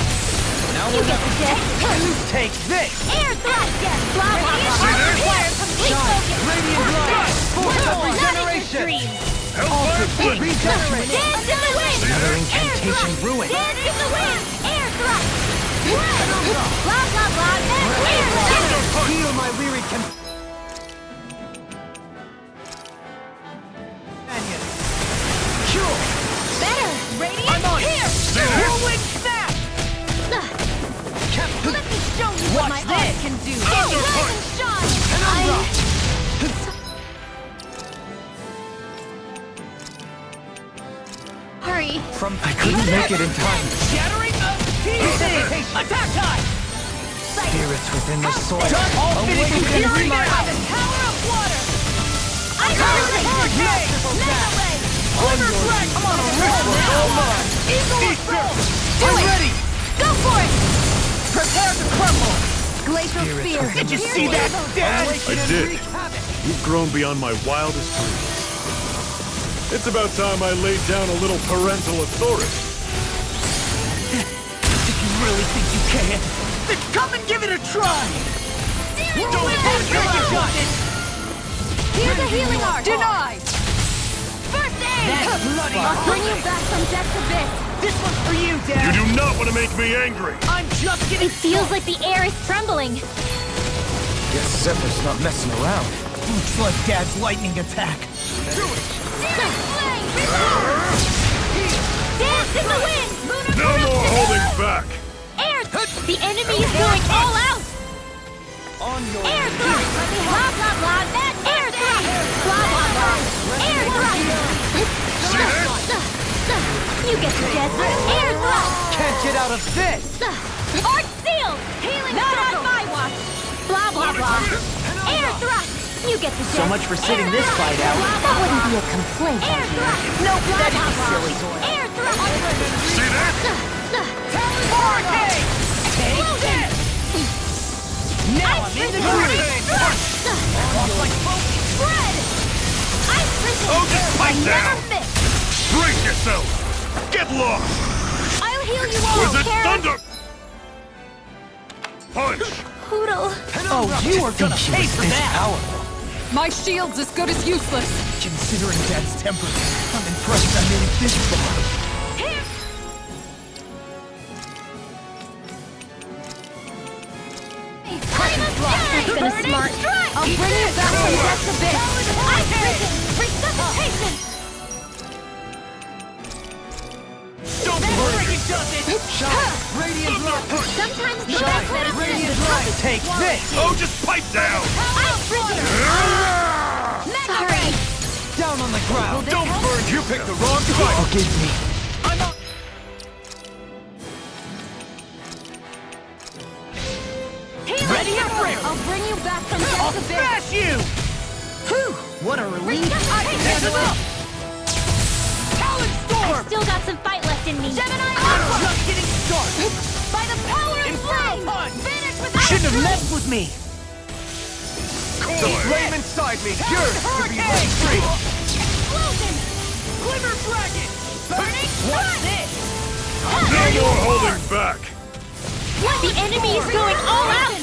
Now You we're get not... the gist! Take this! Air Thrust! Blah, blah, blah. See this? Requires some Shine! Radiant light! Force of regeneration! Alter beam! Regenerate! Dance in the wind! Another incantation ruined. Dance in the wind! Air thrust! Blah, blah, blah, air thrust! Heal my weary companion. Cure! Better! Radiant I'm on it. here! Whirlwind snap! Let me show you what my art can do! Rise and shine! Hurry! I couldn't make it in time. Shattering of pieces! Attack time! Spirits within the soil. All finishing fury by now! the power of water! I got it! Melee! Glimmer Drag! I'm on a roll now! Eagle throw! Do it! Ready! Go for it! Prepare to crumble! Glacial spear! Did you see that, Dad? I did. You've grown beyond my wildest dreams. It's about time I laid down a little parental authority. If you really think you can, then come and give it a try! Don't Here's a healing art! Denied! First aid! That's bloody I'll bring you back from death's abyss! This one's for you, Dad! You do not want to make me angry! I'm just getting It feels like the air is trembling! Guess Zephyr's not messing around. Looks like Dad's lightning attack. Do it! Dance in the wind! Lunar No more holding back! Air! The enemy is going all out! On your Air thrust! Blah, blah, blah, that air thrust! Blah, blah, blah, air thrust! You get the gist! Air thrust! Can't get out of this! Art sealed! Healing Not on my watch! Blah, blah, blah! Air thrust! You get the gist! So much for sitting this fight out. That wouldn't be a complaint. Air thrust! No, that'd be silly. silly. Air thrust! See that? Hurricane! Take this! Now I'm in the groove! Spread! Ice prison! Oh, just pipe I down! never miss! Brace yourself! Get lost! I'll heal you all, Was it Karen! thunder? Punch! Poodle! Oh, you are gonna pay for that! My shield's as good as useless. Considering Dad's temper, I'm impressed I made it this far. Here! It's been a smart. I'll bring you back from death's abyss. Ice prison! Resuscitation! Don't worry, it does it! Shine! Radiant light! Sometimes the Shine! best medicine is Radiant the light! toughest Take one. this! Oh, just pipe down! Ice prison! Sorry. Down on the ground! Don't burn! You picked the wrong fight! Forgive me. I'm on... Ready or bring? I'll bring you back from I'll death's abyss. smash you! Whew! What a relief! I can handle it! Talon Storm! Still got some fight left in me. Gemini I'm just getting started! By the power of flame! Punch! Finish with Shouldn't have messed with me! Flame inside me! Yours to be let free! Explosion! Glimmer Dragon! Burning What's Sun! this? No more holding back! The enemy is going all out!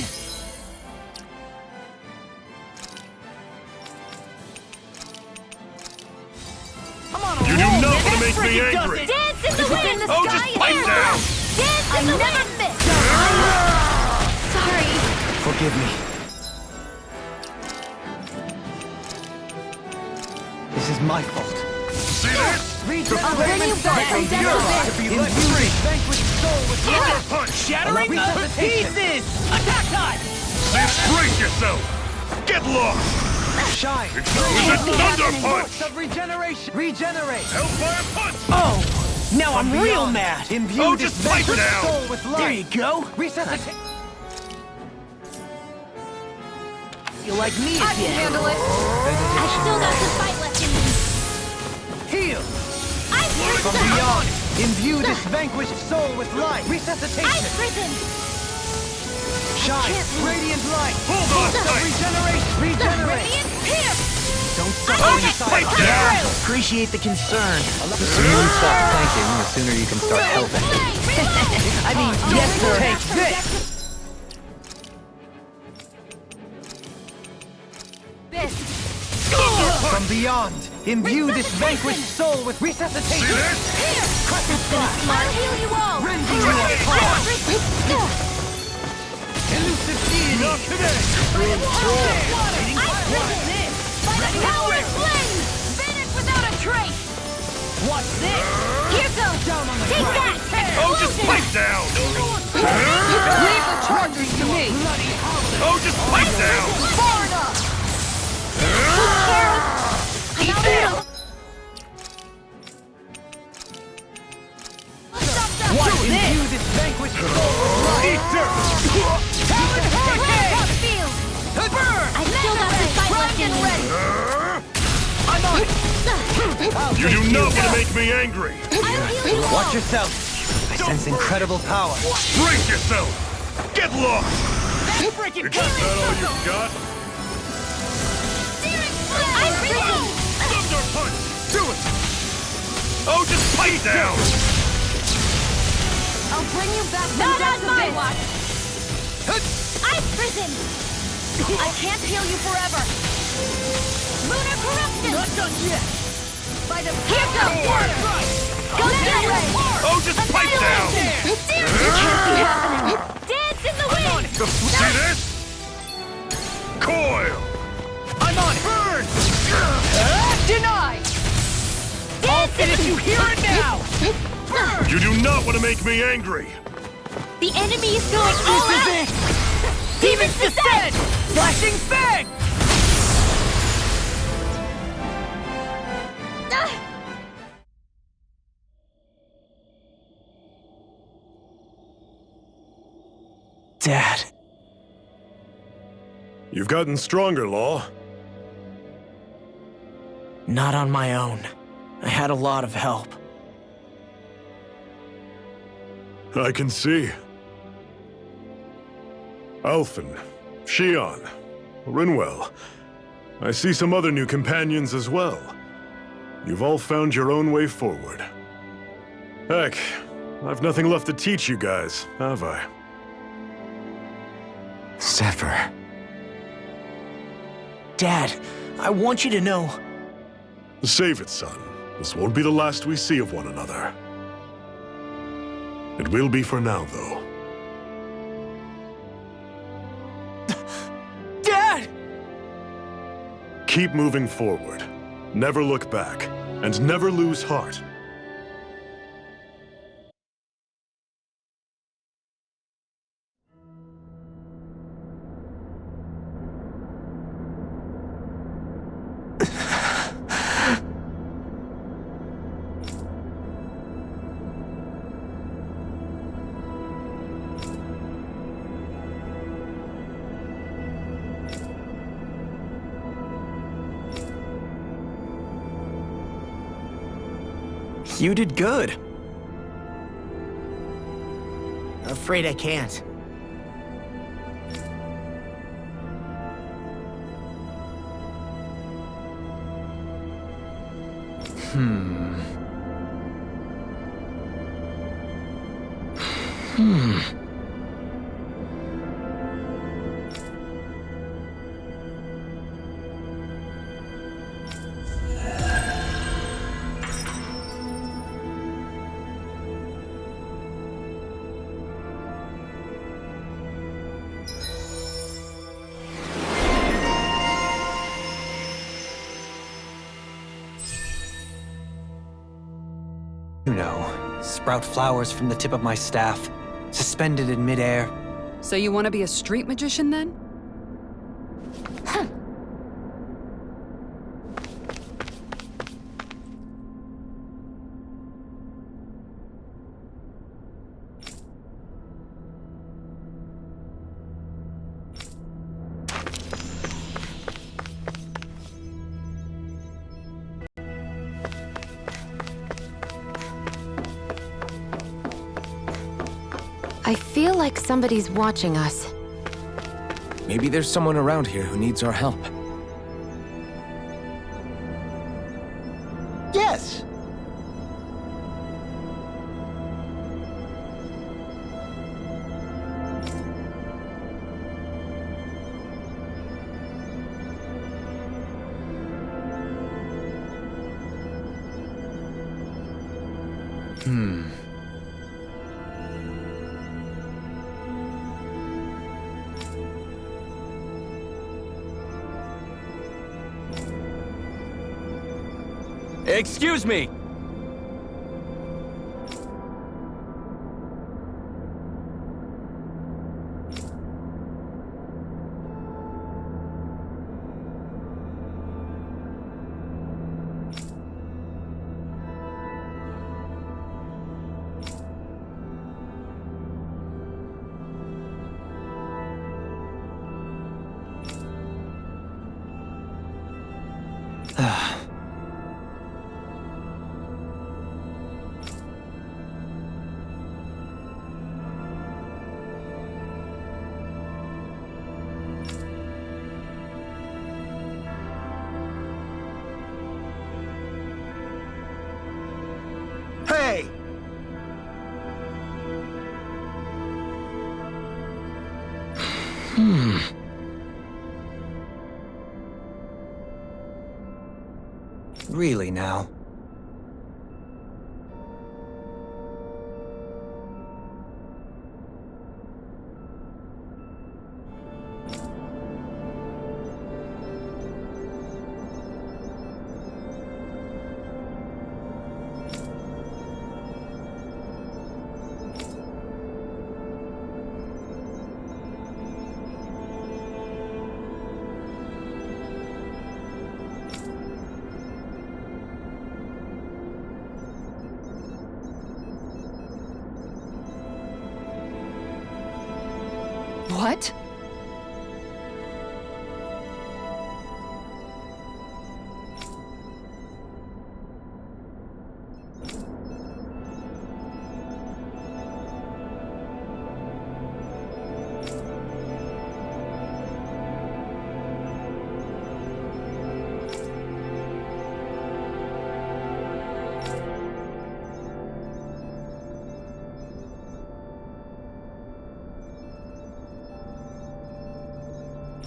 I'm on a You do roll, not man. want to make me Friggin' does angry. it. Dance in the wind! Oh, just pipe down! Dance in the wind! Sorry. Forgive me. This is my fault. See this? I'll bring you back from death's To be abyss. let free! Vanquish soul with Thunder punch! Shattering of pieces! Attack time! Brace yourself! Get lost! Shine! Was it thunder punch? Force of regeneration! Regenerate! Hellfire punch! Oh! Now I'm From real beyond. mad! Imbue Oh, this just pipe vanquished down. soul with light! There you go! Resuscitate! You like me I can again? handle it. I still got some fight left in me. Heal! Ice From prison! beyond! Imbue this vanquished soul with light! Ice Resuscitation! prison! Shine! Radiant light! Hold on tight! Regenerate! Regenerate! Radiant pierce! Don't I suffer got it! inside! Pipe down! Appreciate the concern. The sooner you stop thanking, the sooner you can start helping. I mean, yes, sir. Take this! beyond. Imbue this vanquished soul with resuscitation. Crescent slash. I'll heal you all! Rending you apart. Elusive deity. Not today. By the power of flames! Vanish without a trace! Watch this. Here goes! Take that! Oh, just pipe down! Leave the charges to me! Oh, just pipe down! Far enough! I'm out here! Watch imbue this vanquished soul. Eat dirt! Talon hurricane. Field! Burn. I still got this fight left in me! I'm on it. You do not want to make me angry! I'll heal you all! Watch yourself. I sense incredible power. Brace yourself! Get lost! Freaking Is that all you've got? I'm risen! Thunder punch! Do it! Oh, just pipe down! I'll bring you back from death to Baywatch! I'm risen! I can't heal you forever! Lunar corruption! Not done yet. By the here goes! Go get it! Oh, just pipe down! It can't be happening! Dance in the wind! See this? Coil! I'm on it. Burn. Deny. I'll finish you here and now. Burn. You do not want to make me angry! The enemy is going all This out! is it. Demons descend. Flashing fang. Dad. You've gotten stronger, Law. Not on my own. I had a lot of help. I can see. Alphen, Shion, Rinwell. I see some other new companions as well. You've all found your own way forward. Heck, I've nothing left to teach you guys, have I? Zephyr. Dad, I want you to know... Save it, son. This won't be the last we see of one another. It will be for now, though. Dad! Keep moving forward. Never look back. And never lose heart. You did good. Afraid I can't. You know, sprout flowers from the tip of my staff, suspended in midair. So you want to be a street magician then? I feel like somebody's watching us. Maybe there's someone around here who needs our help. Yes! Excuse me! Hey! Really now? What?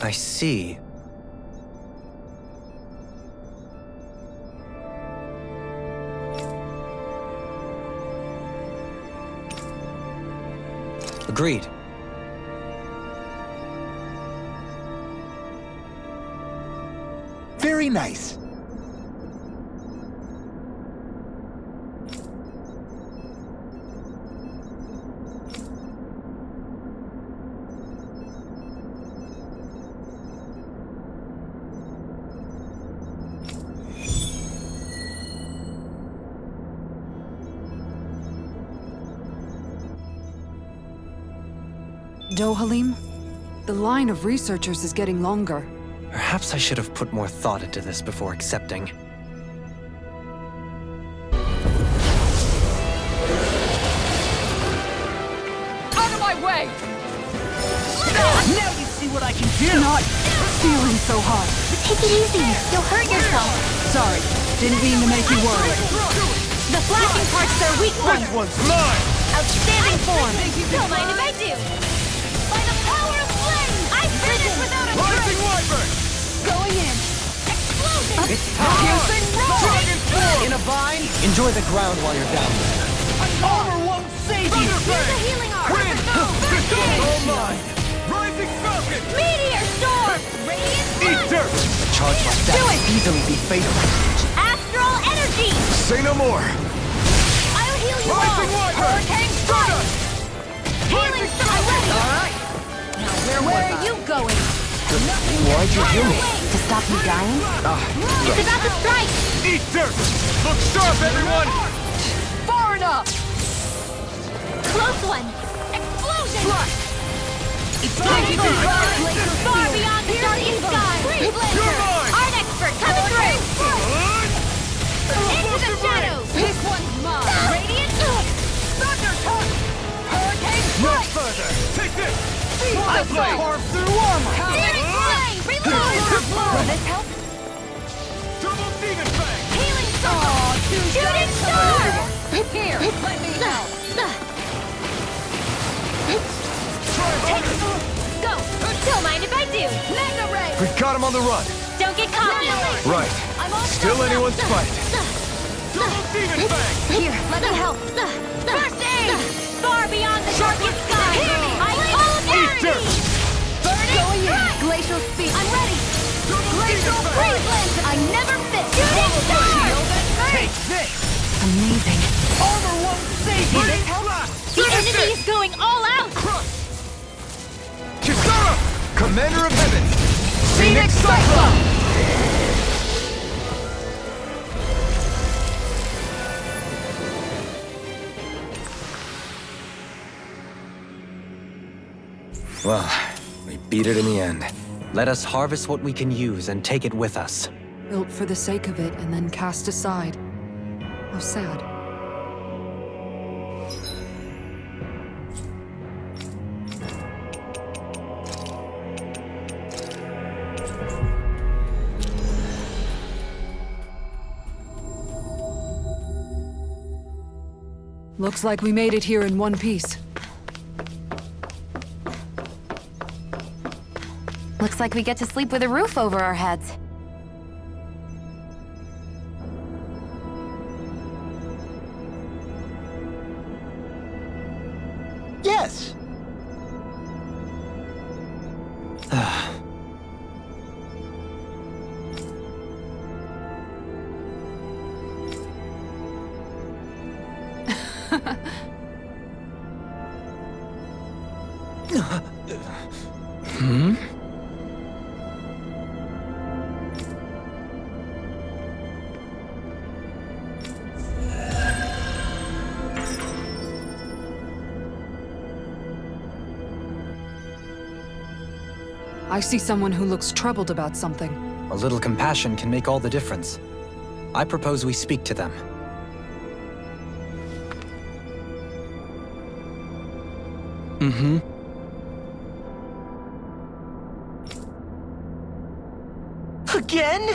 I see. Agreed. Very nice. Dohalim? The line of researchers is getting longer. Perhaps I should have put more thought into this before accepting. Out of my way! Now you see what I can do! Not feeling so hot. Take it easy. You'll hurt yourself. Sorry, didn't mean to make you worry. The flashing part's their weak point. This one's mine! Outstanding form. Don't mind if I do. By the power of flame, I finish without a Rising trace. Wyvern! Going in. Explosion. It's piercing Dragon form! In a bind, Enjoy the ground while you're down there. armor won't save you! Use a healing arm. Win! This one's all mine! Rising Falcon! Meteor storm. Radiant Eat punch. dirt! A charge like that can easily be fatal. Astral energy. Say no more! I'll heal you Rising all. Wyvern! Hurricane Strike! strike. Healing strike. All right. Now Where are you going? Why'd you heal me? To stop you dying? It's about to strike. Eat dirt! Look sharp, everyone! Far enough! Close one. Explosion. It's Far time to be far beyond the darkest sky. You're mine! Art expert coming through. Into the shadows. This one's mine! Radiant. Thunder touch. Hurricane No strike. further! Take this! I'll Carve through armor! Searing flame. Reload. Will this help? Double demon fang! Healing soul. Shooting star. Here, let me help! Go. Don't mind if I do. Mega ray. We've got him on the run. Don't get caught. Right. I'm all Still stuffed up. anyone's fight. Double demon fang! Here, let me help. First aid! Far beyond the darkest sky! I call authority! Burning strike! Glacial speed! I'm ready! Glacial freeze lantern! I never miss! Shooting star! Take this! Amazing. Armor won't save you! This helps? The enemy is going all out! Kisara! Commander of Heaven! Phoenix Cyclone! Well, we beat it in the end. Let us harvest what we can use and take it with us. Built for the sake of it and then cast aside. How sad. Looks like we made it here in one piece. Looks like we get to sleep with a roof over our heads. Yes! Hmm? I see someone who looks troubled about something. A little compassion can make all the difference. I propose we speak to them. Mm-hmm. Again?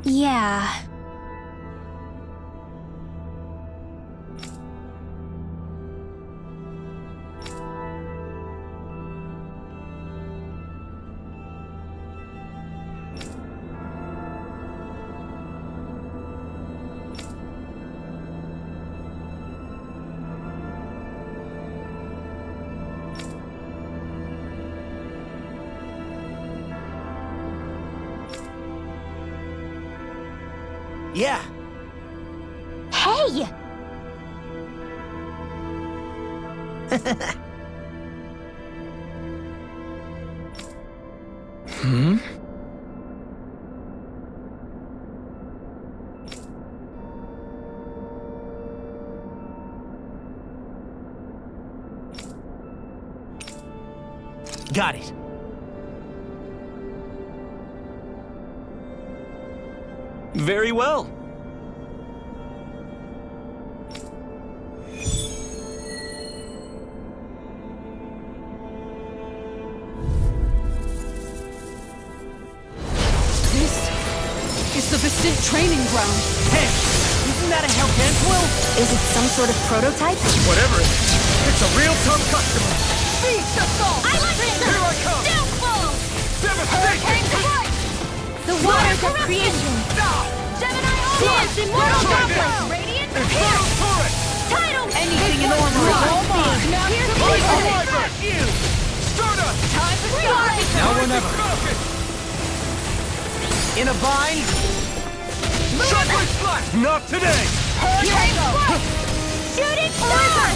Yeah. Yeah. Hey! Hmm? Got it. Very well. It's the Vicent training ground. Hey, isn't that a Hellcat Quill? Is it some sort of prototype? Whatever it is, it's a real tough customer. Beast assault! I like it! Here I come! Downfall! Devastation! Strike! The waters of creation! Gemini All! Dance immortal droplets! Radiant Infernal turret! Tidal! Anything in order is all mine! Now here's the Back you! Stardust! Time to strike! Now or never. In a bind? Shockwave Slash! Not today! Hurricane strike! Shooting star!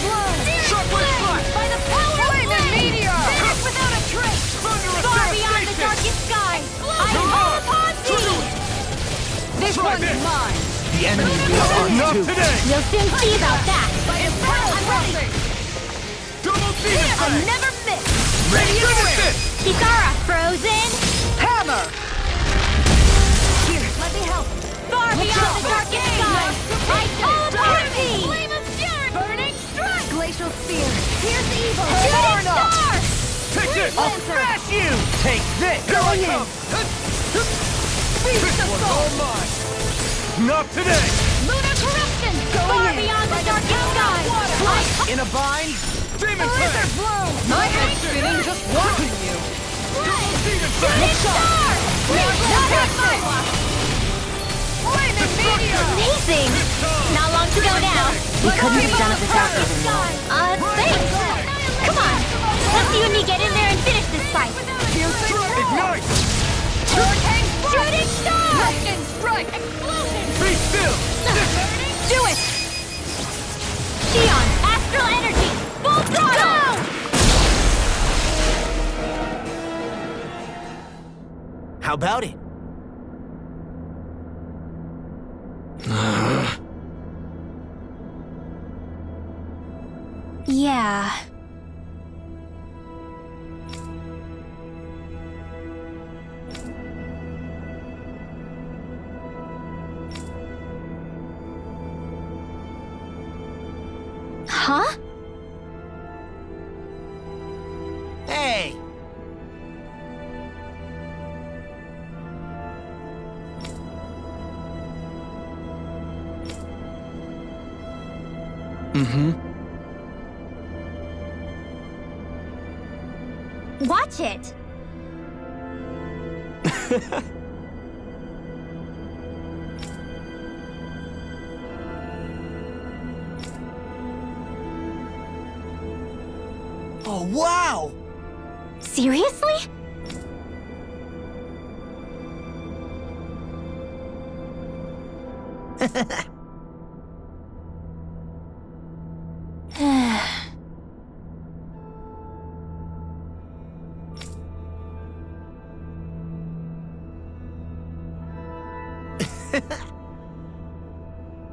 Shockwave Slash! By the power of flame! Meteor! Vanish without a trace! Thunderous Far beyond the devastation! darkest skies! I call upon thee! This Try one's this. mine! The enemy will arm Not too. today! You'll soon see about that! I'm ready! Double Demon I Fang! never miss! Ready to win! Kisara, frozen! Hammer! Here, let me help! Far beyond the darkest skies! I call upon thee! Flame of fury! Burning strike! Glacial spear! Here's the evil! Shooting star! Take this! I'll smash you! Take this! Here I come! This one's all mine! Not today! Lunar corruption! Far beyond the darkest skies! In a bind? Demon Fang! My head's spinning just watching you! Double Demon Shooting Fang! star! amazing! Not long to go now. We couldn't have done it without you, Rena. Thanks! Come on! Let's you and me get in there and finish this fight! Ignite! Shooting star! Lightning strike! Explosion! Be still! Do it! Xion, astral energy! Full throttle! How about it? Yeah. Huh? Hey! Watch it! Oh, wow! Seriously?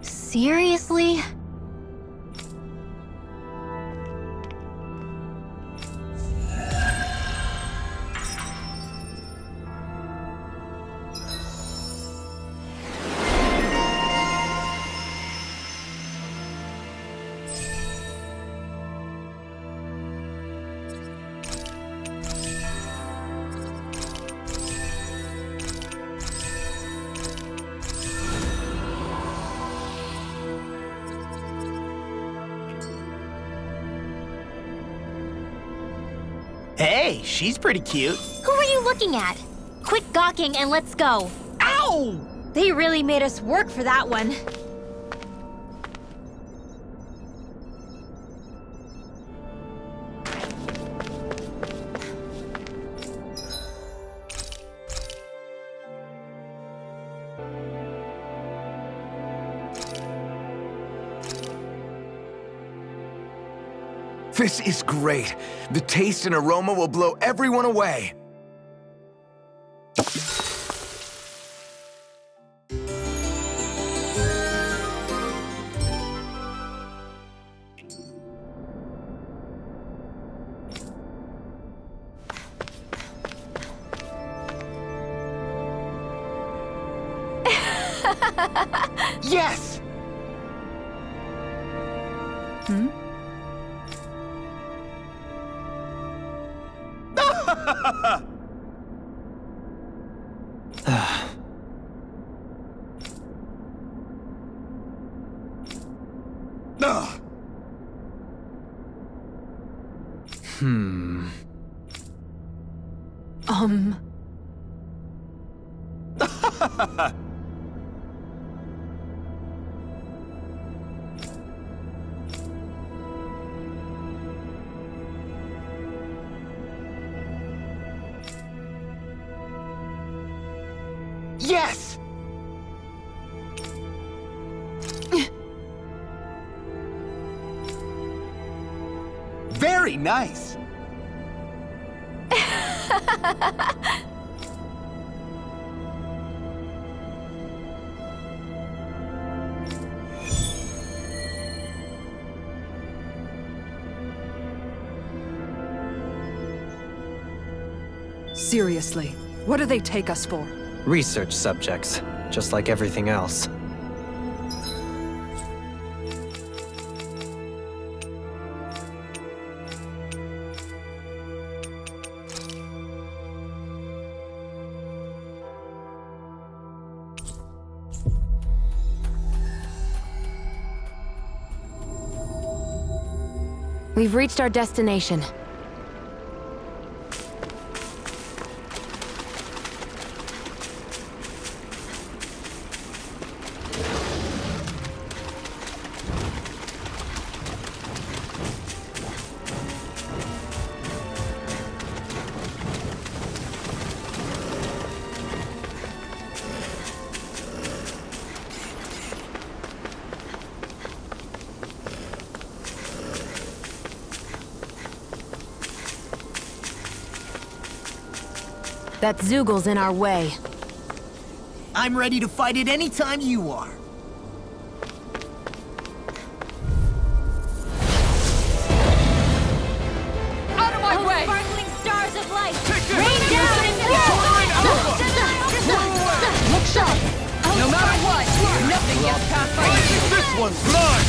Seriously? Hey, she's pretty cute. Who are you looking at? Quit gawking and let's go. Ow! They really made us work for that one. This is great. The taste and aroma will blow everyone away. Yes! Yes! Very nice. Seriously, what do they take us for? Research subjects, just like everything else. We've reached our destination. That Zeugle's in our way. I'm ready to fight it anytime you are. Out of my way! Sparkling stars of light! Rain Rain down and Look sharp! No matter what, nothing gets past my shield. This one's mine!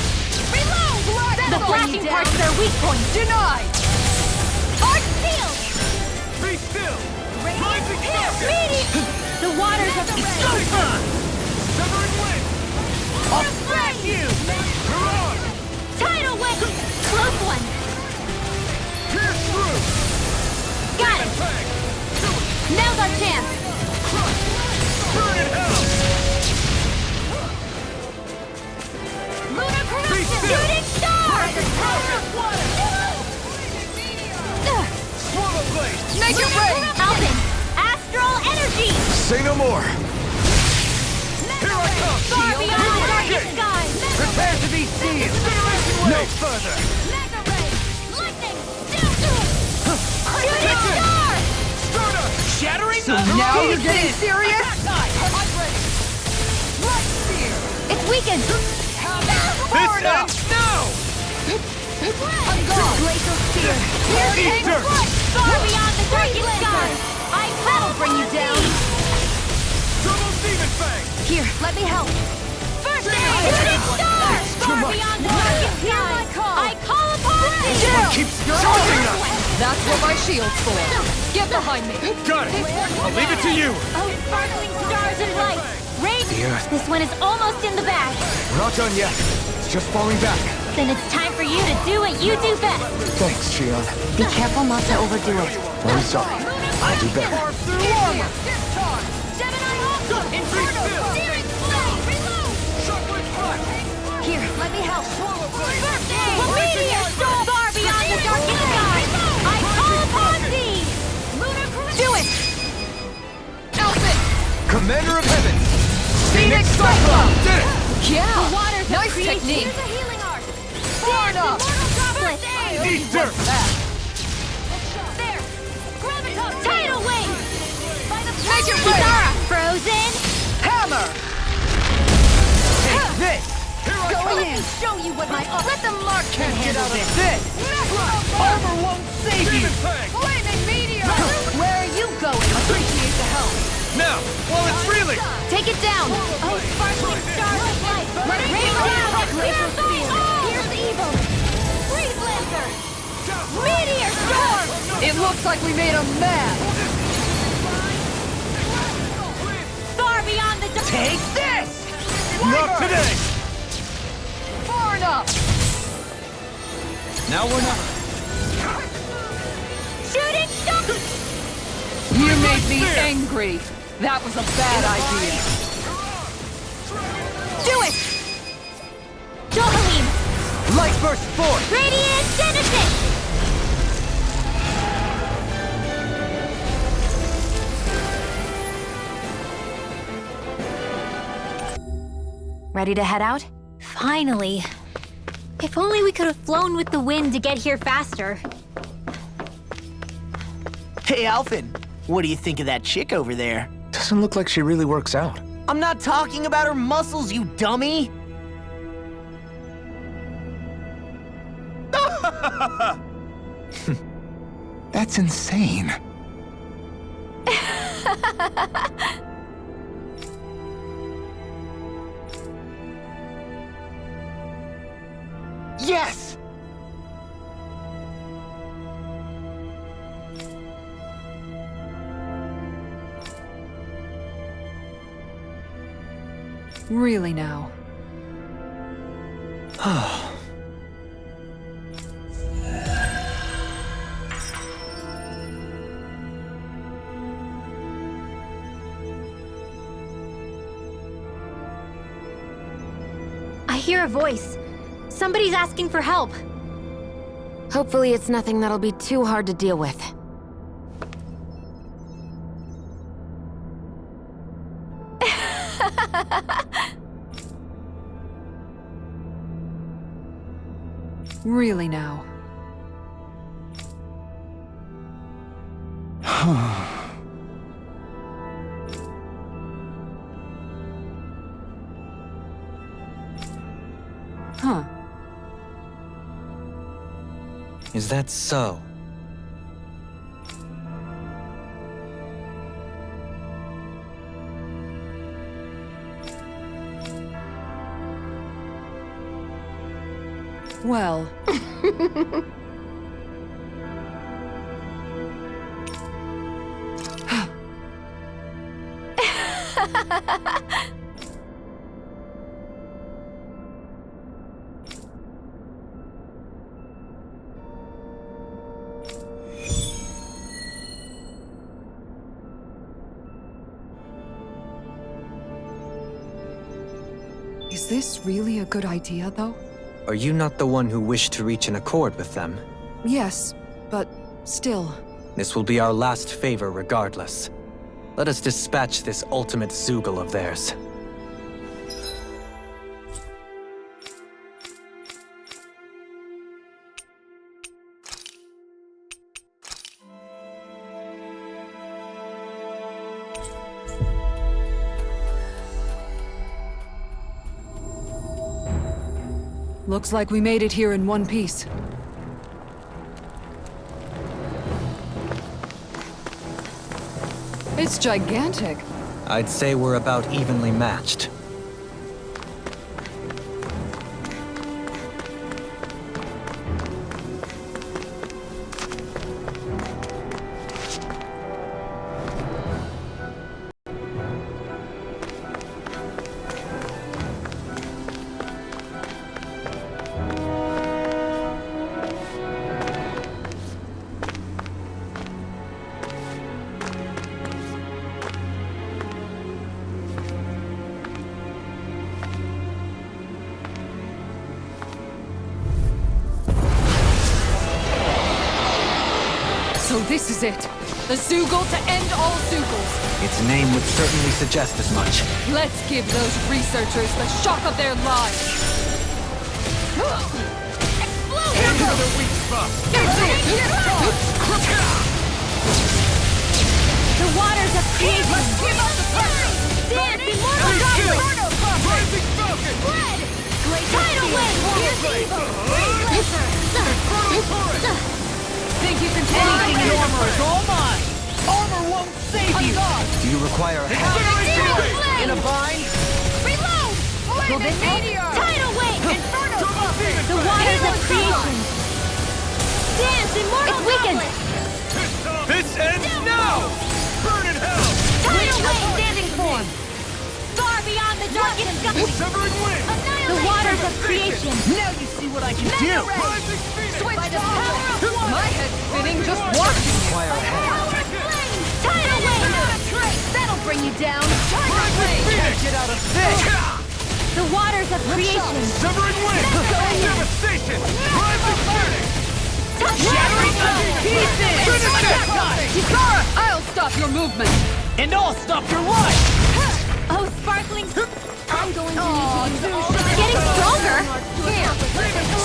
Reload! The flashing parts are their weak point! Denied! Arc sealed! Be still! Rising The waters of the Severing wind! I'll smash you! You're on! Tidal wave! Close one! Pierce through! Got it! Now's our chance! Burn in hell! Lunar Be corruption! still! Shooting star! Swallow blade! Make it rain! Alvin! Astral energy! Say no more! Here I come! Far beyond the darkest Engage! sky! Prepare to be seen! No further! Mega ray! Lightning! Shooting star! Sturda! Shattering! So now you're getting serious? It's weakened! This ends now! I'm gone! Glacial spear! Eater! Far beyond the darkest sky! That'll bring you down! Double demon fang! Here, let me help! First aid! Shooting star! Far beyond the darkest sky! I call upon thee! Keeps charging us! That's what my shield's for. Get behind me. Got it! I'll leave it to you! Oh, sparkling stars of light! Rain! The Earth. This one is almost in the bag. We're not done yet. It's just falling back. Then it's time for you to do what you do best. Thanks, Shion. Be careful not to overdo it. I'm sorry. I'll do better. Carve through armor! Gemini also! Inferno! Searing flame! Reload! Shockwave flash! Here, let me help. Swallow blade! First aid! Meteor storm! Far beyond the darkest sky! I call upon thee! Do it! Alpha! Commander of Heavens! Phoenix Cyclone! Did it! Yeah! The waters of Nice creation. technique. Here's a healing art. Far enough! Immortal droplet. Eater! There. Graviton. Tidal wave. By the Make it rain. Zara. Frozen. Hammer! Take this! Here I come! Going in! Show you what my Let the mark Can't get handle out of this. this! Armor won't save you! Flaming meteor! Where are you going? Appreciate the help. Now, while it's reeling! Take it down. Oh, sparkling stars of light. Let it rain down. Glacial spear. Here's evil. Freeze lancer. Meteor storm. It looks like we made a mad. Far beyond the Take this! Not today! Far enough! Now we're not. shooting star. You made me angry. That was a bad idea. Do it. Johalim. Light burst forth! Radiant Genesis. Ready to head out? Finally. If only we could have flown with the wind to get here faster. Hey, Alvin. What do you think of that chick over there? Doesn't look like she really works out. I'm not talking about her muscles, you dummy! That's insane. Yes! Really now. I hear a voice. Somebody's asking for help. Hopefully it's nothing that'll be too hard to deal with. Really now. Huh. Is that so? Well... Is this really a good idea, though? Are you not the one who wished to reach an accord with them? Yes, but still... This will be our last favor regardless. Let us dispatch this ultimate Zeugle of theirs. Looks like we made it here in one piece. It's gigantic. I'd say we're about evenly matched. So this is it. The Zeugle to end all Zeugles. Its name would certainly suggest as much. Let's give those researchers the shock of their lives. Into the weak spot! The waters of creation! Let's keep up the pressure! Dance immortal goblin! Rising Falcon! Red! Tidal wind! Here's evil! Infernal Torrent! Think you can Anything in armor is all mine! Armor won't save you! Do you require a hand? In a bind? Reload! Will this help? Tidal wave! Inferno! The waters of creation! Dance immortal goblin! This ends now! Burn in hell! Tidal wave standing form! Far beyond the darkest sky! Severing wind! The waters of creation! Now you see what I can do! Rising Phoenix! By the power of one! My head's spinning just watching you. Require a hand. Tidal wave! That'll bring you down! Tidal wave! Can't get out of this! The waters of creation! Severing wind! Devastation! Rising Phoenix! Shattering Pieces! Finish it! Kisara, I'll stop your movement. And I'll stop your life! Oh, sparkling! I'm going to need you. It's getting stronger! Here!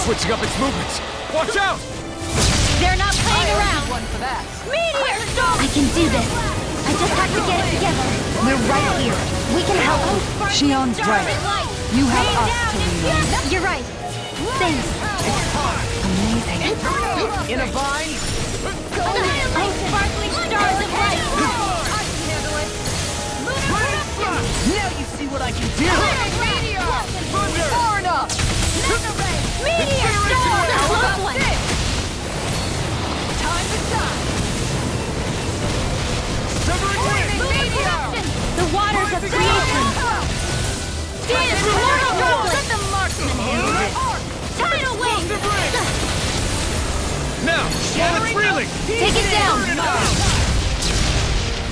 Switching up its movements! Watch out! They're not playing around! One for that. Meteor storm! I can do this! I just have to get it together! We're right here! We can help you! Shion's right. You have us to lean on. You're right! Thanks! Amazing. In a bind? Oh, sparkling stars of light! I can handle it! Now you see what I can do! Far enough. Meteor storm! Close one! Time to shine. Severing wind! The waters of creation! Dance immortal goblin! Let the marksman handle it! Tidal wave! Now, while it's reeling! Take it down!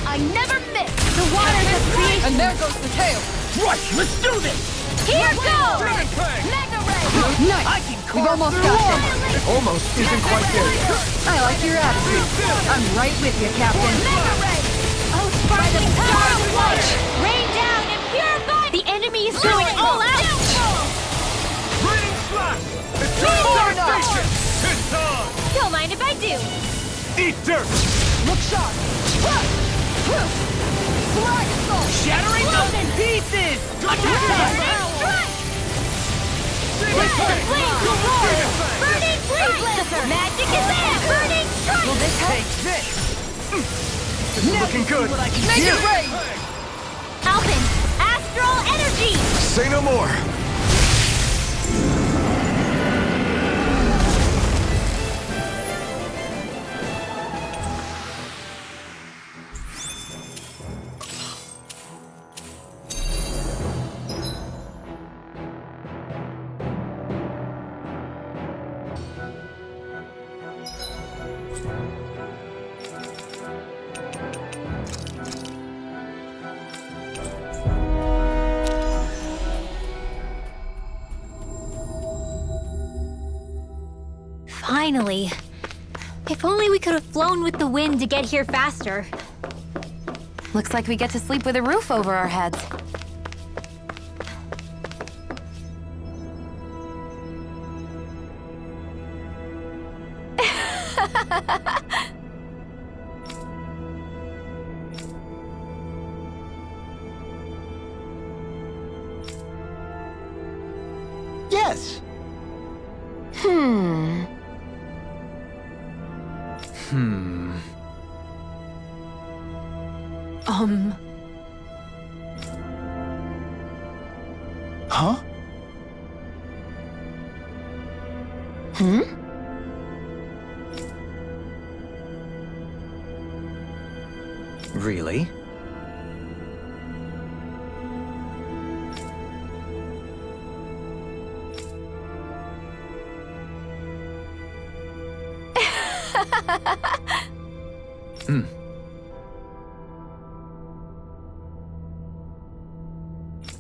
I never miss! The waters of creation! And there goes the tail. Right, let's do this! Here goes! Dragon Fang! Mega ray! Nice. We've almost got this. Almost isn't quite there yet. I like your attitude. I'm right with you, Captain. Mega ray! Oh, sparkling power of light! Rain down and purify! The enemy is going all out! Raining slash! Eternal devastation! It's on! Don't mind if I do! Eat dirt! Look sharp. Slide assault. Shattering them in pieces! Strike! Raining flames will roar! Burning Breeze! Magic is there! Burning Strike! Will this help? Take this! This is looking good. Make it rain! Alpin, Astral Energy! Say no more! Finally. If only we could have flown with the wind to get here faster. Looks like we get to sleep with a roof over our heads. Yes. Huh? Really?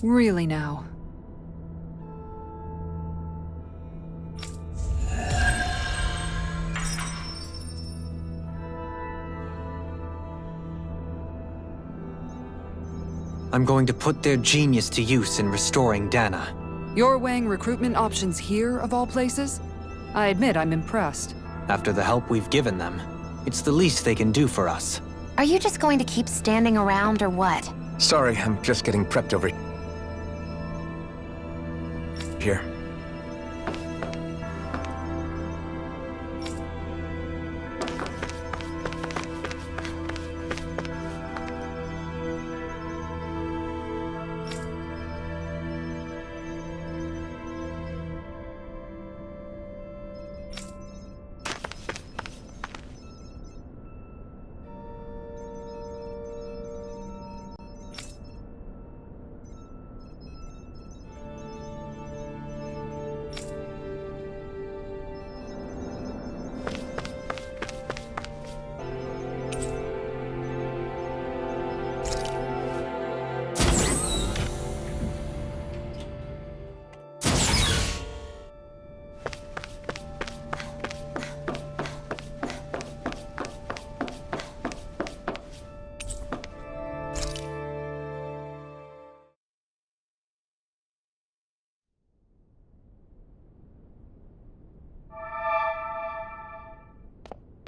Really now. I'm going to put their genius to use in restoring Dana. You're weighing recruitment options here, of all places? I admit I'm impressed. After the help we've given them, it's the least they can do for us. Are you just going to keep standing around or what? Sorry, I'm just getting prepped over here.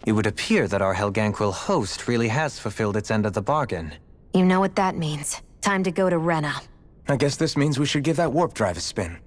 It would appear that our Helganquil host really has fulfilled its end of the bargain. You know what that means. Time to go to Rena. I guess this means we should give that warp drive a spin.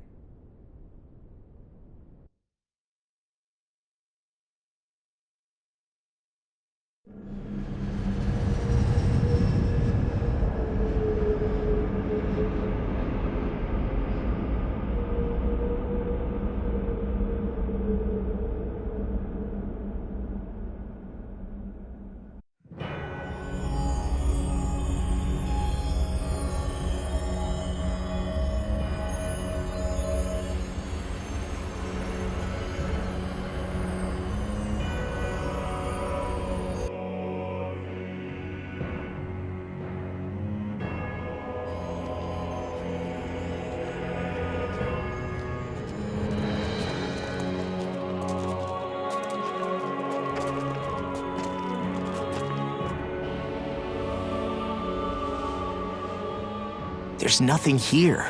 There's nothing here.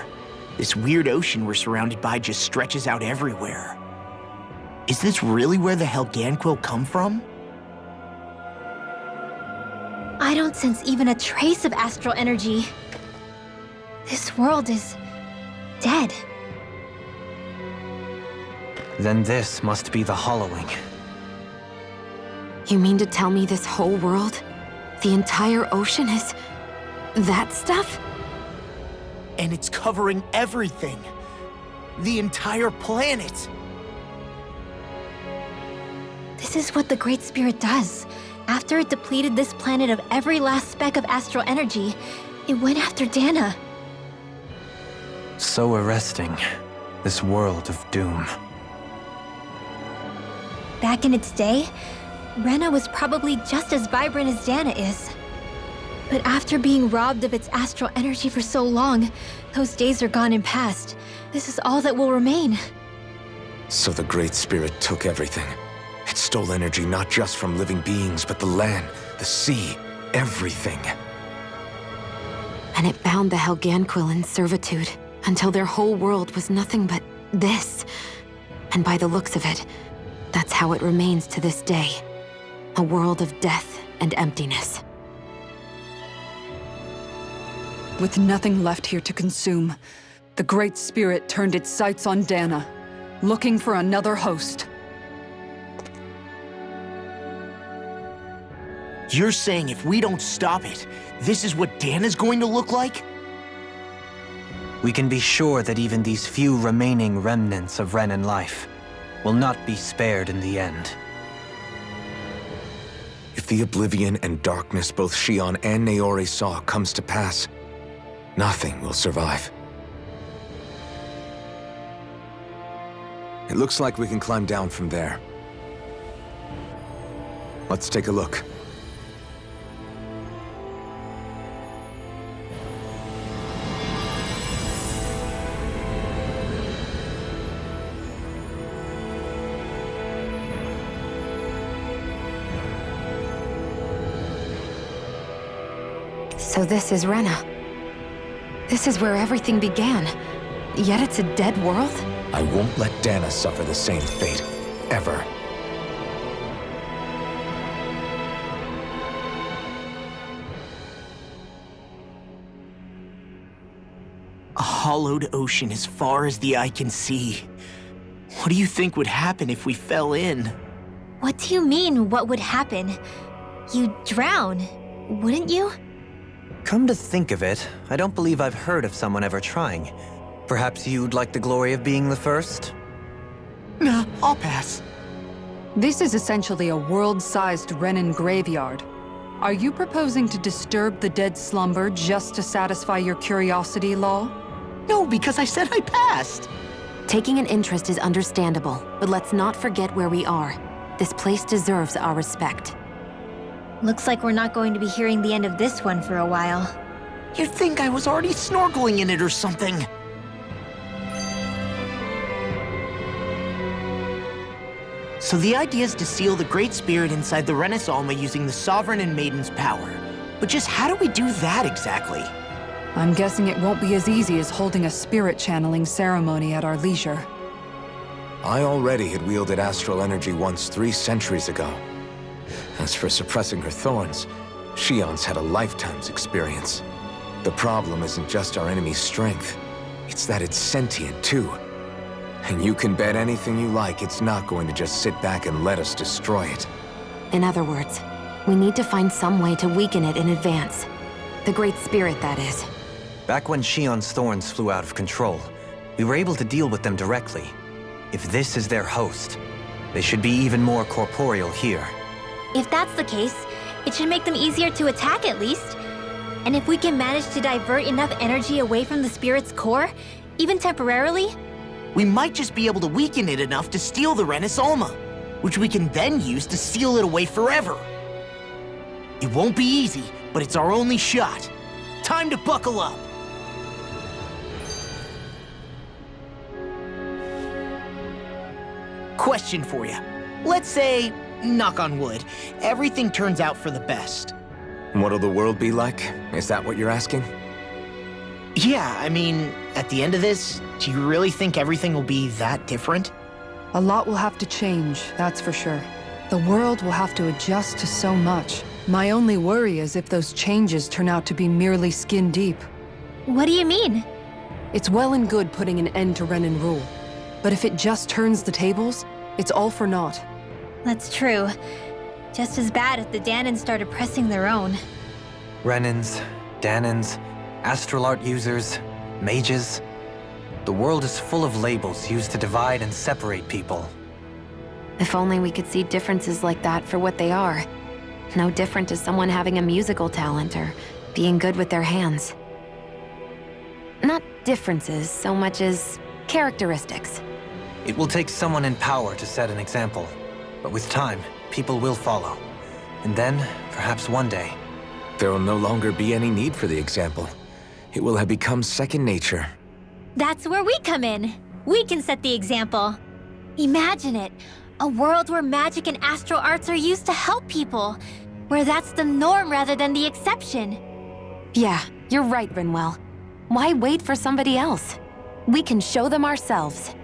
This weird ocean we're surrounded by just stretches out everywhere. Is this really where the Helganquil come from? I don't sense even a trace of astral energy. This world is dead. Then this must be the hollowing. You mean to tell me this whole world, the entire ocean is that stuff? And it's covering everything. The entire planet. This is what the Great Spirit does. After it depleted this planet of every last speck of astral energy, it went after Dana. So arresting. This world of doom. Back in its day, Rena was probably just as vibrant as Dana is. But after being robbed of its astral energy for so long, those days are gone and past. This is all that will remain. So the Great Spirit took everything. It stole energy not just from living beings, but the land, the sea, everything. And it bound the Helganquil in servitude until their whole world was nothing but this. And by the looks of it, that's how it remains to this day. A world of death and emptiness. With nothing left here to consume, the Great Spirit turned its sights on Dana, looking for another host. You're saying if we don't stop it, this is what Dana's going to look like? We can be sure that even these few remaining remnants of Renan life will not be spared in the end. If the oblivion and darkness both Shion and Naori saw comes to pass, nothing will survive. It looks like we can climb down from there. Let's take a look. So this is Rena. This is where everything began. Yet it's a dead world? I won't let Dana suffer the same fate, ever. A hollowed ocean as far as the eye can see. What do you think would happen if we fell in? What do you mean, what would happen? You'd drown, wouldn't you? Come to think of it, I don't believe I've heard of someone ever trying. Perhaps you'd like the glory of being the first? Nah, I'll pass. This is essentially a world-sized Renan graveyard. Are you proposing to disturb the dead slumber just to satisfy your curiosity, Law? No, because I said I passed. Taking an interest is understandable, but let's not forget where we are. This place deserves our respect. Looks like we're not going to be hearing the end of this one for a while. You'd think I was already snorkeling in it or something. So the idea is to seal the Great Spirit inside the Rena's Alma using the Sovereign and Maiden's power. But just how do we do that exactly? I'm guessing it won't be as easy as holding a spirit channeling ceremony at our leisure. I already had wielded astral energy once 3 centuries ago. As for suppressing her thorns, Shion's had a lifetime's experience. The problem isn't just our enemy's strength, it's that it's sentient too. And you can bet anything you like it's not going to just sit back and let us destroy it. In other words, we need to find some way to weaken it in advance. The Great Spirit, that is. Back when Shion's thorns flew out of control, we were able to deal with them directly. If this is their host, they should be even more corporeal here. If that's the case, it should make them easier to attack at least. And if we can manage to divert enough energy away from the spirit's core, even temporarily, we might just be able to weaken it enough to steal the Rena's Alma, which we can then use to seal it away forever. It won't be easy, but it's our only shot. Time to buckle up. Question for you. Let's say, knock on wood, everything turns out for the best. What'll the world be like? Is that what you're asking? Yeah, I mean, at the end of this, do you really think everything will be that different? A lot will have to change, that's for sure. The world will have to adjust to so much. My only worry is if those changes turn out to be merely skin deep. What do you mean? It's well and good putting an end to Renan rule. But if it just turns the tables, it's all for naught. That's true. Just as bad if the Danans started pressing their own. Renans, Danans, astral art users, mages. The world is full of labels used to divide and separate people. If only we could see differences like that for what they are. No different to someone having a musical talent or being good with their hands. Not differences so much as characteristics. It will take someone in power to set an example. But with time, people will follow. And then, perhaps one day... There will no longer be any need for the example. It will have become second nature. That's where we come in. We can set the example. Imagine it. A world where magic and astral arts are used to help people. Where that's the norm rather than the exception. Yeah, you're right, Rinwell. Why wait for somebody else? We can show them ourselves.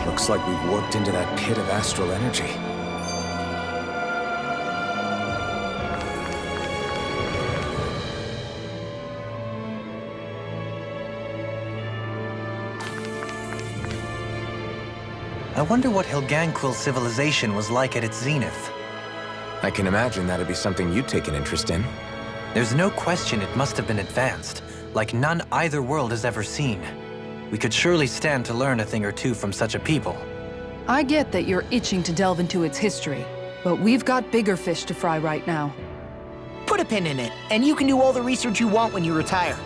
Looks like we've warped into that pit of astral energy. I wonder what Helganquil civilization was like at its zenith. I can imagine that'd be something you'd take an interest in. There's no question it must have been advanced, like none either world has ever seen. We could surely stand to learn a thing or two from such a people. I get that you're itching to delve into its history, but we've got bigger fish to fry right now. Put a pin in it, and you can do all the research you want when you retire.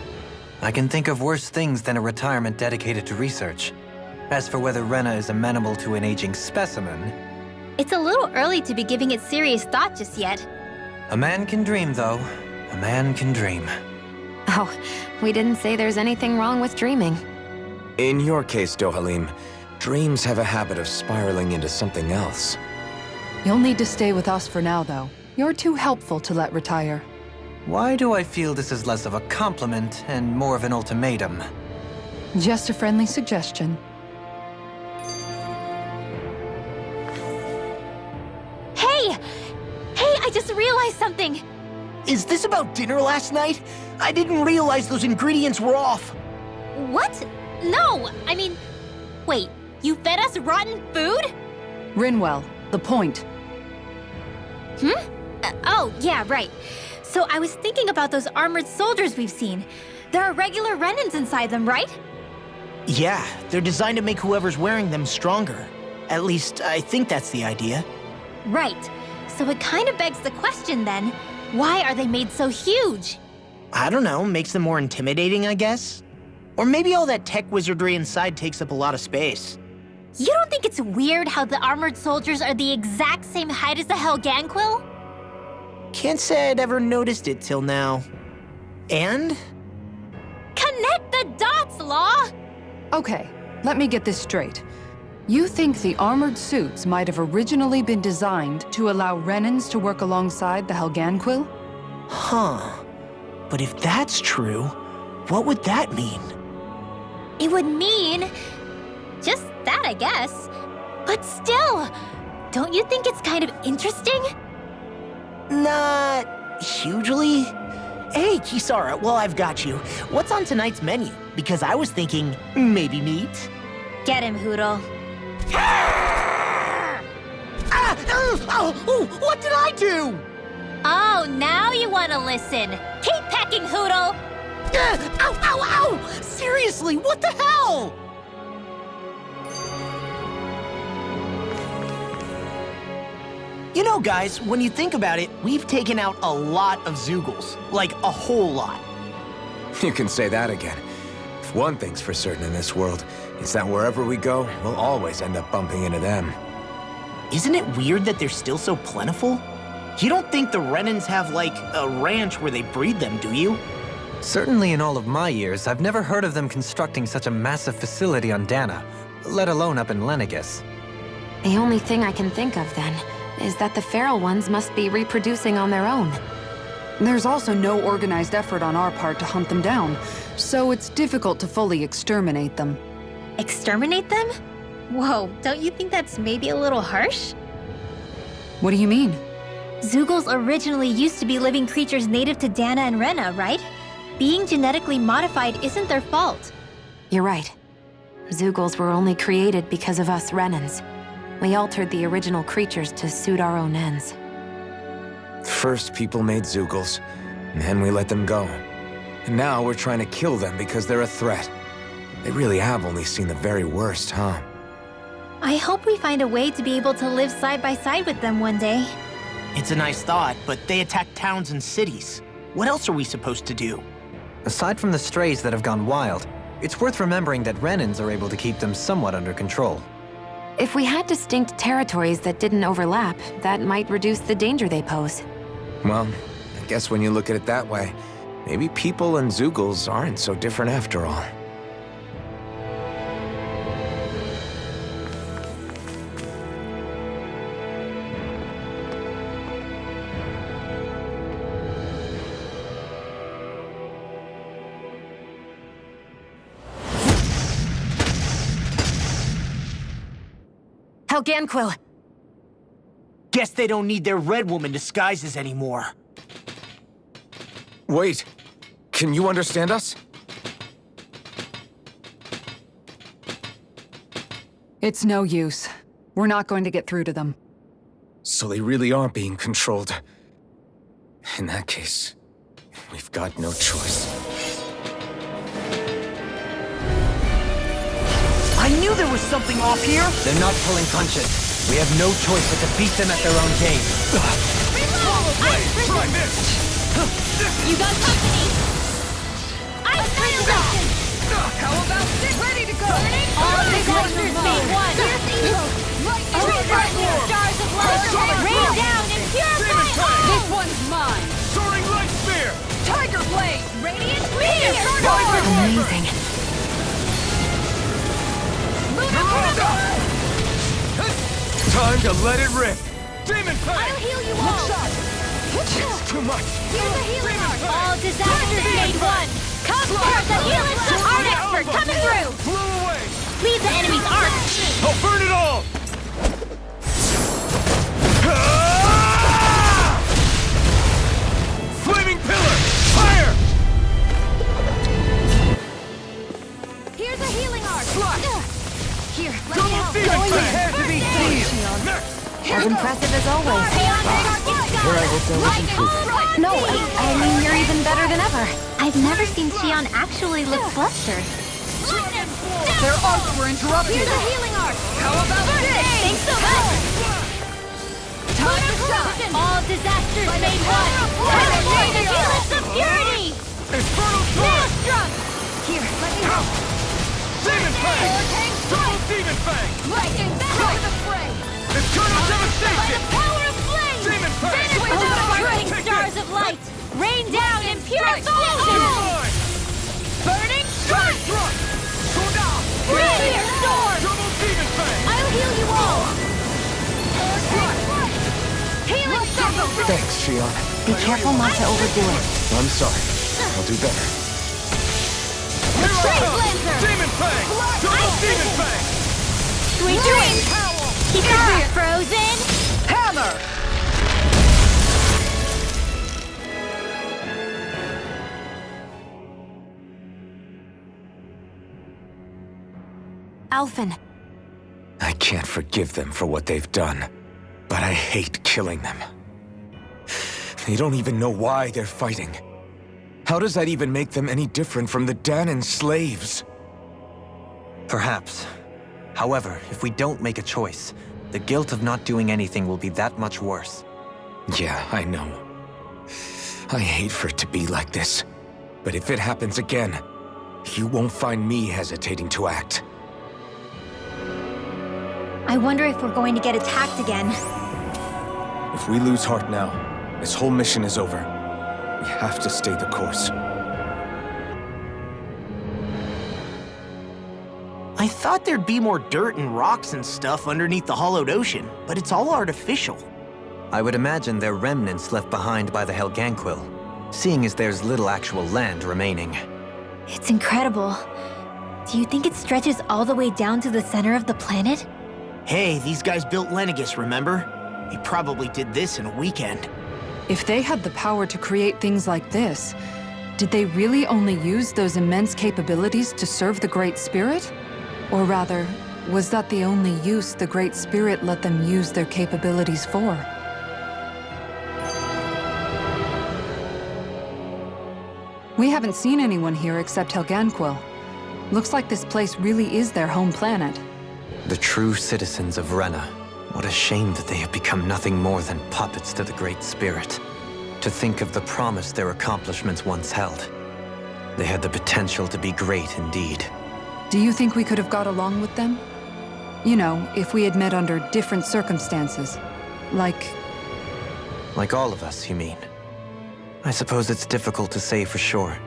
I can think of worse things than a retirement dedicated to research. As for whether Rena is amenable to an aging specimen... It's a little early to be giving it serious thought just yet. A man can dream, though. A man can dream. Oh, we didn't say there's anything wrong with dreaming. In your case, Dohalim, dreams have a habit of spiraling into something else. You'll need to stay with us for now, though. You're too helpful to let retire. Why do I feel this is less of a compliment and more of an ultimatum? Just a friendly suggestion. Hey! Hey, I just realized something! Is this about dinner last night? I didn't realize those ingredients were off. What? No! I mean, wait, you fed us rotten food? Rinwell, the point. Oh, yeah, right. So I was thinking about those armored soldiers we've seen. There are regular Renans inside them, right? Yeah, they're designed to make whoever's wearing them stronger. At least, I think that's the idea. Right. So it kind of begs the question then, why are they made so huge? I don't know, makes them more intimidating, I guess? Or maybe all that tech wizardry inside takes up a lot of space. You don't think it's weird how the armored soldiers are the exact same height as the Helganquil? Can't say I'd ever noticed it till now. And? Connect the dots, Law! Okay, let me get this straight. You think the armored suits might have originally been designed to allow Renans to work alongside the Helganquil? Huh. But if that's true, what would that mean? It would mean... just that, I guess. But still, don't you think it's kind of interesting? Not hugely. Hey, Kisara, well, I've got you. What's on tonight's menu? Because I was thinking, maybe meat. Get him, Hootle. What did I do? Oh, now you want to listen. Keep pecking, Hootle! Ow, ow, ow! Seriously, what the hell? You know, guys, when you think about it, we've taken out a lot of Zeugles. Like, a whole lot. You can say that again. If one thing's for certain in this world, it's that wherever we go, we'll always end up bumping into them. Isn't it weird that they're still so plentiful? You don't think the Renans have, like, a ranch where they breed them, do you? Certainly in all of my years, I've never heard of them constructing such a massive facility on Dana, let alone up in Lenegis. The only thing I can think of, then, is that the feral ones must be reproducing on their own. There's also no organized effort on our part to hunt them down, so it's difficult to fully exterminate them. Exterminate them? Whoa, don't you think that's maybe a little harsh? What do you mean? Zeugles originally used to be living creatures native to Dana and Rena, right? Being genetically modified isn't their fault. You're right. Zeugles were only created because of us Renans. We altered the original creatures to suit our own ends. First, people made Zeugles, and then we let them go. And now we're trying to kill them because they're a threat. They really have only seen the very worst, huh? I hope we find a way to be able to live side by side with them one day. It's a nice thought, but they attack towns and cities. What else are we supposed to do? Aside from the strays that have gone wild, it's worth remembering that Renans are able to keep them somewhat under control. If we had distinct territories that didn't overlap, that might reduce the danger they pose. Well, I guess when you look at it that way, maybe people and Zeugles aren't so different after all. Helganquil! Guess they don't need their Red Woman disguises anymore. Wait, can you understand us? It's no use. We're not going to get through to them. So they really are being controlled. In that case, we've got no choice. I knew there was something off here! They're not pulling punches. We have no choice but to beat them at their own game. Try this! You got company! Annihilation! How about this? Ready to go! All disasters made one! Ricercatori stars of light! Rain down and purify all! This one's mine! Soaring Light Spear! Tiger Blade! Radiant meteor! Amazing. Time to let it rip! Demon I'll Fang! heal you all! It's too much! Here's a healing art! All disasters made one! Come forth and heal us! Art expert coming through! Blew away! Leave the enemy's arc! I'll burn it all! Flaming Pillar! Fire! Here's a healing art! Here, let me Double help! Demon Fang! to be seen! As impressive as always. Here I will go with improvement. No, I mean, you're even better than ever. I've never seen Xion actually look flustered. Their arcs were interrupted! Here's a healing art! How about this? Thanks so much! Time to shine! All disasters made one! Time to play the helix of purity! Infernal Strike! Maelstrom! Here, let me help! Demon Fang! Double Demon Fang! Lightning strike the fray! Eternal By Devastation! the power of flame! Demon Fang! Vanish with the sparkling Take stars this! of light! Rain down and purify all! Divine! Burning Giant strike! Thrust! Shodan! Meteor storm! Double Demon Fang! I'll heal you all! Healing circle! Thanks, Xion. Be careful not to overdo it. I'm sorry. I'll do better. Here I Flame come! Lancer! Demon Fang! Double Demon Fang! Sweet dreams! Keep your heart frozen! Hammer! Alphen, I can't forgive them for what they've done, but I hate killing them. They don't even know why they're fighting. How does that even make them any different from the Danan slaves? Perhaps. However, if we don't make a choice, the guilt of not doing anything will be that much worse. Yeah, I know. I hate for it to be like this. But if it happens again, you won't find me hesitating to act. I wonder if we're going to get attacked again. If we lose heart now, this whole mission is over. We have to stay the course. I thought there'd be more dirt and rocks and stuff underneath the hollowed ocean, but it's all artificial. I would imagine they're remnants left behind by the Helganquil, seeing as there's little actual land remaining. It's incredible. Do you think it stretches all the way down to the center of the planet? Hey, these guys built Lenegis, remember? They probably did this in a weekend. If they had the power to create things like this, did they really only use those immense capabilities to serve the Great Spirit? Or rather, was that the only use the Great Spirit let them use their capabilities for? We haven't seen anyone here except Helganquil. Looks like this place really is their home planet. The true citizens of Rena. What a shame that they have become nothing more than puppets to the Great Spirit. To think of the promise their accomplishments once held. They had the potential to be great indeed. Do you think we could have got along with them? You know, if we had met under different circumstances. Like all of us, you mean? I suppose it's difficult to say for sure.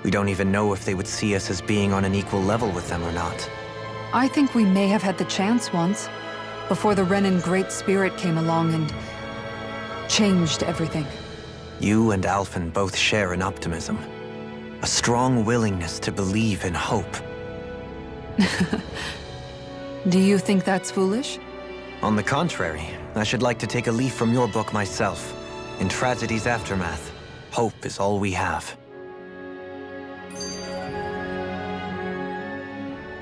We don't even know if they would see us as being on an equal level with them or not. I think we may have had the chance once, before the Renan Great Spirit came along and changed everything. You and Alphen both share an optimism. A strong willingness to believe in hope. Do you think that's foolish? On the contrary, I should like to take a leaf from your book myself. In tragedy's aftermath, hope is all we have.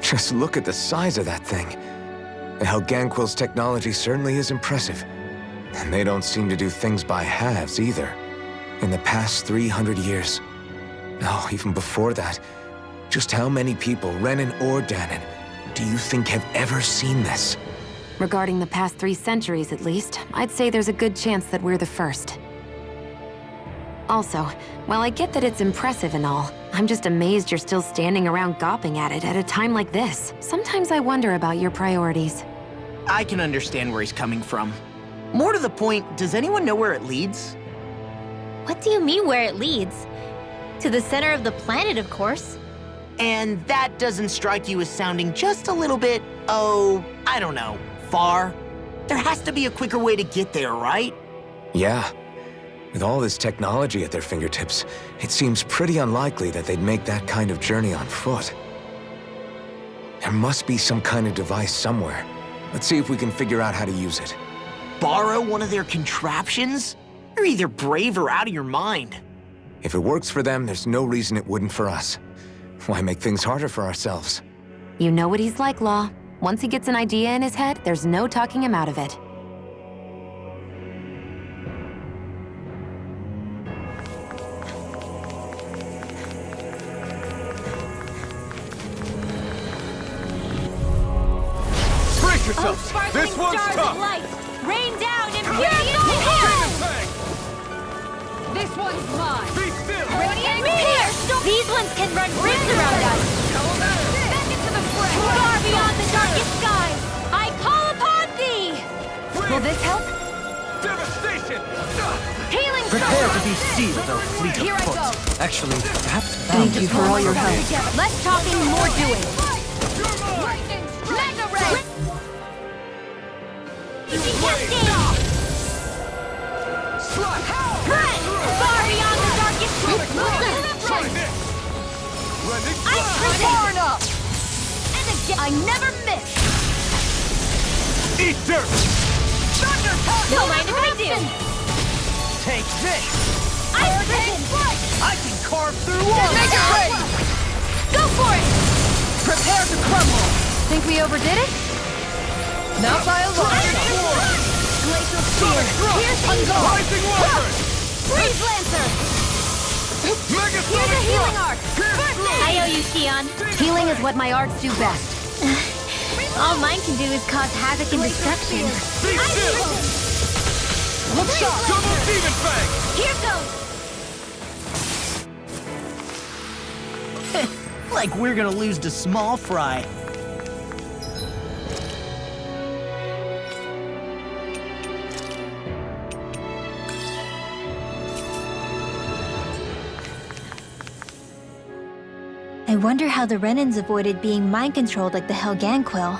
Just look at the size of that thing. The Helganquil's technology certainly is impressive. And they don't seem to do things by halves either. In the past 300 years. No, even before that. Just how many people, Renan or Danon, do you think have ever seen this? Regarding the past 3 centuries at least, I'd say there's a good chance that we're the first. Also, while I get that it's impressive and all, I'm just amazed you're still standing around gawping at it at a time like this. Sometimes I wonder about your priorities. I can understand where he's coming from. More to the point, does anyone know where it leads? What do you mean where it leads? To the center of the planet, of course. And that doesn't strike you as sounding just a little bit, I don't know, far? There has to be a quicker way to get there, right? Yeah. With all this technology at their fingertips, it seems pretty unlikely that they'd make that kind of journey on foot. There must be some kind of device somewhere. Let's see if we can figure out how to use it. Borrow one of their contraptions? You're either brave or out of your mind. If it works for them, there's no reason it wouldn't for us. Why make things harder for ourselves? You know what he's like, Law. Once he gets an idea in his head, there's no talking him out of it. Brace yourself! This one's tough! Light. Rain down and This one's mine! Be still! These ones can run rings around us. back into the fray. Far beyond the darkest skies, I call upon thee. Will this help? Devastation! Healing Prepare to storm. be sealed, O fleet Here of I foot. go. Actually, perhaps Thank you for all your help. Less talking, more doing. Mega ray. Far beyond the darkest Try this! far enough. And again, I never miss. Eat dirt! Don't mind if I do. Take this! I can carve through walls! Make it rain! Go for it! Prepare to crumble! Think we overdid it? Not by a lot. Glacial spear! Here's Eagle! Rising Waters! Freeze Lancer! Mega Here's a healing arc! I owe you, Xion. Healing is what my arts do best. All mine can do is cause havoc and destruction. Be still! Hook shot! Double demon fang! Here goes! Like we're gonna lose to small fry. I wonder how the Renans avoided being mind-controlled like the Helganquil.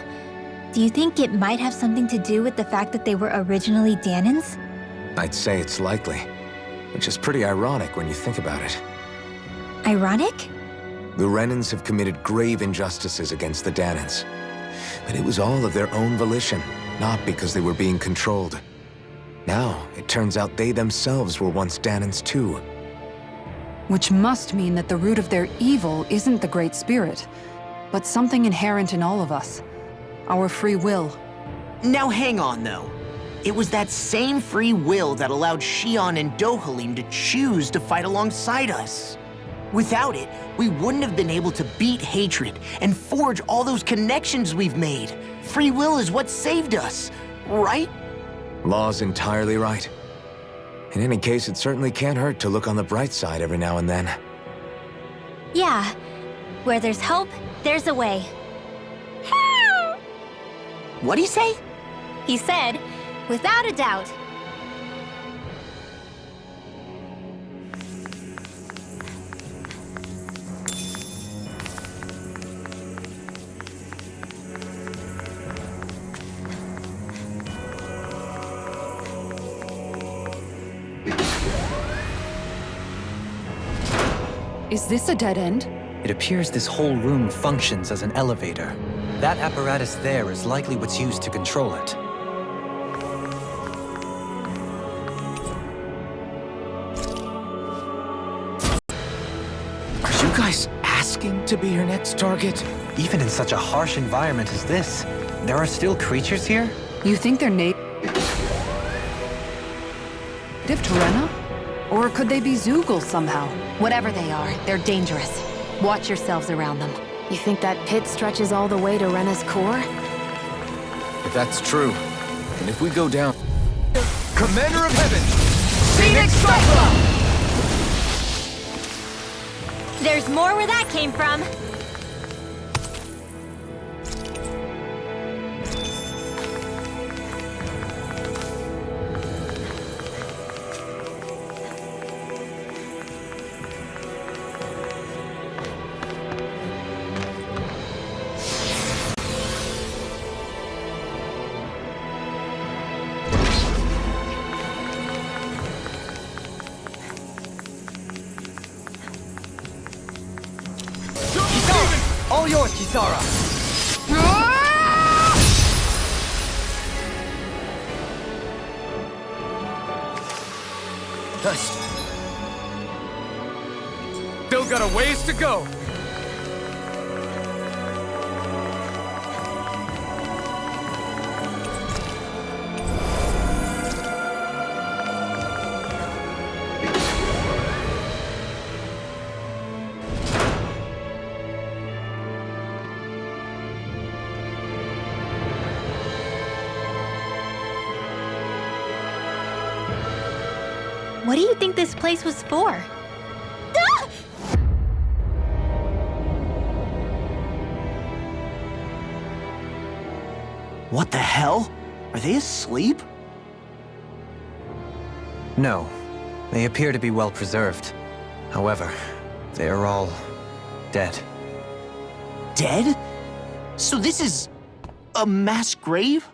Do you think it might have something to do with the fact that they were originally Danans? I'd say it's likely, which is pretty ironic when you think about it. Ironic? The Renans have committed grave injustices against the Danans. But it was all of their own volition, not because they were being controlled. Now, it turns out they themselves were once Danans too. Which must mean that the root of their evil isn't the Great Spirit, but something inherent in all of us. Our free will. Now hang on, though. It was that same free will that allowed Xion and Dohalim to choose to fight alongside us. Without it, we wouldn't have been able to beat hatred and forge all those connections we've made. Free will is what saved us, right? Law's entirely right. In any case, it certainly can't hurt to look on the bright side every now and then. Yeah. Where there's hope, there's a way. What'd he say? He said, without a doubt. Is this a dead end? It appears this whole room functions as an elevator. That apparatus there is likely what's used to control it. Are you guys asking to be your next target? Even in such a harsh environment as this, there are still creatures here? You think they're native to Rena? Or could they be Zeugle somehow? Whatever they are, they're dangerous. Watch yourselves around them. You think that pit stretches all the way to Rena's core? If that's true, and if we go down... Commander of Heaven! Phoenix Cyclone! There's more where that came from. All yours, Kisara! Nice. Still got a ways to go. What do you think this place was for? What the hell? Are they asleep? No. They appear to be well preserved. However, they are all dead. Dead? So this is a mass grave?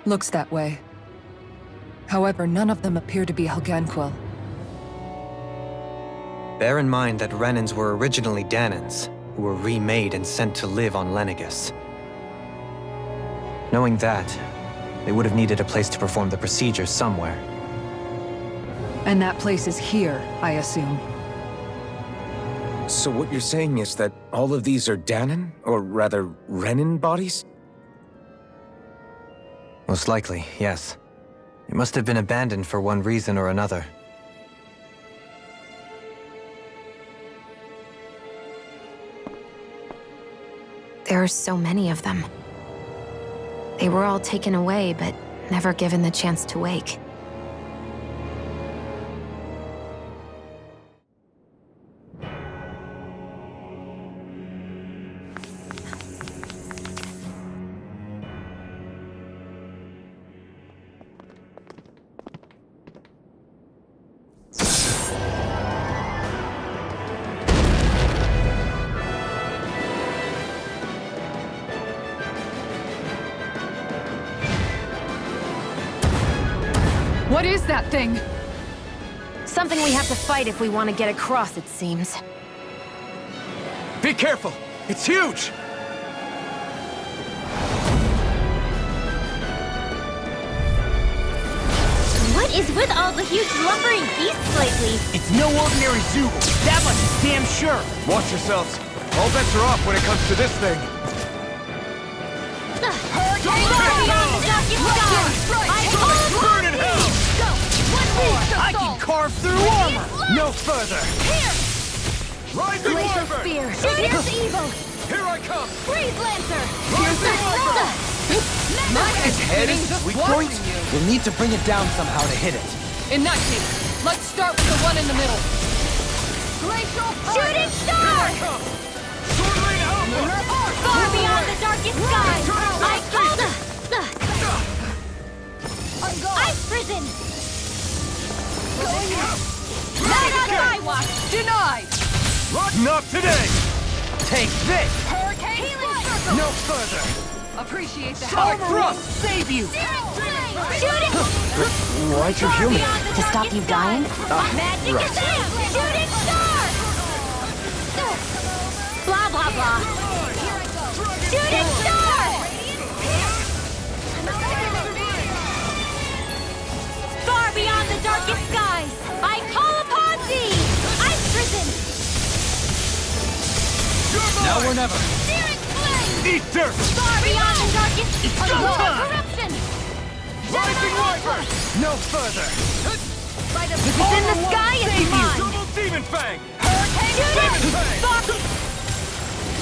Looks that way. However, none of them appear to be Helganquil. Bear in mind that Renans were originally Danans, who were remade and sent to live on Lenegus. Knowing that, they would have needed a place to perform the procedure somewhere. And that place is here, I assume. So what you're saying is that all of these are Danan, or rather, Renan bodies? Most likely, yes. It must have been abandoned for one reason or another. There are so many of them. They were all taken away, but never given the chance to wake. What is that thing? Something we have to fight if we want to get across, it seems. Be careful! It's huge! What is with all the huge lumbering beasts lately? It's no ordinary Zeugle. That much is damn sure. Watch yourselves. All bets are off when it comes to this thing. Burn in hell! I can carve through armor! No further! Rising Wyvern! Here's evil! Here I come! Freeze Lancer! Rising Wyvern! Its head is weak point? We'll need to bring it down somehow to hit it. In that case, let's start with the one in the middle. Shooting star! Sword Lane Alpha! Far beyond the darkest sky! I called Ice Prison! Not on my watch! Denied! Not today! Take this! Hurricane Healing Circle! No further! Appreciate the Armor help. will save you! Shooting! Why'd you heal me? To stop you dying? Magic right. is out! Shooting star! Blah, blah, blah. Shooting star! Far beyond the darkest skies, I call upon thee! Ice Prison! Now or never! Searing Flame! Eat dirt! Far beyond the darkest showtime! corruption! Rising Wyvern! No further! If it's in the sky, it's mine! Double Demon Fang! Shooting! Demon Fang! Far...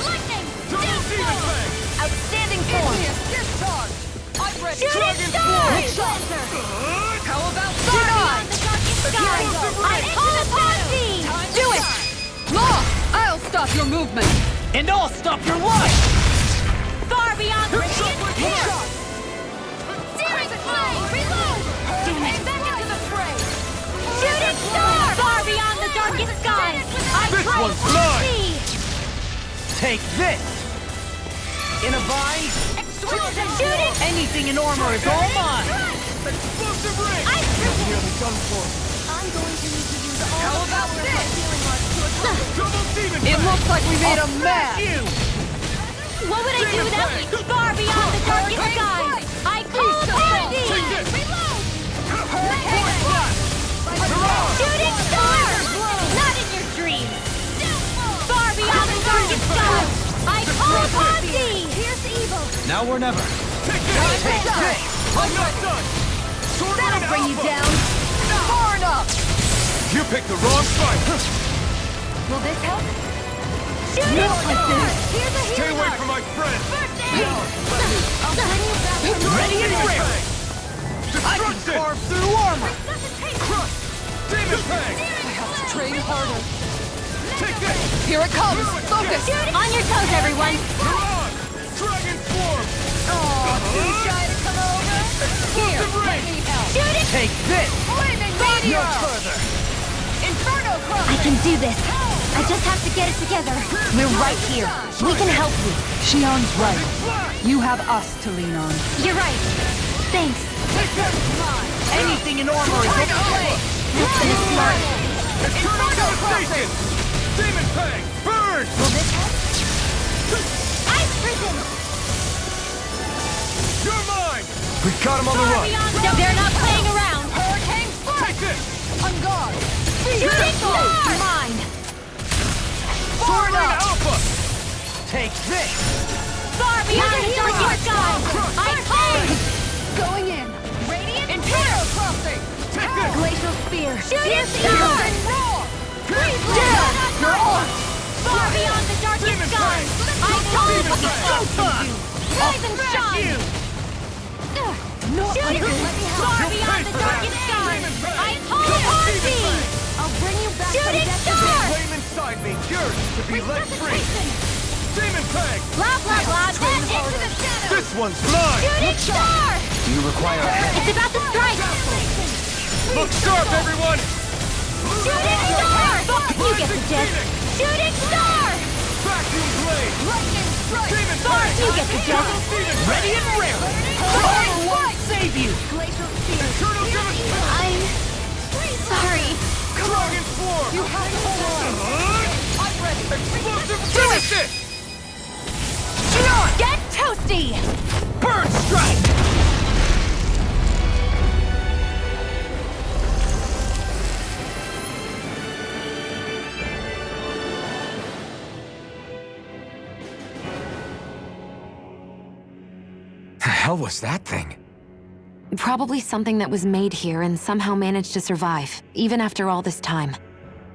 Lightning! Double Demon Fang! Outstanding form! Discharge! I'm ready! Shooting star! How about Far beyond the darkest skies, I call upon thee! Do it! Law! I'll stop your movement! And I'll stop your life! Far beyond the radiant here! Searing flame! Reload! Back into the fray! Shooting star! Far beyond the darkest skies, I This call one's upon mine! thee! Take this! In a vine? Shooting! Anything in armor is all mine! Explosive ring! Ice Prison! Nearly done for. I'm going to need to use all How about this? Double Demon It Fang! looks like we made a mess! What would I do without you? Far beyond the darkest skies, I call upon thee! Take this! Reload! Point blast! Mirage! Shooting star! Not in your dreams! Far beyond the darkest skies, I call upon thee! Here's evil! Now or never! Take this! Take this! I'm not done! Sword That'll Lane bring you Alpha! down! Far enough! You picked the wrong fight! Will this help? Shooting Not like star! this. Here's a Stay healing away arc. from my friend! First aid! I'll bring you back. Ready and Demon ready! Fang! I can Destruction! carve through armor! Crush! Demon Fang! Train harder. Take this! Here it comes! Focus! On your toes, everyone! Mirage! Dragon Swarm! Too shy to come over? Here, let me help! Shooting! Take this! Flaming No meteor! further! Inferno I crossing! can do this. I just have to get it together. We're right here. We can help you. Xion's right. You have us to lean on. You're right. Thanks. Anything in armor is okay! This is smart. Eternal Devastation! Demon Fang! Burn! Will this help? Ice Prison! You're mine! We got him on the Far run! beyond the... They're not playing around. Hurricane Take this! on guard! Shooting star! Mine. Sword Lane Alpha! Take this! Far beyond the darkest sky! I call... Going in! Radiant Imperial crossing! Take this! Glacial spear! Shooting star! You're on! Far beyond the darkest Demon sky! Fang! I call Demon Rise and shine! Shooting far beyond the darkest skies! I call upon thee! I'll bring you back Shooting star! Flame inside me yearns to be let free! Demon Peg! Blah, blah, blah, then into the shadows! This one's mine! Shooting star! Do you require a hand? It's about to strike! Look sharp, everyone! Shooting star! You get the gist! Shooting star! Vacuum blade! Lightning strike! Demon Star, Peg! you get the gist! Ready and raring! Power won't save you! Eternal Demonstration! I'm sorry. Dragon Form! You have to hold on! I'm ready! Explosive Genesis! Get toasty! Bird strike! The hell was that thing? Probably something that was made here and somehow managed to survive, even after all this time.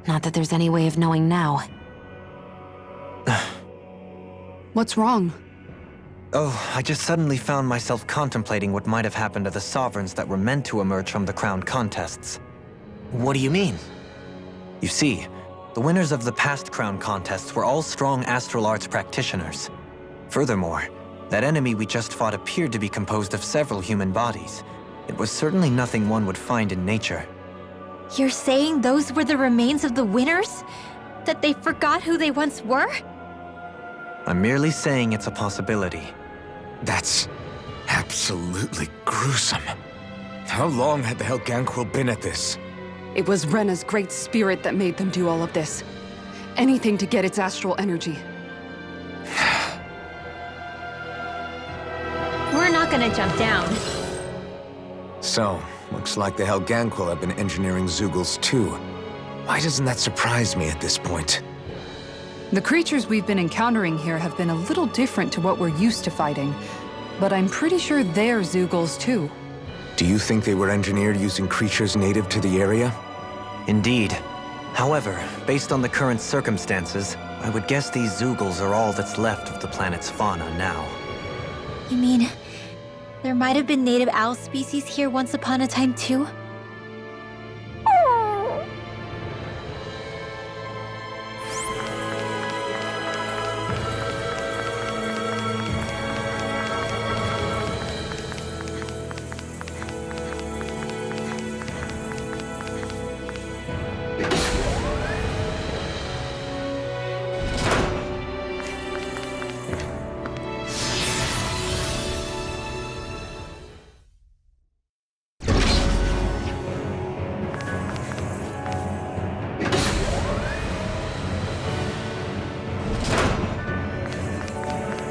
Not that there's any way of knowing now. What's wrong? Oh, I just suddenly found myself contemplating what might have happened to the sovereigns that were meant to emerge from the crown contests. What do you mean? You see, the winners of the past crown contests were all strong astral arts practitioners. Furthermore, that enemy we just fought appeared to be composed of several human bodies. It was certainly nothing one would find in nature. You're saying those were the remains of the winners? That they forgot who they once were? I'm merely saying it's a possibility. That's absolutely gruesome. How long had the Helganquil been at this? It was Rena's great spirit that made them do all of this. Anything to get its astral energy. We're not gonna jump down. So, looks like the Helganquil have been engineering Zeugles too. Why doesn't that surprise me at this point? The creatures we've been encountering here have been a little different to what we're used to fighting, but I'm pretty sure they're Zeugles too. Do you think they were engineered using creatures native to the area? Indeed. However, based on the current circumstances, I would guess these Zeugles are all that's left of the planet's fauna now. You mean, there might have been native owl species here once upon a time too?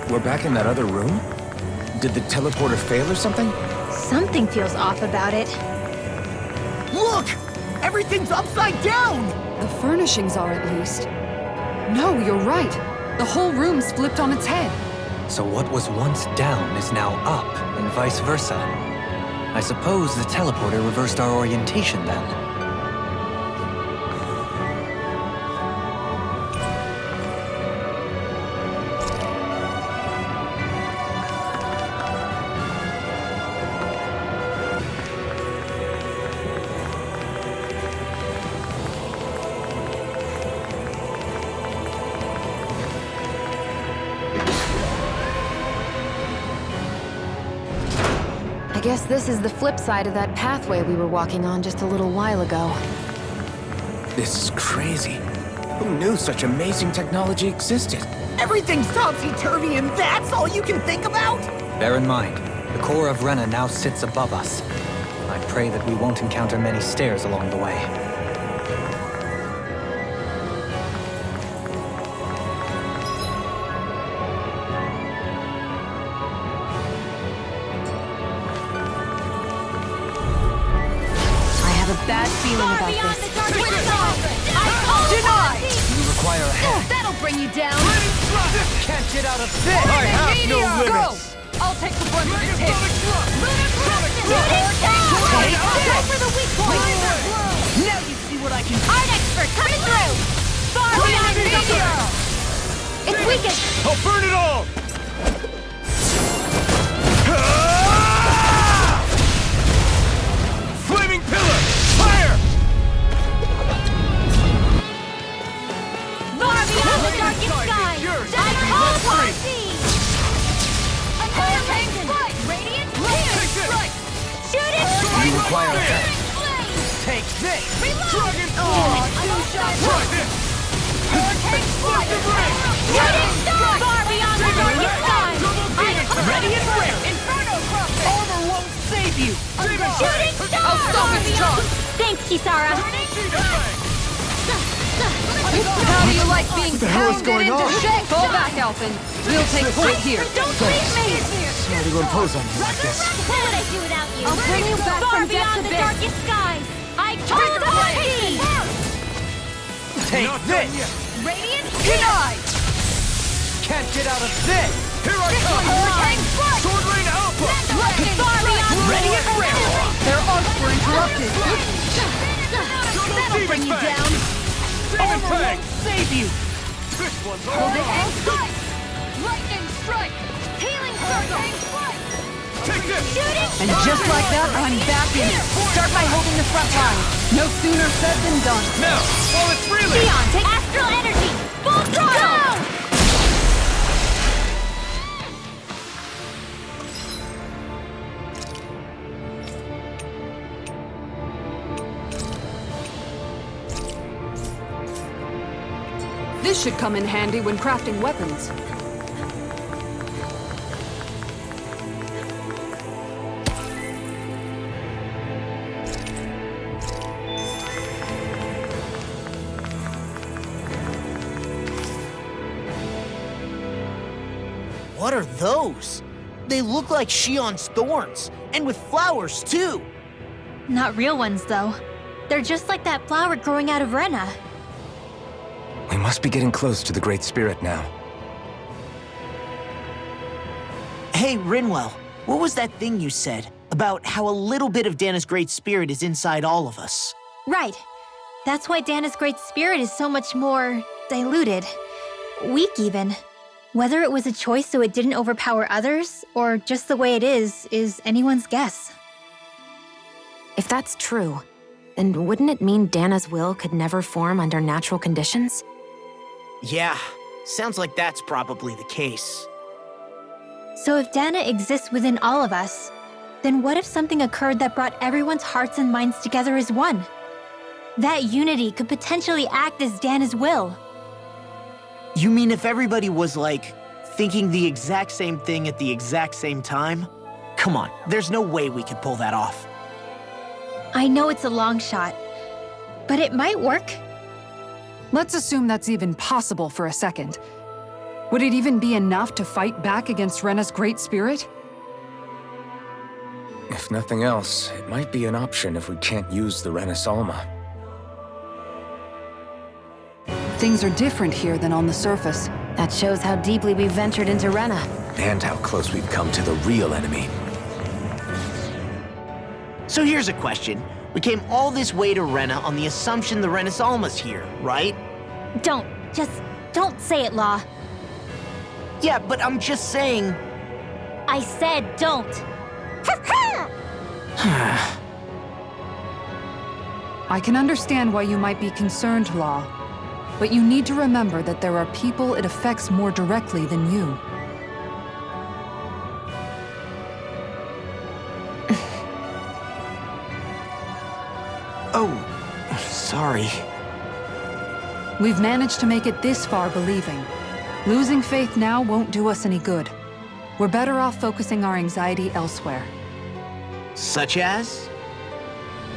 We're back in that other room? Did the teleporter fail or something? Something feels off about it. Look! Everything's upside down! The furnishings are, at least. No, you're right. The whole room's flipped on its head. So what was once down is now up, and vice versa. I suppose the teleporter reversed our orientation then. I guess this is the flip side of that pathway we were walking on just a little while ago. This is crazy. Who knew such amazing technology existed? Everything's topsy-turvy and that's all you can think about? Bear in mind, the core of Rena now sits above us. I pray that we won't encounter many stairs along the way. Bad feeling about this. Denied! You require a hand. That'll bring you down! Can't get out of this! I have no limits! I'll take the brunt of this hit! Go for the weak point! Now you see what I can do! Art expert coming through! Far beyond meteor! It's weakened! I'll burn it all! require attack. Take this! Dragon Force! Try this! Explosive Ring! Far beyond the darkest skies! Ready and rare! Inferno Crossing! Armor won't save you! Demon Shooting Fang! star! I'll stop its charge! Thanks, Kisara. How do you like being What the hell is pounded going into on? shape? Fall back, Elfin. We'll take point here. Don't leave me! Sorry to impose on you like this. What would I do without you? I'll bring you back Far from death beyond to the bit. darkest skies! I turn the key! Take this! Radiant Denied! Can't get out of this! Here I come! Hurricane Strike! Sword Rain Alpha! Far beyond the Ready and rare! Their arcs were interrupted. That'll bring you down! Demon Fang! Save you! This one's all Hurricane Strike! Lightning Strike! Healing Circle! Take this! Shooting And just like that, I'm back in it. Start by holding the front line. No sooner said than done. Now, while it's reeling! Beyond, take Astral Energy! Full throttle! This should come in handy when crafting weapons. What are those? They look like Shion's thorns, and with flowers too. Not real ones, though. They're just like that flower growing out of Rena. We must be getting close to the Great Spirit now. Hey, Rinwell, what was that thing you said about how a little bit of Dana's Great Spirit is inside all of us? Right. That's why Dana's Great Spirit is so much more diluted. Weak, even. Whether it was a choice so it didn't overpower others, or just the way it is anyone's guess. If that's true, then wouldn't it mean Dana's will could never form under natural conditions? Yeah, sounds like that's probably the case. So if Dana exists within all of us, then what if something occurred that brought everyone's hearts and minds together as one? That unity could potentially act as Dana's will. You mean if everybody was, like, thinking the exact same thing at the exact same time? Come on, there's no way we could pull that off. I know it's a long shot, but it might work. Let's assume that's even possible for a second. Would it even be enough to fight back against Rena's Great Spirit? If nothing else, it might be an option if we can't use the Rena Salma. Things are different here than on the surface. That shows how deeply we've ventured into Rena. And how close we've come to the real enemy. So here's a question. We came all this way to Rena on the assumption the Rena Salma's here, right? Just don't say it, Law. Yeah, but I'm just saying... I said don't. I can understand why you might be concerned, Law. But you need to remember that there are people it affects more directly than you. Oh, sorry. We've managed to make it this far believing. Losing faith now won't do us any good. We're better off focusing our anxiety elsewhere. Such as?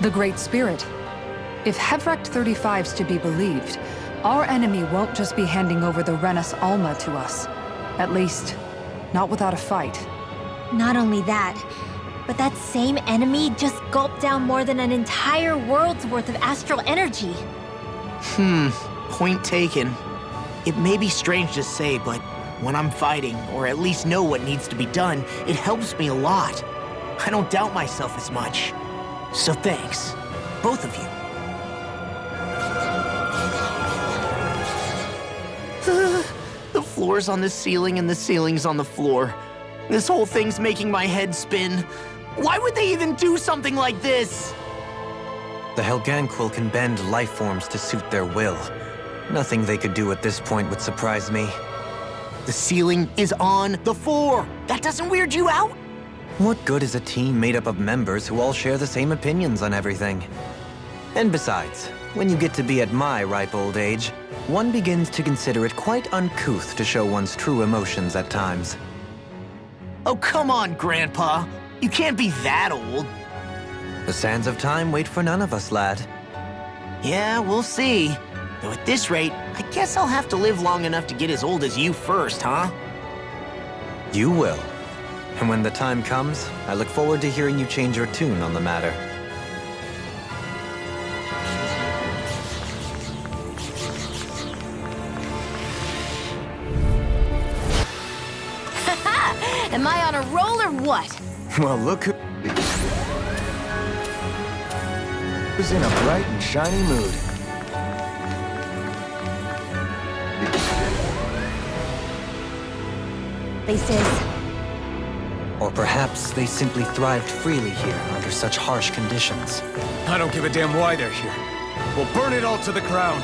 The Great Spirit. If Hevrecht 35's to be believed, our enemy won't just be handing over the Renas Alma to us. At least, not without a fight. Not only that, but that same enemy just gulped down more than an entire world's worth of astral energy. Point taken. It may be strange to say, but when I'm fighting, or at least know what needs to be done, it helps me a lot. I don't doubt myself as much. So thanks, both of you. The floor's on the ceiling and the ceiling's on the floor. This whole thing's making my head spin. Why would they even do something like this? The Helganquil can bend life forms to suit their will. Nothing they could do at this point would surprise me. The ceiling is on the floor. That doesn't weird you out? What good is a team made up of members who all share the same opinions on everything? And besides, when you get to be at my ripe old age, one begins to consider it quite uncouth to show one's true emotions at times. Oh, come on, Grandpa. You can't be that old. The sands of time wait for none of us, lad. Yeah, we'll see. Though at this rate, I guess I'll have to live long enough to get as old as you first, huh? You will. And when the time comes, I look forward to hearing you change your tune on the matter. Am I on a roll or what? Well, look who's in a bright and shiny mood. Places. Or perhaps they simply thrived freely here under such harsh conditions. I don't give a damn why they're here. We'll burn it all to the ground.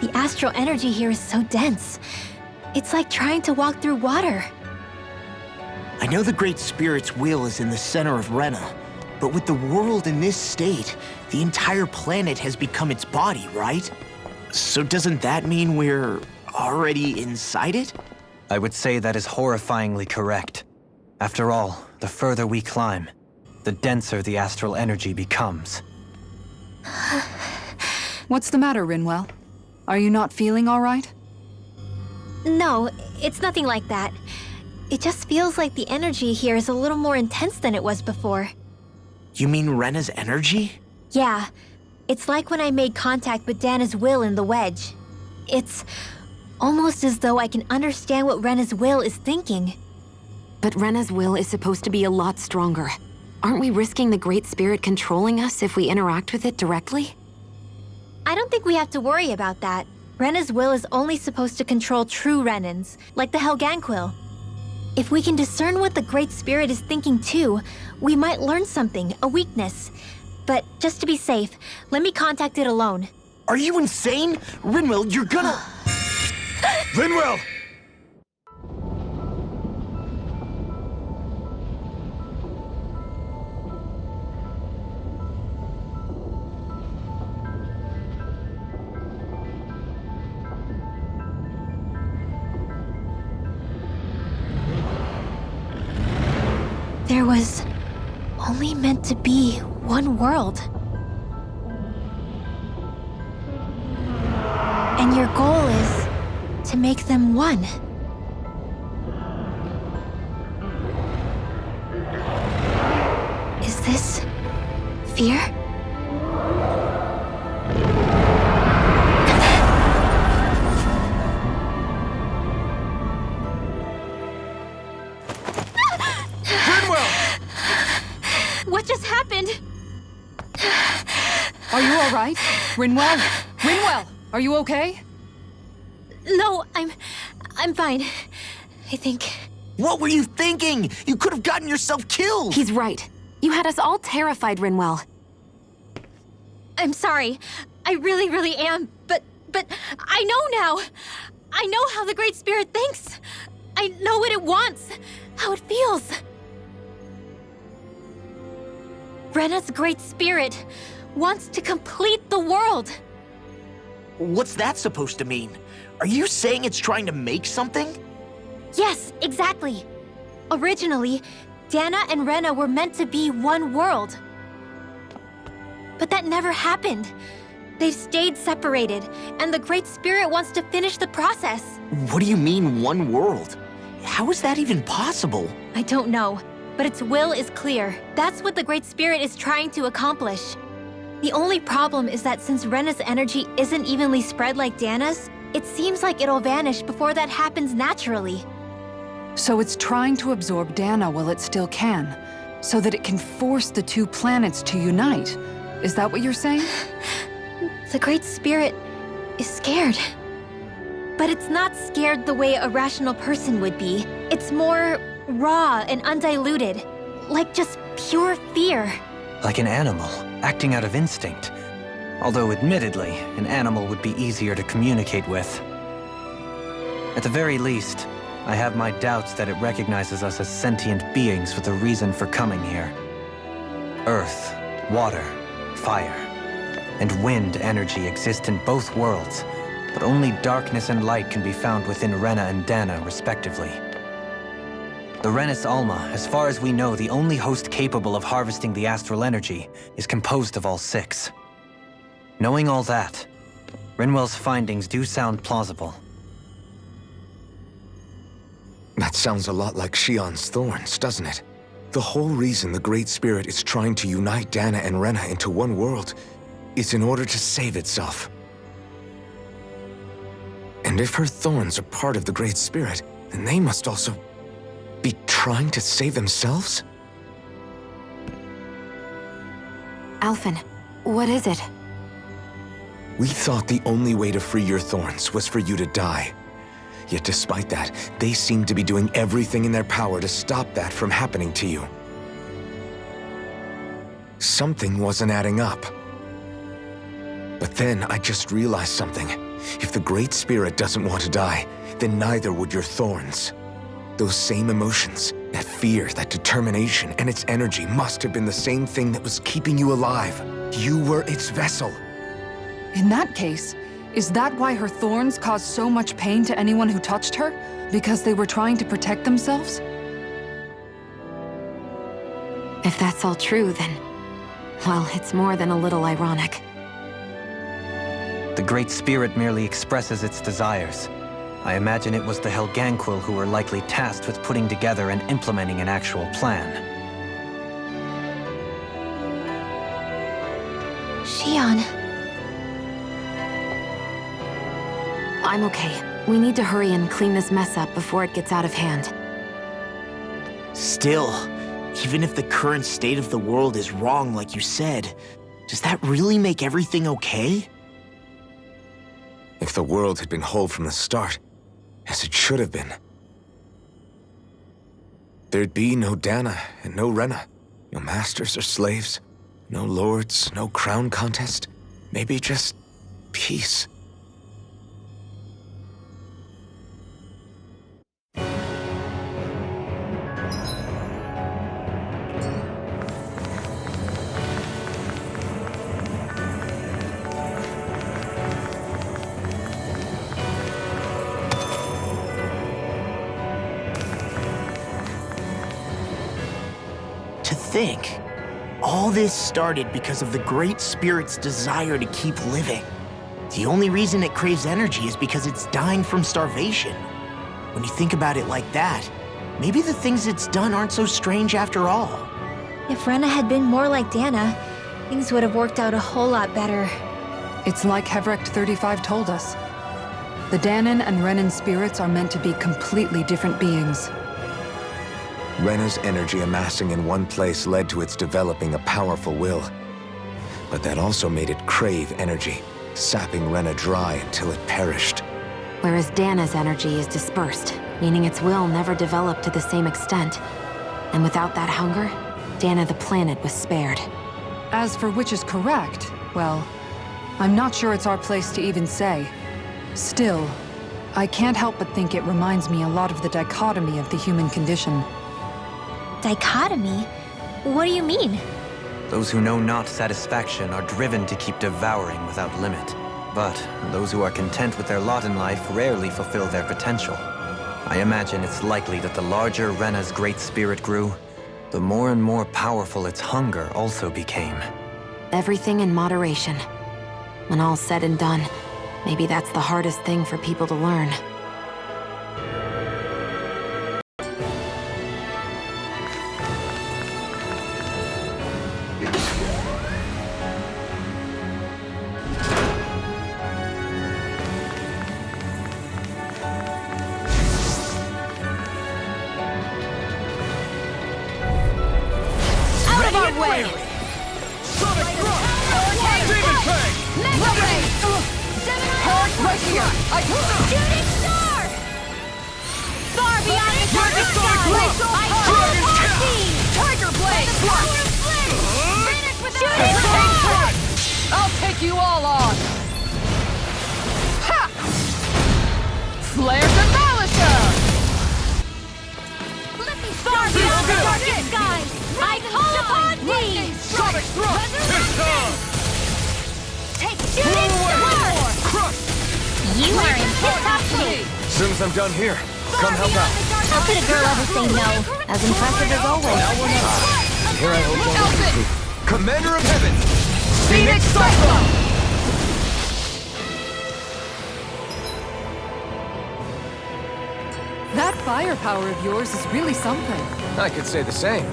The astral energy here is so dense. It's like trying to walk through water. I know the Great Spirit's will is in the center of Rena, but with the world in this state, the entire planet has become its body, right? So doesn't that mean we're already inside it? I would say that is horrifyingly correct. After all, the further we climb, the denser the astral energy becomes. What's the matter, Rinwell? Are you not feeling all right? No, it's nothing like that. It just feels like the energy here is a little more intense than it was before. You mean Rena's energy? Yeah. It's like when I made contact with Dana's will in the wedge. It's almost as though I can understand what Rena's will is thinking. But Rena's will is supposed to be a lot stronger. Aren't we risking the Great Spirit controlling us if we interact with it directly? I don't think we have to worry about that. Rena's will is only supposed to control true Renans, like the Helganquil. If we can discern what the Great Spirit is thinking too, we might learn something, a weakness. But just to be safe, let me contact it alone. Are you insane? Rinwell, you're gonna... Rinwell! There was only meant to be one world. And your goal is to make them one. Is this fear? What just happened? Are you all right? Rinwell? Rinwell, are you okay? No, I'm fine. I think. What were you thinking? You could have gotten yourself killed! He's right. You had us all terrified, Rinwell. I'm sorry. I really am. But I know now. I know how the Great Spirit thinks. I know what it wants, how it feels. Rena's Great Spirit wants to complete the world. What's that supposed to mean? Are you saying it's trying to make something? Yes, exactly. Originally, Dana and Rena were meant to be one world. But that never happened. They've stayed separated, and the Great Spirit wants to finish the process. What do you mean, one world? How is that even possible? I don't know, but its will is clear. That's what the Great Spirit is trying to accomplish. The only problem is that since Rena's energy isn't evenly spread like Dana's, it seems like it'll vanish before that happens naturally. So it's trying to absorb Dana while it still can, so that it can force the two planets to unite. Is that what you're saying? The Great Spirit is scared. But it's not scared the way a rational person would be. It's more raw and undiluted, like just pure fear. Like an animal, acting out of instinct. Although admittedly, an animal would be easier to communicate with. At the very least, I have my doubts that it recognizes us as sentient beings with a reason for coming here. Earth, water, fire, and wind energy exist in both worlds, but only darkness and light can be found within Rena and Dana, respectively. The Renis Alma, as far as we know, the only host capable of harvesting the astral energy, is composed of all 6. Knowing all that, Rinwell's findings do sound plausible. That sounds a lot like Shion's thorns, doesn't it? The whole reason the Great Spirit is trying to unite Dana and Rena into one world is in order to save itself. And if her thorns are part of the Great Spirit, then they must also be trying to save themselves? Alphen, what is it? We thought the only way to free your thorns was for you to die. Yet despite that, they seem to be doing everything in their power to stop that from happening to you. Something wasn't adding up. But then I just realized something. If the Great Spirit doesn't want to die, then neither would your thorns. Those same emotions, that fear, that determination, and its energy must have been the same thing that was keeping you alive. You were its vessel. In that case, is that why her thorns caused so much pain to anyone who touched her? Because they were trying to protect themselves? If that's all true, then... well, it's more than a little ironic. The Great Spirit merely expresses its desires. I imagine it was the Helganquil who were likely tasked with putting together and implementing an actual plan. Shion. I'm okay. We need to hurry and clean this mess up before it gets out of hand. Still, even if the current state of the world is wrong like you said, does that really make everything okay? If the world had been whole from the start, as it should have been, there'd be no Dana and no Rena, no masters or slaves, no lords, no crown contest, maybe just peace. Think. All this started because of the Great Spirit's desire to keep living. The only reason it craves energy is because it's dying from starvation. When you think about it like that, maybe the things it's done aren't so strange after all. If Rena had been more like Dana, things would have worked out a whole lot better. It's like Hevrect 35 told us. The Danan and Renan spirits are meant to be completely different beings. Rena's energy amassing in one place led to its developing a powerful will. But that also made it crave energy, sapping Rena dry until it perished. Whereas Dana's energy is dispersed, meaning its will never developed to the same extent. And without that hunger, Dana the planet was spared. As for which is correct, well, I'm not sure it's our place to even say. Still, I can't help but think it reminds me a lot of the dichotomy of the human condition. Dichotomy? What do you mean? Those who know not satisfaction are driven to keep devouring without limit. But those who are content with their lot in life rarely fulfill their potential. I imagine it's likely that the larger Rena's Great Spirit grew, the more and more powerful its hunger also became. Everything in moderation. When all's said and done, maybe that's the hardest thing for people to learn. I'll take you all on! Ha! Flare to Take shooting star! Crush! You are in tip-top shape. As soon as I'm done here, come help out. How could a girl ever say no? As impressive as always. And here I hold all the proof. Commander of Heaven! Scenic Cyclone! That firepower of yours is really something. I could say the same.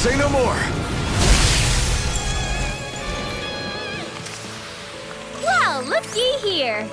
Say no more! Well, looky here.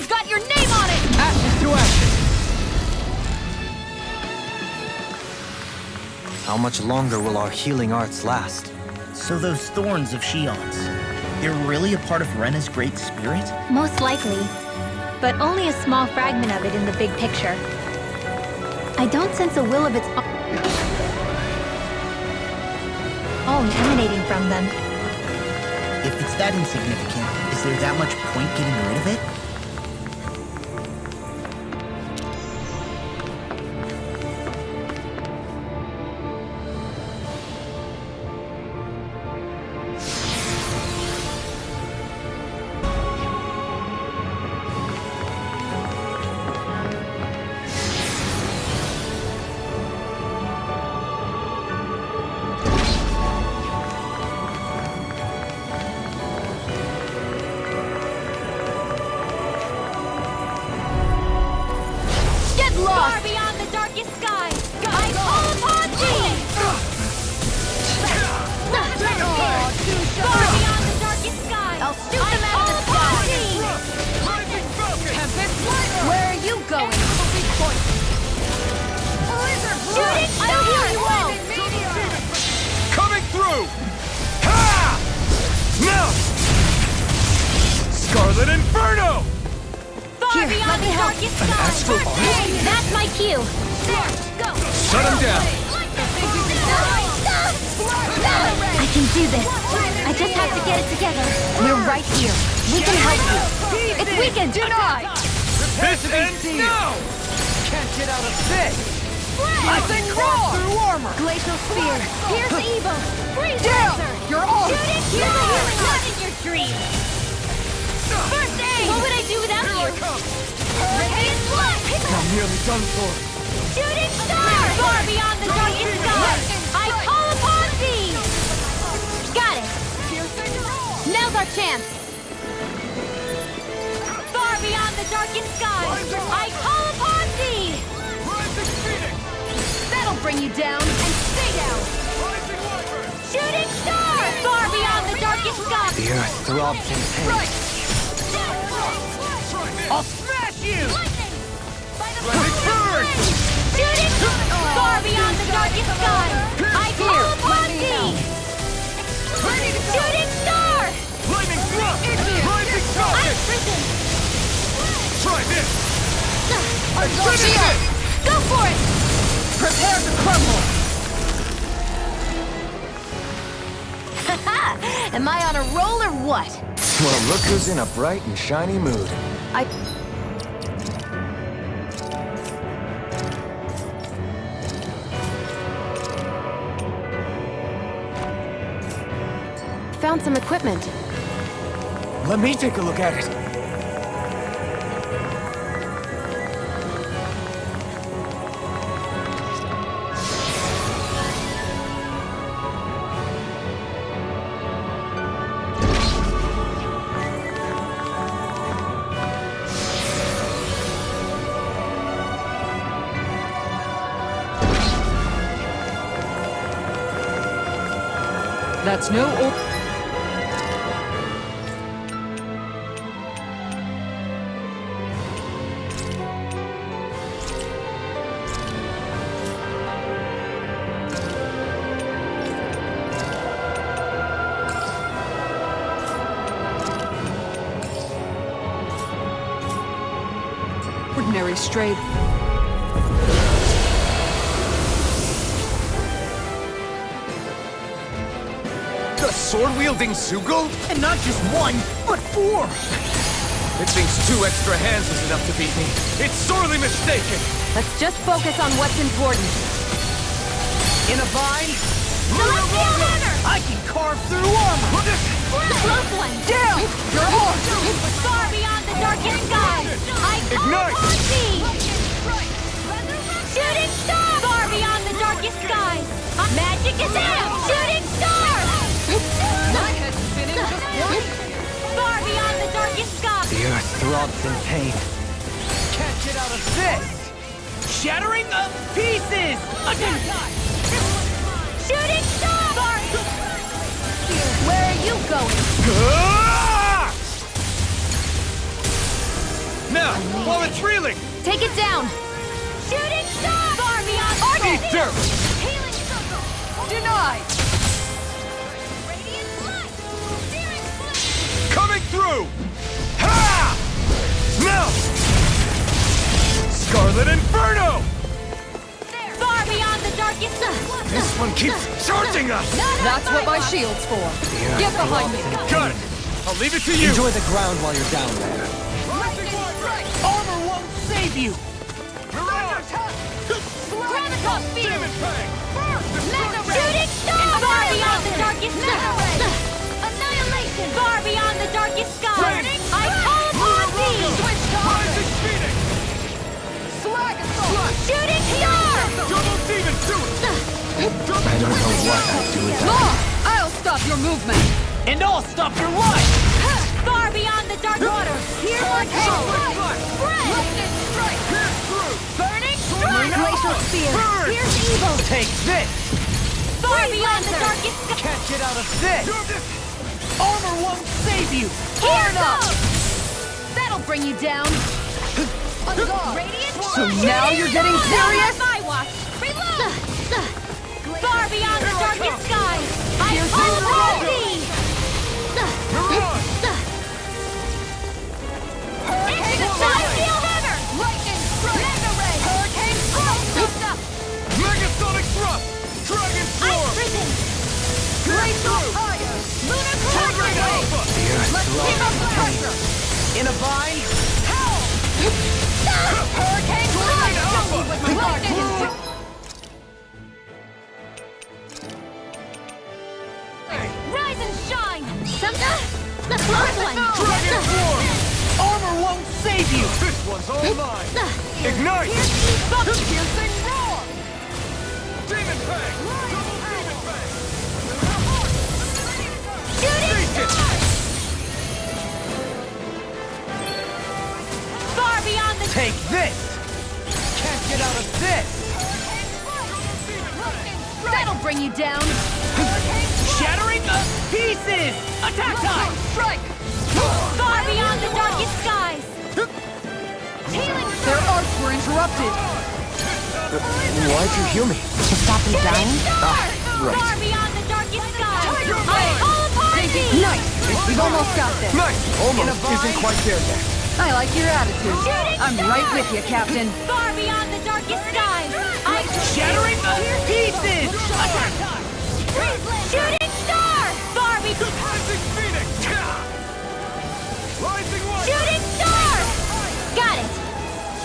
Got your name on it! Ashes to ashes! How much longer will our healing arts last? So those thorns of Shion's, they're really a part of Rena's great spirit? Most likely. But only a small fragment of it in the big picture. I don't sense a will of its own emanating from them. If it's that insignificant, is there that much point getting rid of it? Far beyond the darkest sky, I call upon thee! Far beyond the darkest sky, I'll shoot them out of the sky! Where are you going? Shooting star! I'll heal you all! Coming through! Ha! Now! Scarlet Inferno! Far beyond the darkest sky! Hey, that's my cue! There, go! Shut him down! I can do this. I just have to get it together. We're right here. We can help you. It's weakened. Denied! This ends now! Can't get out of this! I think Cross through armor! Glacial Spear. Here's Evo! Freeze Down! Lancer! You're on! Shooting! Here's a healing not in your dreams! First aid! What would I do without you? Hurricane Blast! I'm nearly done for. Shooting star! Far beyond the darkest sky! I call upon thee! Got it! Now's our chance! Far beyond the darkened sky! I call upon thee! That'll bring you down, and stay down! Shooting star! Far beyond the darkest sky! The earth throbs in pain. I'll smash you! Shooting far beyond the darkest sky! I call upon thee! Shooting star! Lightning thrust! Rising I'm falcon! prison! Try this! Finish it! Go for it! Prepare to crumble! Haha! Am I on a roll or what? Well, look who's in a bright and shiny mood. found some equipment. Let me take a look at it. That's no ordinary stray. Sword-wielding Zeugle? And not just one, but 4! It thinks 2 extra hands is enough to beat me. It's sorely mistaken! Let's just focus on what's important. In a vine? Celestial hammer! I can carve through armor! The close one! Down! Your horse! Far beyond the darkest skies! I Ignite! call Morti! Shooting star! Far beyond the darkest skies! Magic is out! Shooting star! My head's spinning just once. Far beyond the darkest sky! The earth throbs in pain. Can't get out of this! Shattering of pieces! Attack time! Shooting star! Where are you going? Now, while it's reeling! Take it down! Shooting star! Far beyond the Eat dirt! Healing circle! Denied! Radiant light! Searing flame! Coming through! Ha! Now! Scarlet Inferno! Far beyond the darkest sky! This one keeps charging us! That's what my shield's for. Get behind me. Got it! I'll leave it to you! Enjoy the ground while you're down there. Armor won't save you! Graviton field! Shooting star! Far beyond the darkest sky! Annihilation! Far beyond the darkest sky! I call upon thee! Switch Rising Phoenix! Slag assault! Shooting star! Double demon to it! I don't know what I'd do without More! I'll stop your movement. And I'll stop your life! Far beyond the dark water! Here's our call! Lightning strike! Burning strike! Glacial spear! Here's evil! Take this! Far beyond the darkest sky! Can't get out of this! Armor won't save you! Here goes! That'll bring you down. Radiant So now you're getting serious? My watch! Reload! Far beyond the darkest skies! I call upon thee! Into the Celestial hammer! Lightning strike! Mega ray! Hurricane strike! Megasonic thrust! Dragon Ice sword! prison! Glacial fire! Lunar Triggering collector! alpha! The earth Let's throbs give up in the pain. pressure! In a vine? Hurricane strike! alpha! With my lightning! Rise and shine! The close one! Dragon swarm! Armor won't save you! This one's all mine! Ignite! Piercing roar! Demon Fang! Double Demon Fang! Shooting star! Far beyond the... Take this! Can't get out of this! That'll bring you down. Shattering the pieces! Attack time! Strike! Far beyond the darkest skies! Healing Their arcs were interrupted. Why'd you heal me? To stop me dying? right. Far beyond the darkest skies! I call upon thee! Nice! We've almost got this. Nice! Almost isn't quite there yet. I like your attitude. I'm right with you, Captain. Far beyond the darkest skies! I... Shattering the pieces! Attack time! Shooting star! Far beyond... Rising Phoenix! Rising Light! Shooting star! Got it!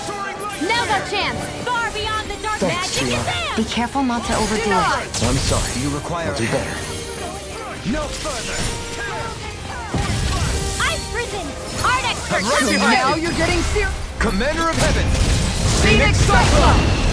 Soaring Light! Now's our chance! Far beyond the dark Thanks, magic is Sheila. out! Be careful not to overdo it. I'm sorry. You require I'll do better. No further! Ice prison! Art expert! I'm right behind Now you. you're getting serious. Commander of Heaven! Phoenix Cyclone!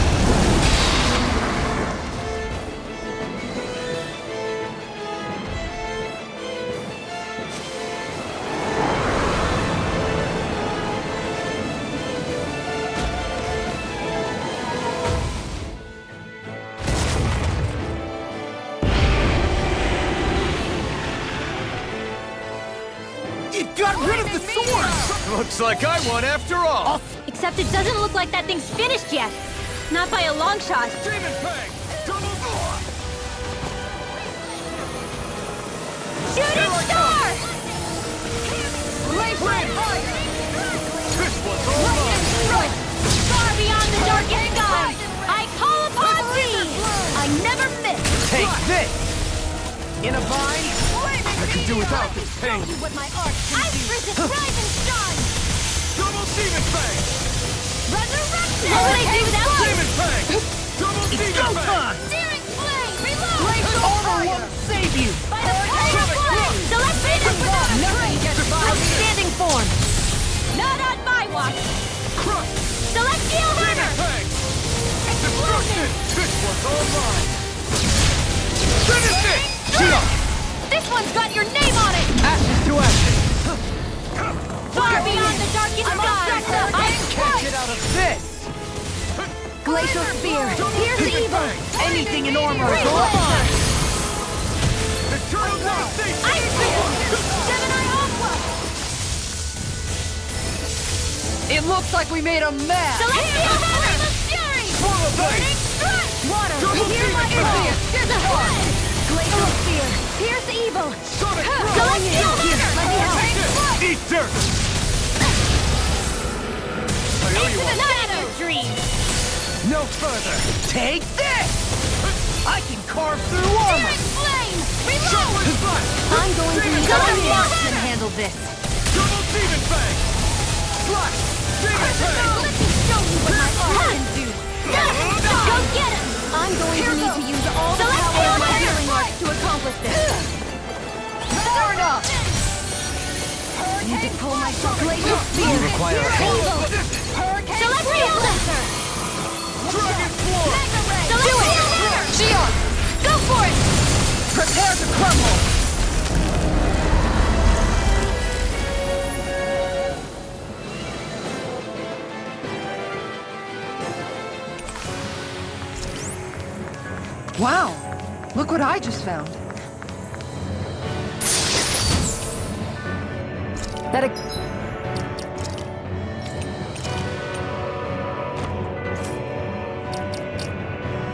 It got rid of the sword! Looks like I won after all! Except it doesn't look like that thing's finished yet. Not by a long shot. Demon Fang! Double door! Shooting star! Flame fire! This one's all mine! Far beyond the darkest sky! I call upon thee! I never miss! Take this! In a vine? I could do without this pain! Ice prison! Rise and shine! Double Demon Fang! Resurrection! What would I do without you? Demon Fang! Double Demon Fang! Searing flame! Reload! Armor won't save you! By the power of flame! Celeste! Nothing gets by. Outstanding form. Not on my watch! Crush! Celestial Demon hammer! Fang! Destruction! This one's all mine! Finish it! Shield! This one's got your name on it! Ashes to ashes! Far beyond the darkest sky! Can't get out of this! Glacial spear. Here's the evil! Anything in armor is Reload! all Eternal devastation! Ice prison! Gemini Aqua! It looks like we made a mess. Celestial hammer! The fury! Swallow blade! Water! Double Here's my demon call! fang! Glacial spear! Here's the evil! Sonic Celestial hammer! Let me help! Eat dirt! I owe you Into the one. nano dream! No further! Take this! I can carve through armor! Searing flame! Reload! Shovel's flash! I'm going to use all the arts and handle this. Double Demon Fang! Slash! Demon Fang! Let me show you what my art can do! Go get him! I'm going to need to use all the power of my healing arts to accomplish this. Far enough. I need to pull myself. Glacial spear. You require a hand. Celestial laser! Dragon Floor! Celestial hammer! Shion, Go for it! prepare to crumble. Wow, look what I just found. That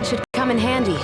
should come in handy.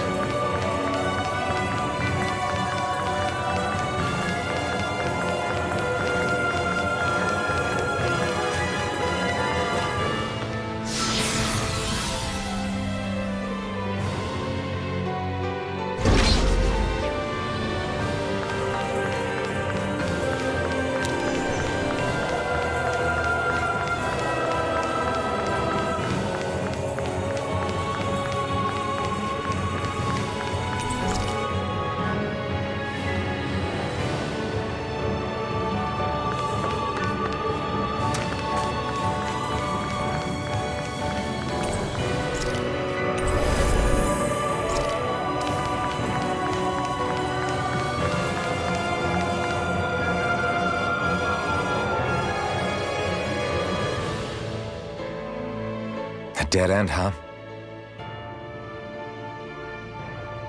A dead end, huh?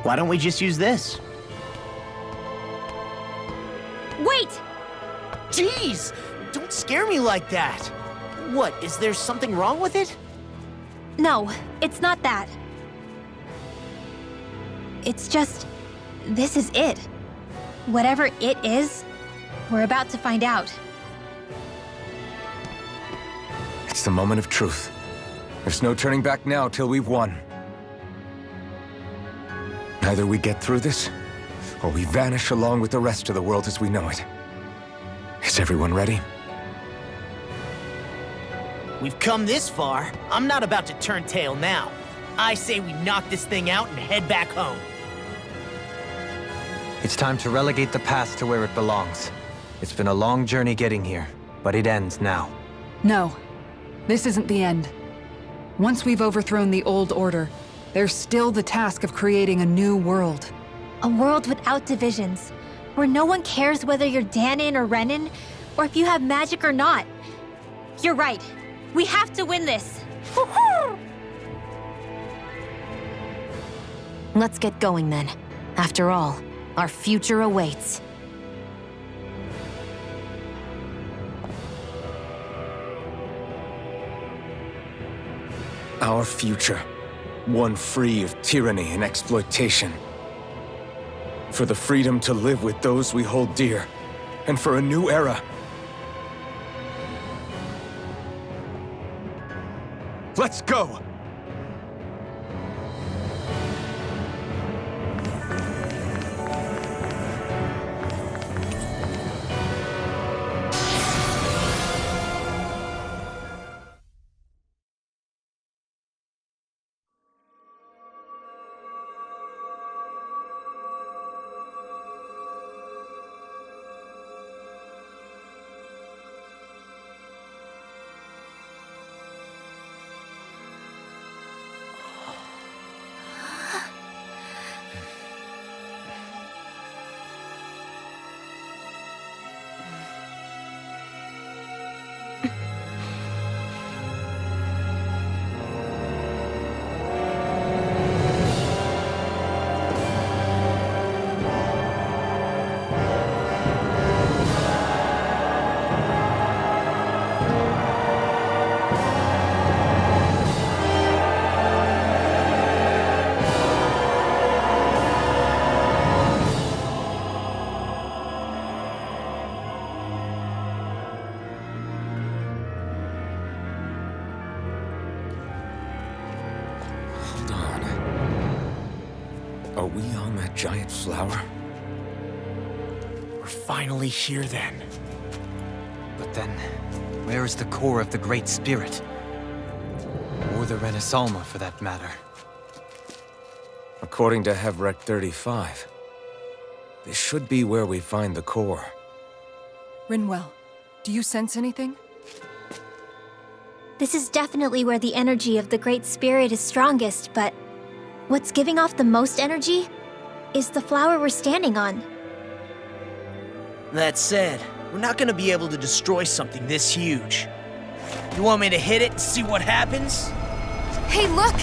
Why don't we just use this? Wait! Jeez! Don't scare me like that! What, is there something wrong with it? No, it's not that. It's just, this is it. Whatever it is, we're about to find out. It's the moment of truth. There's no turning back now till we've won. Either we get through this, or we vanish along with the rest of the world as we know it. Is everyone ready? We've come this far. I'm not about to turn tail now. I say we knock this thing out and head back home. It's time to relegate the past to where it belongs. It's been a long journey getting here, but it ends now. No. This isn't the end. Once we've overthrown the old order, there's still the task of creating a new world. A world without divisions, where no one cares whether you're Danon or Renan, or if you have magic or not. You're right. We have to win this. Let's get going then. After all, our future awaits. Our future. One free of tyranny and exploitation. For the freedom to live with those we hold dear. And for a new era. Let's go! Are we on that giant flower? We're finally here then. But then, where is the core of the Great Spirit? Or the Renaissance, for that matter? According to Hevrek 35, this should be where we find the core. Rinwell, do you sense anything? This is definitely where the energy of the Great Spirit is strongest, but what's giving off the most energy is the flower we're standing on. That said, we're not gonna be able to destroy something this huge. You want me to hit it and see what happens? Hey, look!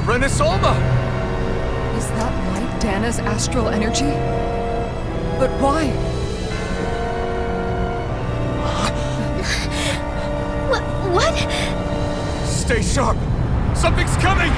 Renaissance! Is that light Dana's astral energy? But why? What? Stay sharp! Something's coming!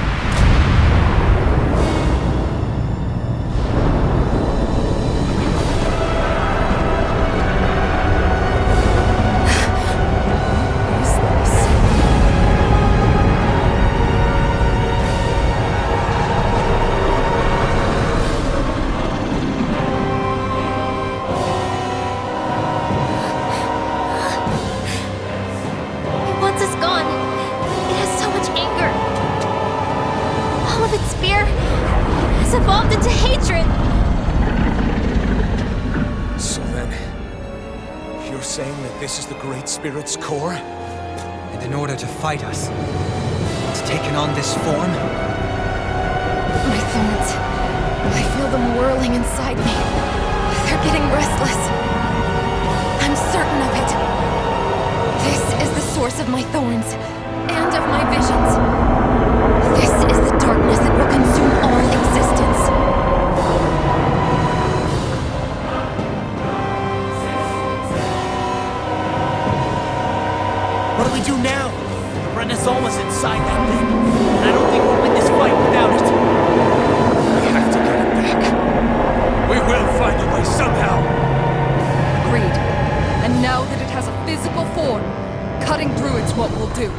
Spirit's core? And in order to fight us, it's taken on this form? My thorns. I feel them whirling inside me. They're getting restless. I'm certain of it. This is the source of my thorns, and of my visions. This is the darkness that will consume all existence. What do we do now? Renaissance was inside that thing, and I don't think we'll win this fight without it. We have to get it back. We will find a way somehow. Agreed. And now that it has a physical form. Cutting through it's what we'll do.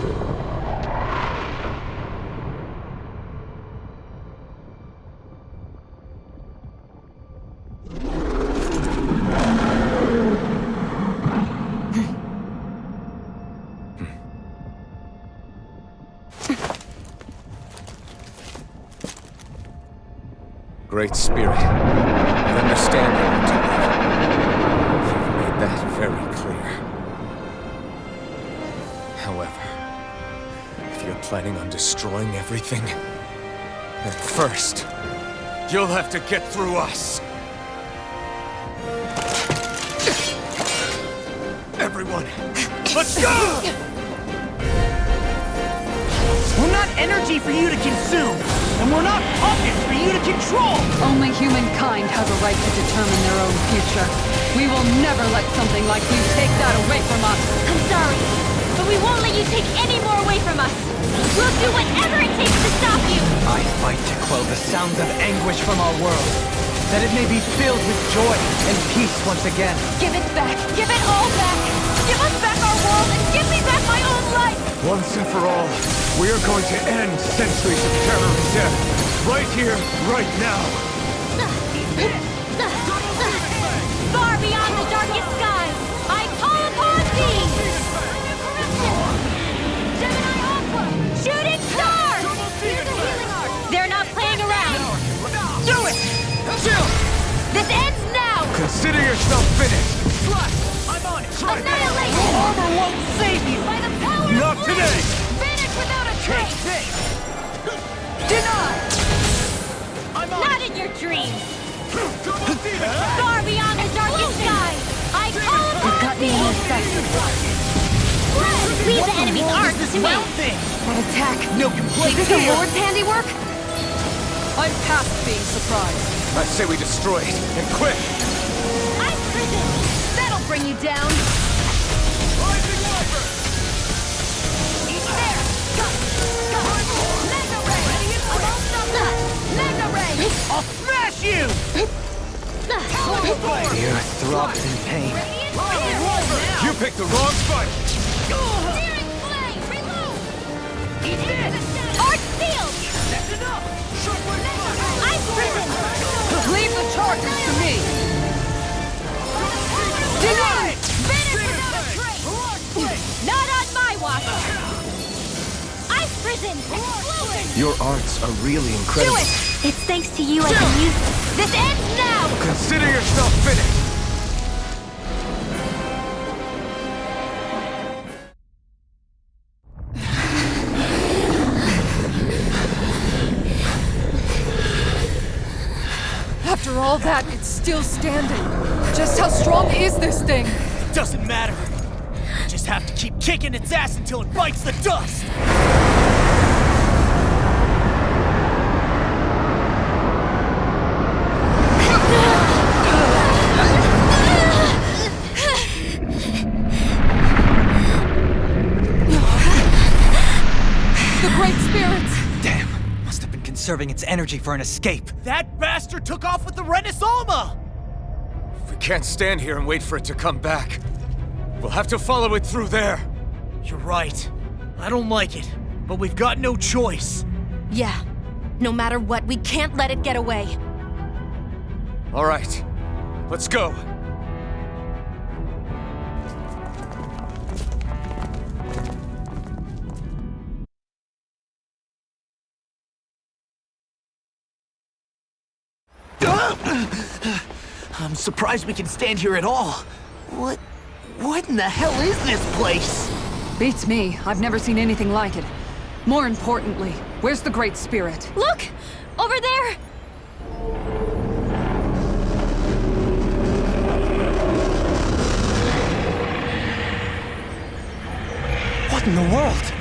Great Spirit, I understand you want to live. You've made that very clear. However, if you're planning on destroying everything, then first, you'll have to get through us. Everyone, let's go! We're not energy for you to consume, and we're not puppets for you to control! Only humankind has a right to determine their own future. We will never let something like you take that away from us. I'm sorry, but we won't let you take any more away from us. We'll do whatever it takes to stop you! I fight to quell the sounds of anguish from our world, that it may be filled with joy and peace once again. Give it back! Give it all back! Give us back our world and give me back my own life! Once and for all, we are going to end centuries of terror and death. Right here, right now. Far beyond the darkest sky, I call upon thee! Gemini Alpha! Shooting star! They're not playing around! Do it! Chill! This ends now! Consider yourself finished! Flush! I'm on it! Annihilation! Armor won't save you! By the power Not of today! Vanish without a trace! Denied! Not in your dreams! Far beyond the darkest sky, I call upon thee! Leave the enemy's arms to me! That attack! No complaints Is this here! the Lord's handiwork? I'm past being surprised. I say we destroy it, and quick! Ice prison! That'll bring you down! Rising Viper! He's there! Mega Ray! I'm all stuffed up! Mega Ray! I'll smash you! The earth throbs in pain. You picked the wrong fight! Searing flame! Reload! He's there! Arch sealed! That's enough! Ice prison! Leave the charges to me! Denied! Vanish without a trace! Not on my watch! Ice prison! Explosion! Your arts are really Do incredible. it! It's thanks to you I can use... This ends now! Consider yourself finished! After all that, it's still standing. Just how strong is this thing? It doesn't matter. We just have to keep kicking its ass until it bites the dust! The Great Spirits! Damn, must have been conserving its energy for an escape. That bastard took off with the Renaissance! We can't stand here and wait for it to come back. We'll have to follow it through there. You're right. I don't like it, but we've got no choice. Yeah. No matter what, we can't let it get away. All right, let's go. I'm surprised we can stand here at all. What in the hell is this place? Beats me. I've never seen anything like it. More importantly, where's the Great Spirit? Look! Over there! What in the world?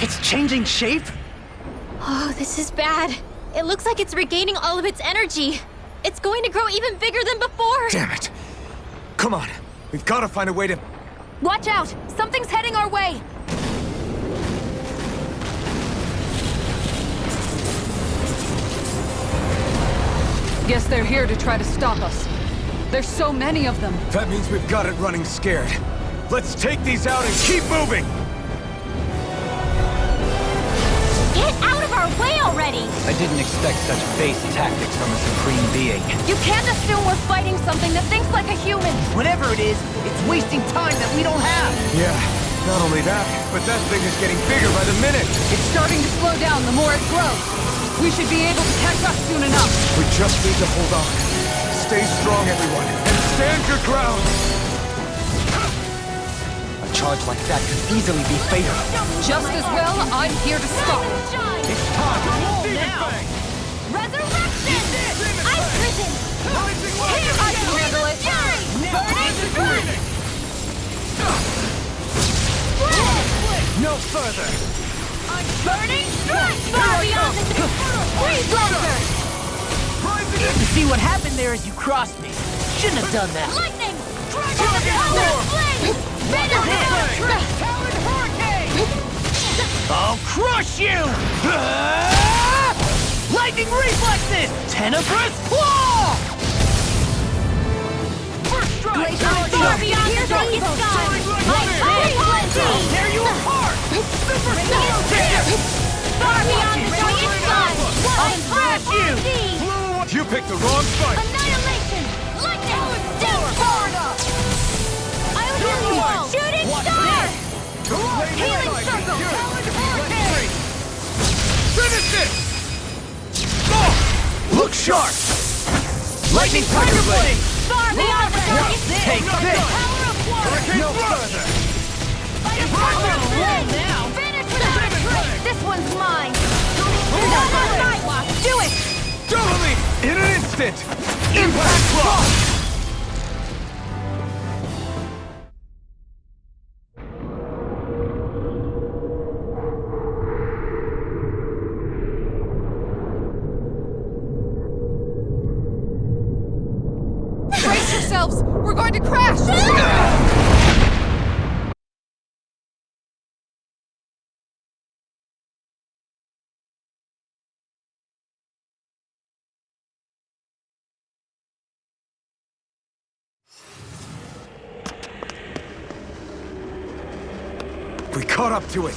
It's changing shape? Oh, this is bad. It looks like it's regaining all of its energy. It's going to grow even bigger than before. Damn it. Come on, we've got to find a way to... Watch out! Something's heading our way! Guess they're here to try to stop us. There's so many of them. That means we've got it running scared. Let's take these out and keep moving! Get out of our way already! I didn't expect such base tactics from a supreme being. You can't assume we're fighting something that thinks like a human! Whatever it is, it's wasting time that we don't have. Yeah, not only that, but that thing is getting bigger by the minute. It's starting to slow down the more it grows. We should be able to catch up soon enough. We just need to hold on. Stay strong, everyone, and stand your ground! A charge like that could easily be fatal. Just as well, I'm here to stop. It's time to roll now! Resurrection! Ice prison! Here, I can handle it. Burning! No further! Burning strike! Far beyond the freeze laser! You see what happened there as you crossed me. Shouldn't have done that. Lightning! Talon Hurricane! I'll crush you! Lightning reflexes! Tenebrous Claw! First strike! Far beyond the darkest sky! I'll tear you apart! Super Saiyan Dance! Far beyond the darkest sky! I'll crash you! You picked the wrong fight! Annihilation! Lightning! Death Storm! I'll heal you all! Shooting Star! Healing Circle! Finish it! Look sharp! Lightning Tiger Blade! Far beyond the darkest sky! Take this! Power of water! No further! Finish without a trace! This one's mine! Not on my watch! Do it! Totally! In an instant! Impact Claw! Brace yourselves! We're going to crash! We caught up to it!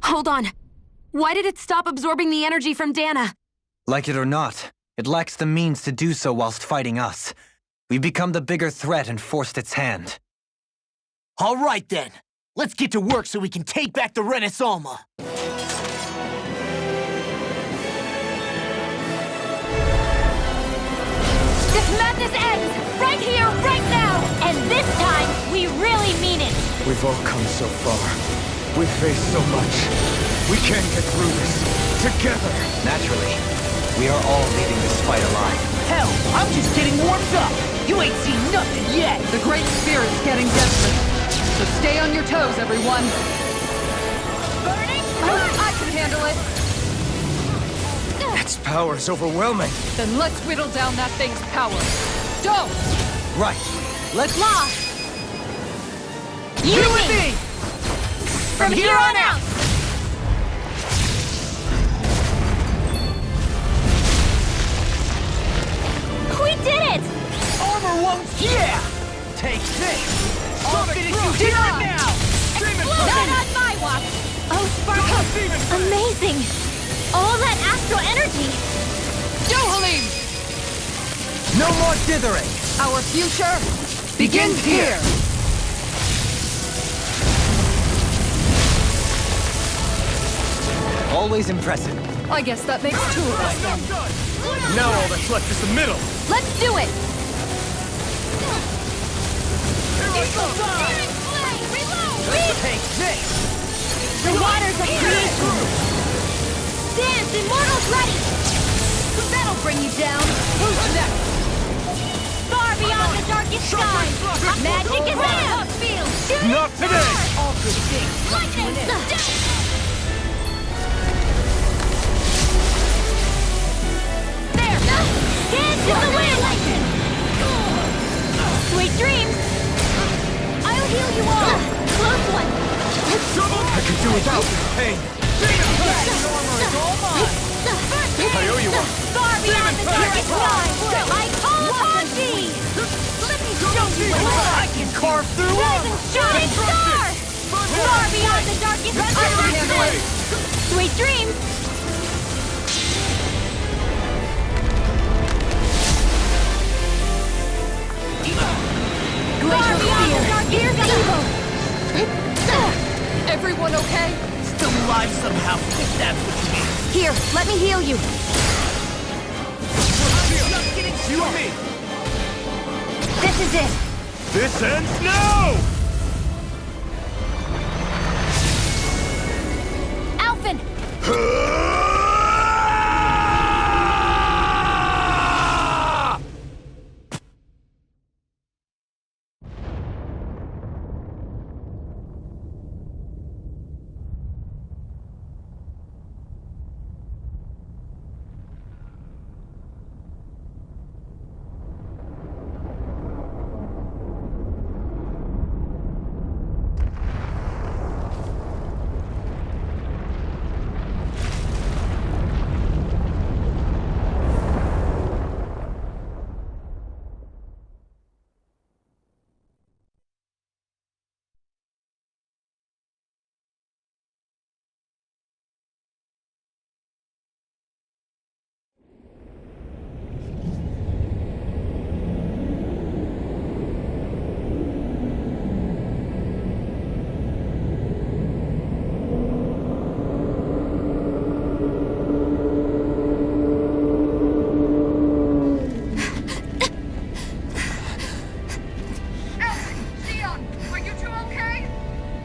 Hold on. Why did it stop absorbing the energy from Dana? Like it or not, it lacks the means to do so whilst fighting us. We've become the bigger threat and forced its hand. All right then. Let's get to work so we can take back the Renaissance. This madness ends! Right here, right now! And this time, we really mean it! We've all come so far. We've faced so much. We can't get through this. Together! Naturally, we are all leaving this fight alive. Hell, I'm just getting warmed up! You ain't seen nothing yet! The Great Spirit's getting desperate. So stay on your toes, everyone. Burning I can handle it. Its power is overwhelming. Then let's whittle down that thing's power. Go! Right. Let's... Lost! You and me! From here on out! We did it! Armor won't... Yeah! Take this! I'll finish you here and now! Not on my watch! Oh, Sparkle! Amazing! All that astral energy! Go, Halim! No more dithering! Our future begins here! Always impressive. I guess that makes two of us then. Now all that's left is the middle. Let's do it! Take this! The waters of creation! Dance, Immortals ready! That'll bring you down! Who's next? Far beyond the darkest sky! Magic is out! Field! Shooting Not today! star! All good things! Lightning! There! Dance in the wind! Sweet dreams! I'll heal you all! Close one! I can do without this pain. I call upon thee! Let me show you what I can carve through armor! Shooting star! Far beyond the darkest utterances! Sweet dreams! Far beyond the darkest evil! Everyone okay? Still alive somehow, if that's what you mean. Here, let me heal you. Just getting you and me! This is it! This ends now! Alphen!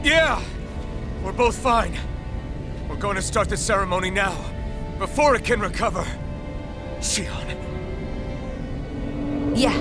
Yeah! We're both fine. We're going to start the ceremony now, before it can recover. Xion. Yeah.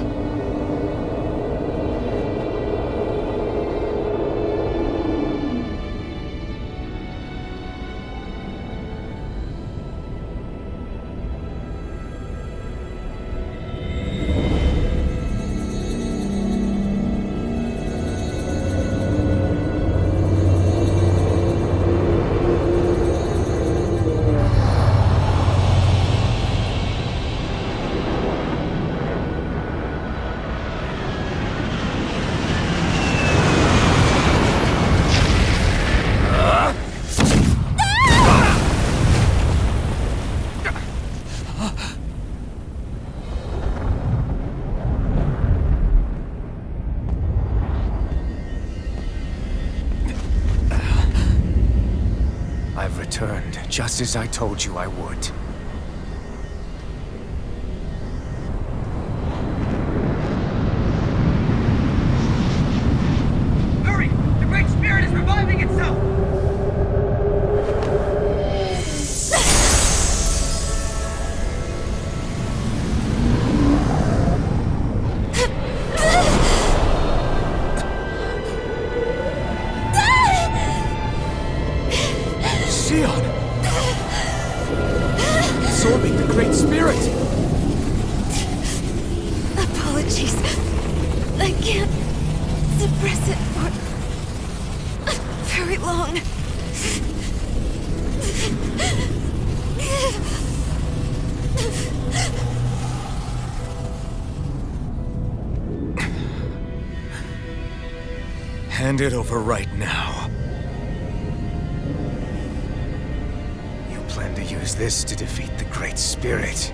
I've returned, just as I told you I would. Hurry! The Great Spirit is reviving itself! Absorbing the Great Spirit! Apologies. I can't suppress it for very long. Hand it over right now. You plan to use this to defeat the Great Spirit.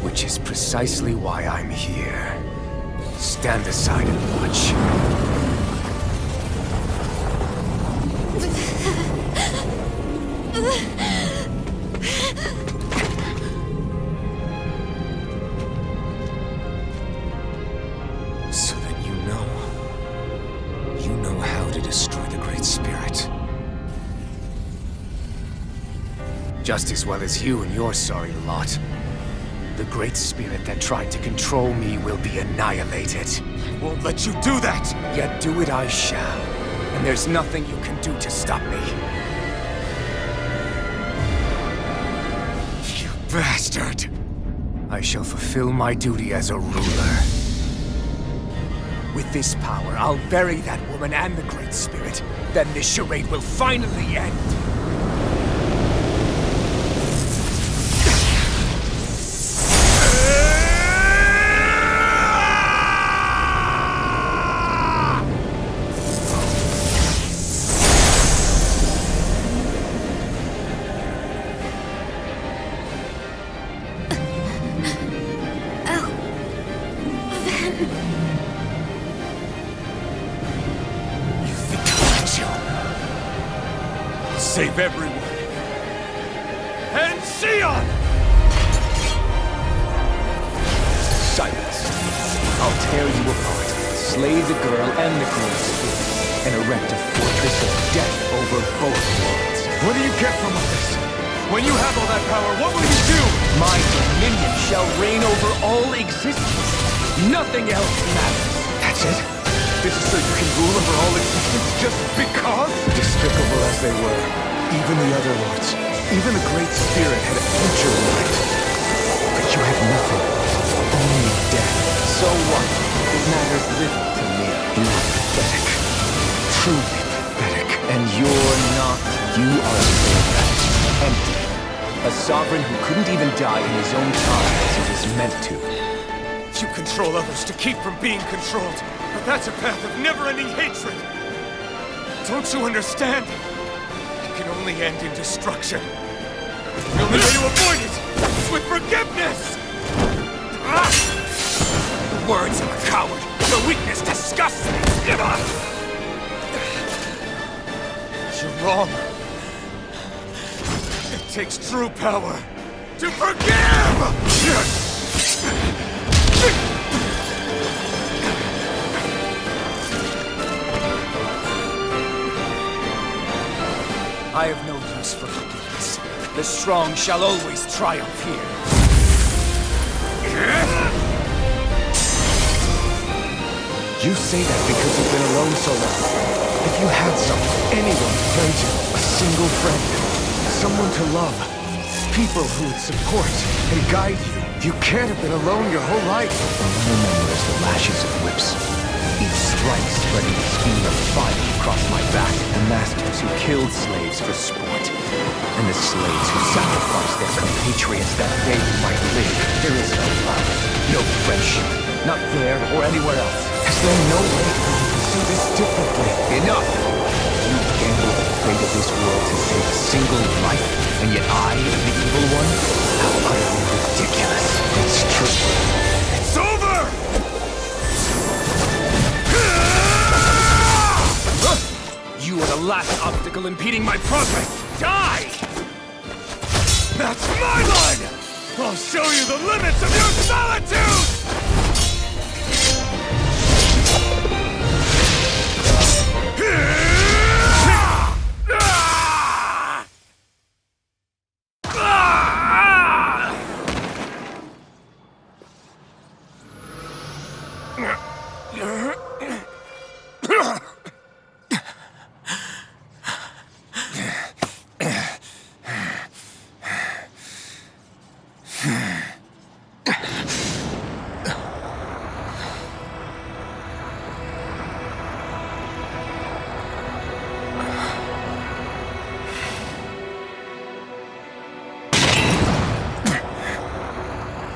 Which is precisely why I'm here. Stand aside and watch. So that you know how to destroy the Great Spirit. Just as well as you and your sorry lot. The Great Spirit that tried to control me will be annihilated. I won't let you do that! Yet do it I shall. And there's nothing you can do to stop me. You bastard! I shall fulfill my duty as a ruler. With this power, I'll bury that woman and the Great Spirit. Then this charade will finally end. everyone. And Sion! Silence. I'll tear you apart, slay the girl and the great spirit, and erect a fortress of death over both worlds. What do you get from all this? When you have all that power, what will you do? My dominion shall reign over all existence. Nothing else matters. That's it? This is so you can rule over all existence just because? Despicable as they were, even the other lords, even the Great Spirit had a future in mind. But you have nothing. Only death. So what? It matters little to me. You are pathetic. Truly pathetic. And you're not. You are empty. A sovereign who couldn't even die in his own time as he was meant to. You control others to keep from being controlled, but that's a path of never-ending hatred. Don't you understand? It can only end in destruction. The only way to avoid it is with forgiveness! The words of a coward. Your weakness disgusts me. You're wrong. It takes true power to forgive! I have no use for forgiveness. The strong shall always triumph here. You say that because you've been alone so long. If you had someone, anyone to turn to, a single friend, someone to love, people who would support and guide you, you can't have been alone your whole life. All I remember is the lashes of whips. Each strike spreading a stream of fire across my back. The masters who killed slaves for sport. And the slaves who sacrificed their compatriots that they might live. There is no love, no friendship. Not there or anywhere else. Is there no way to pursue this differently? Enough! You gamble the fate of this world to save a single life, and yet I am the evil one? How utterly ridiculous. It's true. It's over! You are the last obstacle impeding my progress. Die! That's my line! I'll show you the limits of your solitude!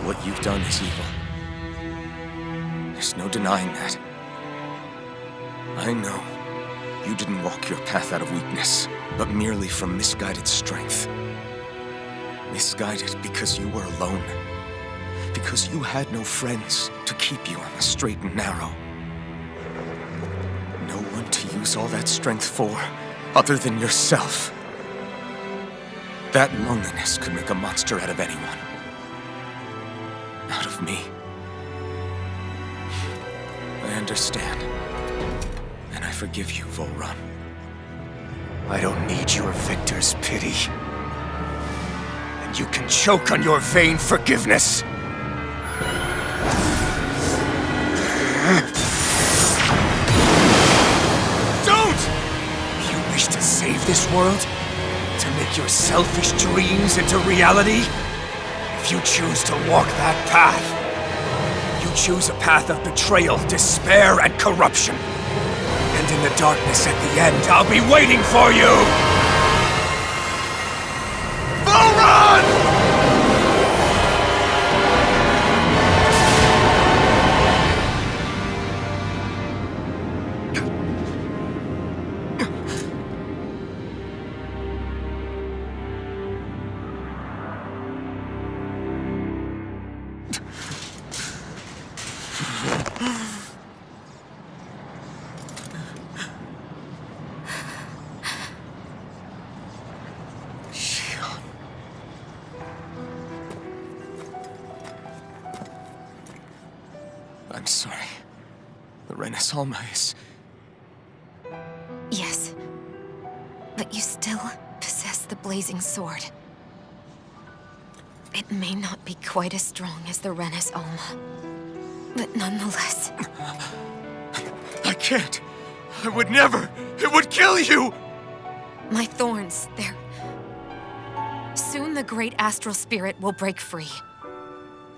What you've done is evil. There's no denying that. I know you didn't walk your path out of weakness, but merely from misguided strength. Misguided because you were alone. Because you had no friends to keep you on the straight and narrow. No one to use all that strength for, other than yourself. That loneliness could make a monster out of anyone. Out of me. I understand. And I forgive you, Volrun. I don't need your victor's pity. And you can choke on your vain forgiveness. Don't! You wish to save this world? To make your selfish dreams into reality? If you choose to walk that path, you choose a path of betrayal, despair, and corruption. And in the darkness at the end, I'll be waiting for you! Volrun! I'm sorry. The Rena's Alma is... Yes. But you still possess the blazing sword. It may not be quite as strong as the Rena's Alma, but nonetheless... I can't! I would never! It would kill you! My thorns, they're... Soon the great astral spirit will break free.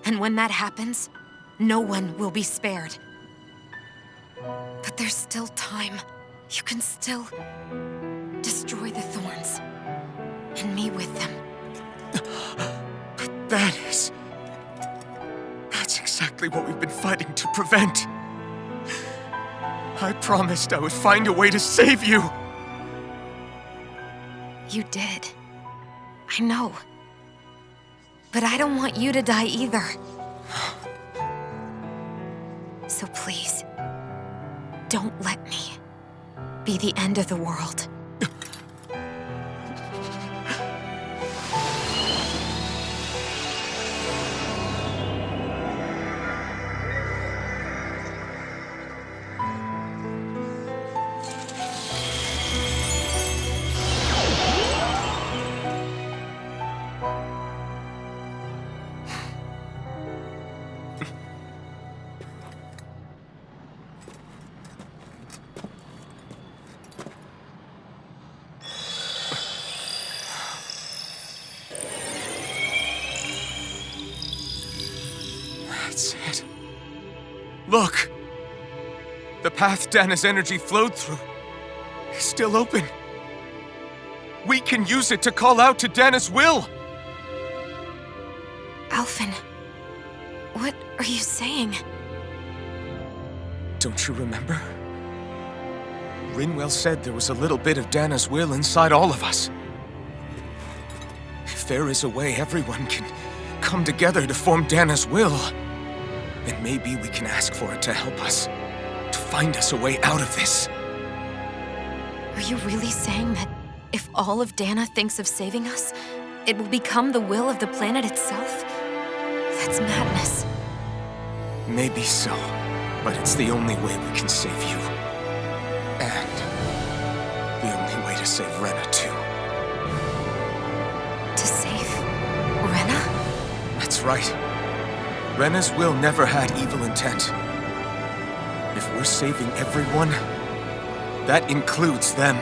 And when that happens, no one will be spared. But there's still time. You can still destroy the thorns. And me with them. But that's exactly what we've been fighting to prevent. I promised I would find a way to save you. You did. I know. But I don't want you to die either. So please, don't let me be the end of the world. That's it. Look! The path Dana's energy flowed through is still open. We can use it to call out to Dana's will! Alphen, what are you saying? Don't you remember? Rinwell said there was a little bit of Dana's will inside all of us. If there is a way everyone can come together to form Dana's will, then maybe we can ask for it to help us, to find us a way out of this. Are you really saying that if all of Dana thinks of saving us, it will become the will of the planet itself? That's madness. Maybe so, but it's the only way we can save you. And the only way to save Rena, too. To save Rena? That's right. Rena's will never had evil intent. If we're saving everyone, that includes them.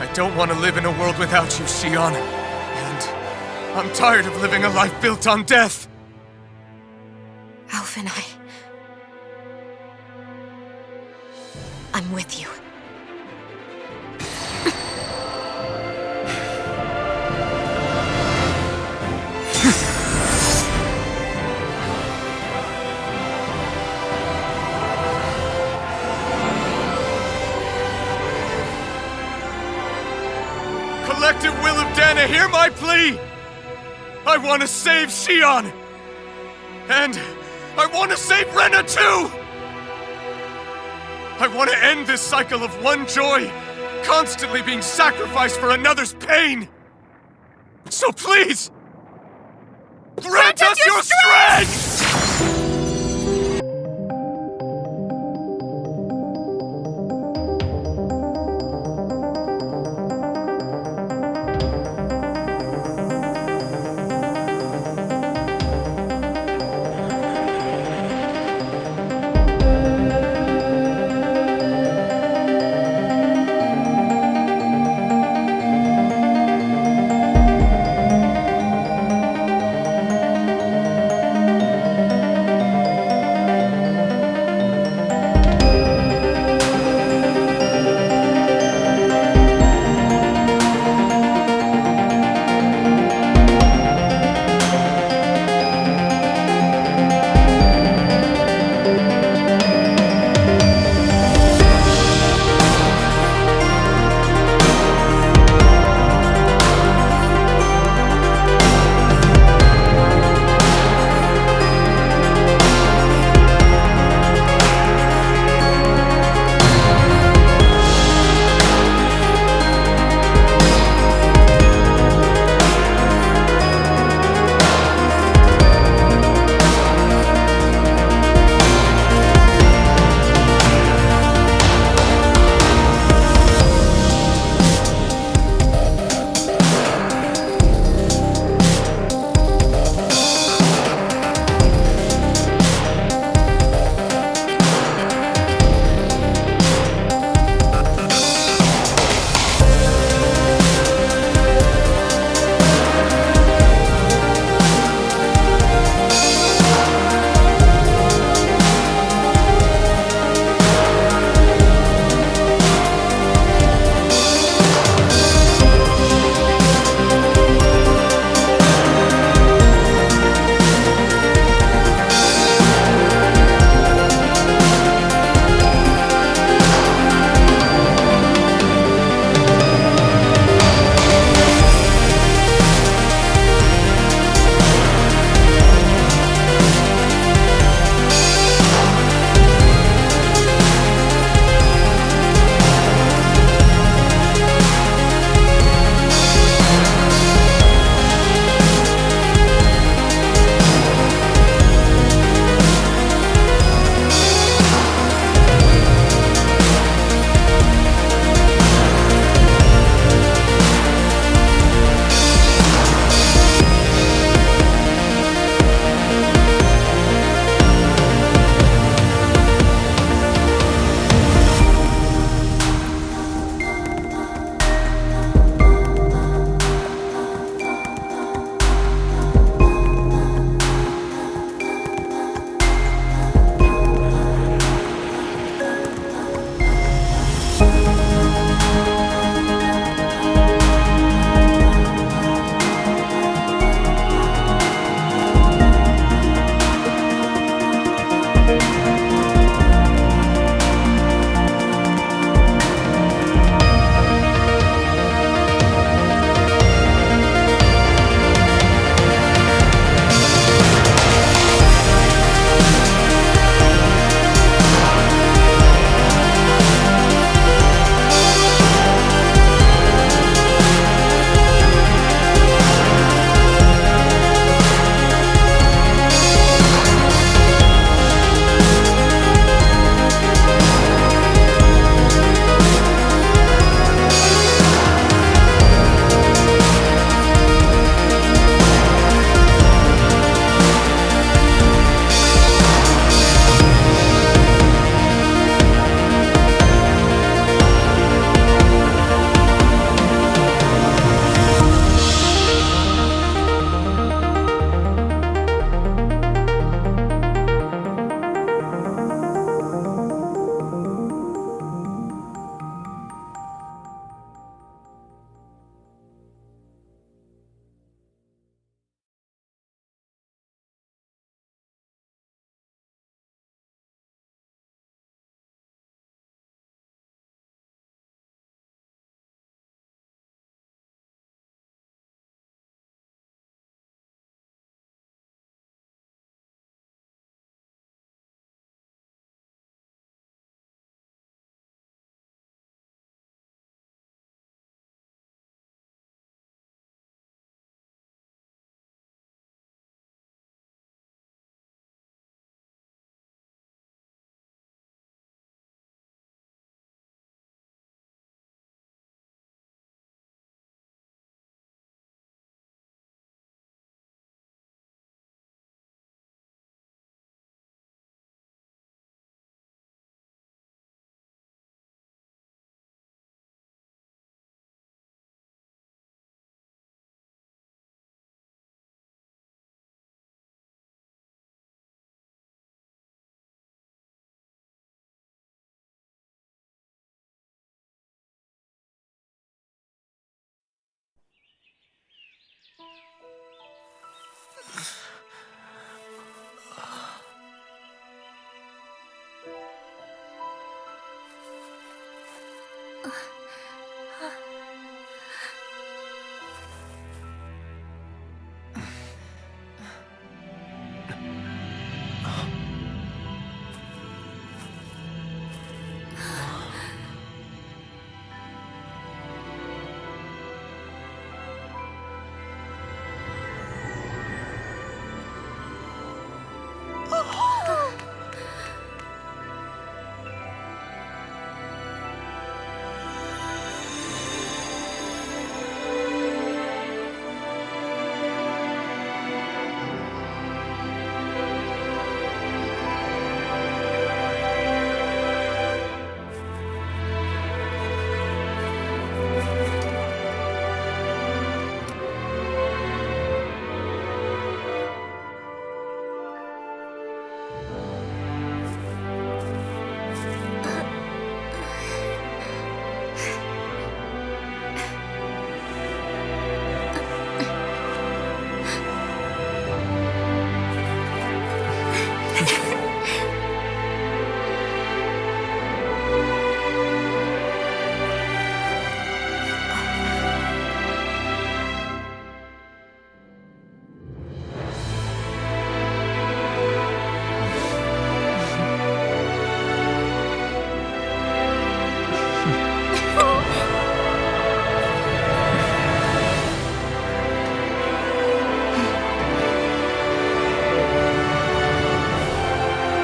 I don't want to live in a world without you, Xion. And I'm tired of living a life built on death. Alphen, I'm with you. Collective will of Dana, hear my plea! I want to save Xion! And I want to save Rena too! I want to end this cycle of one joy, constantly being sacrificed for another's pain! So please, grant us your strength!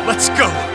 Let's go!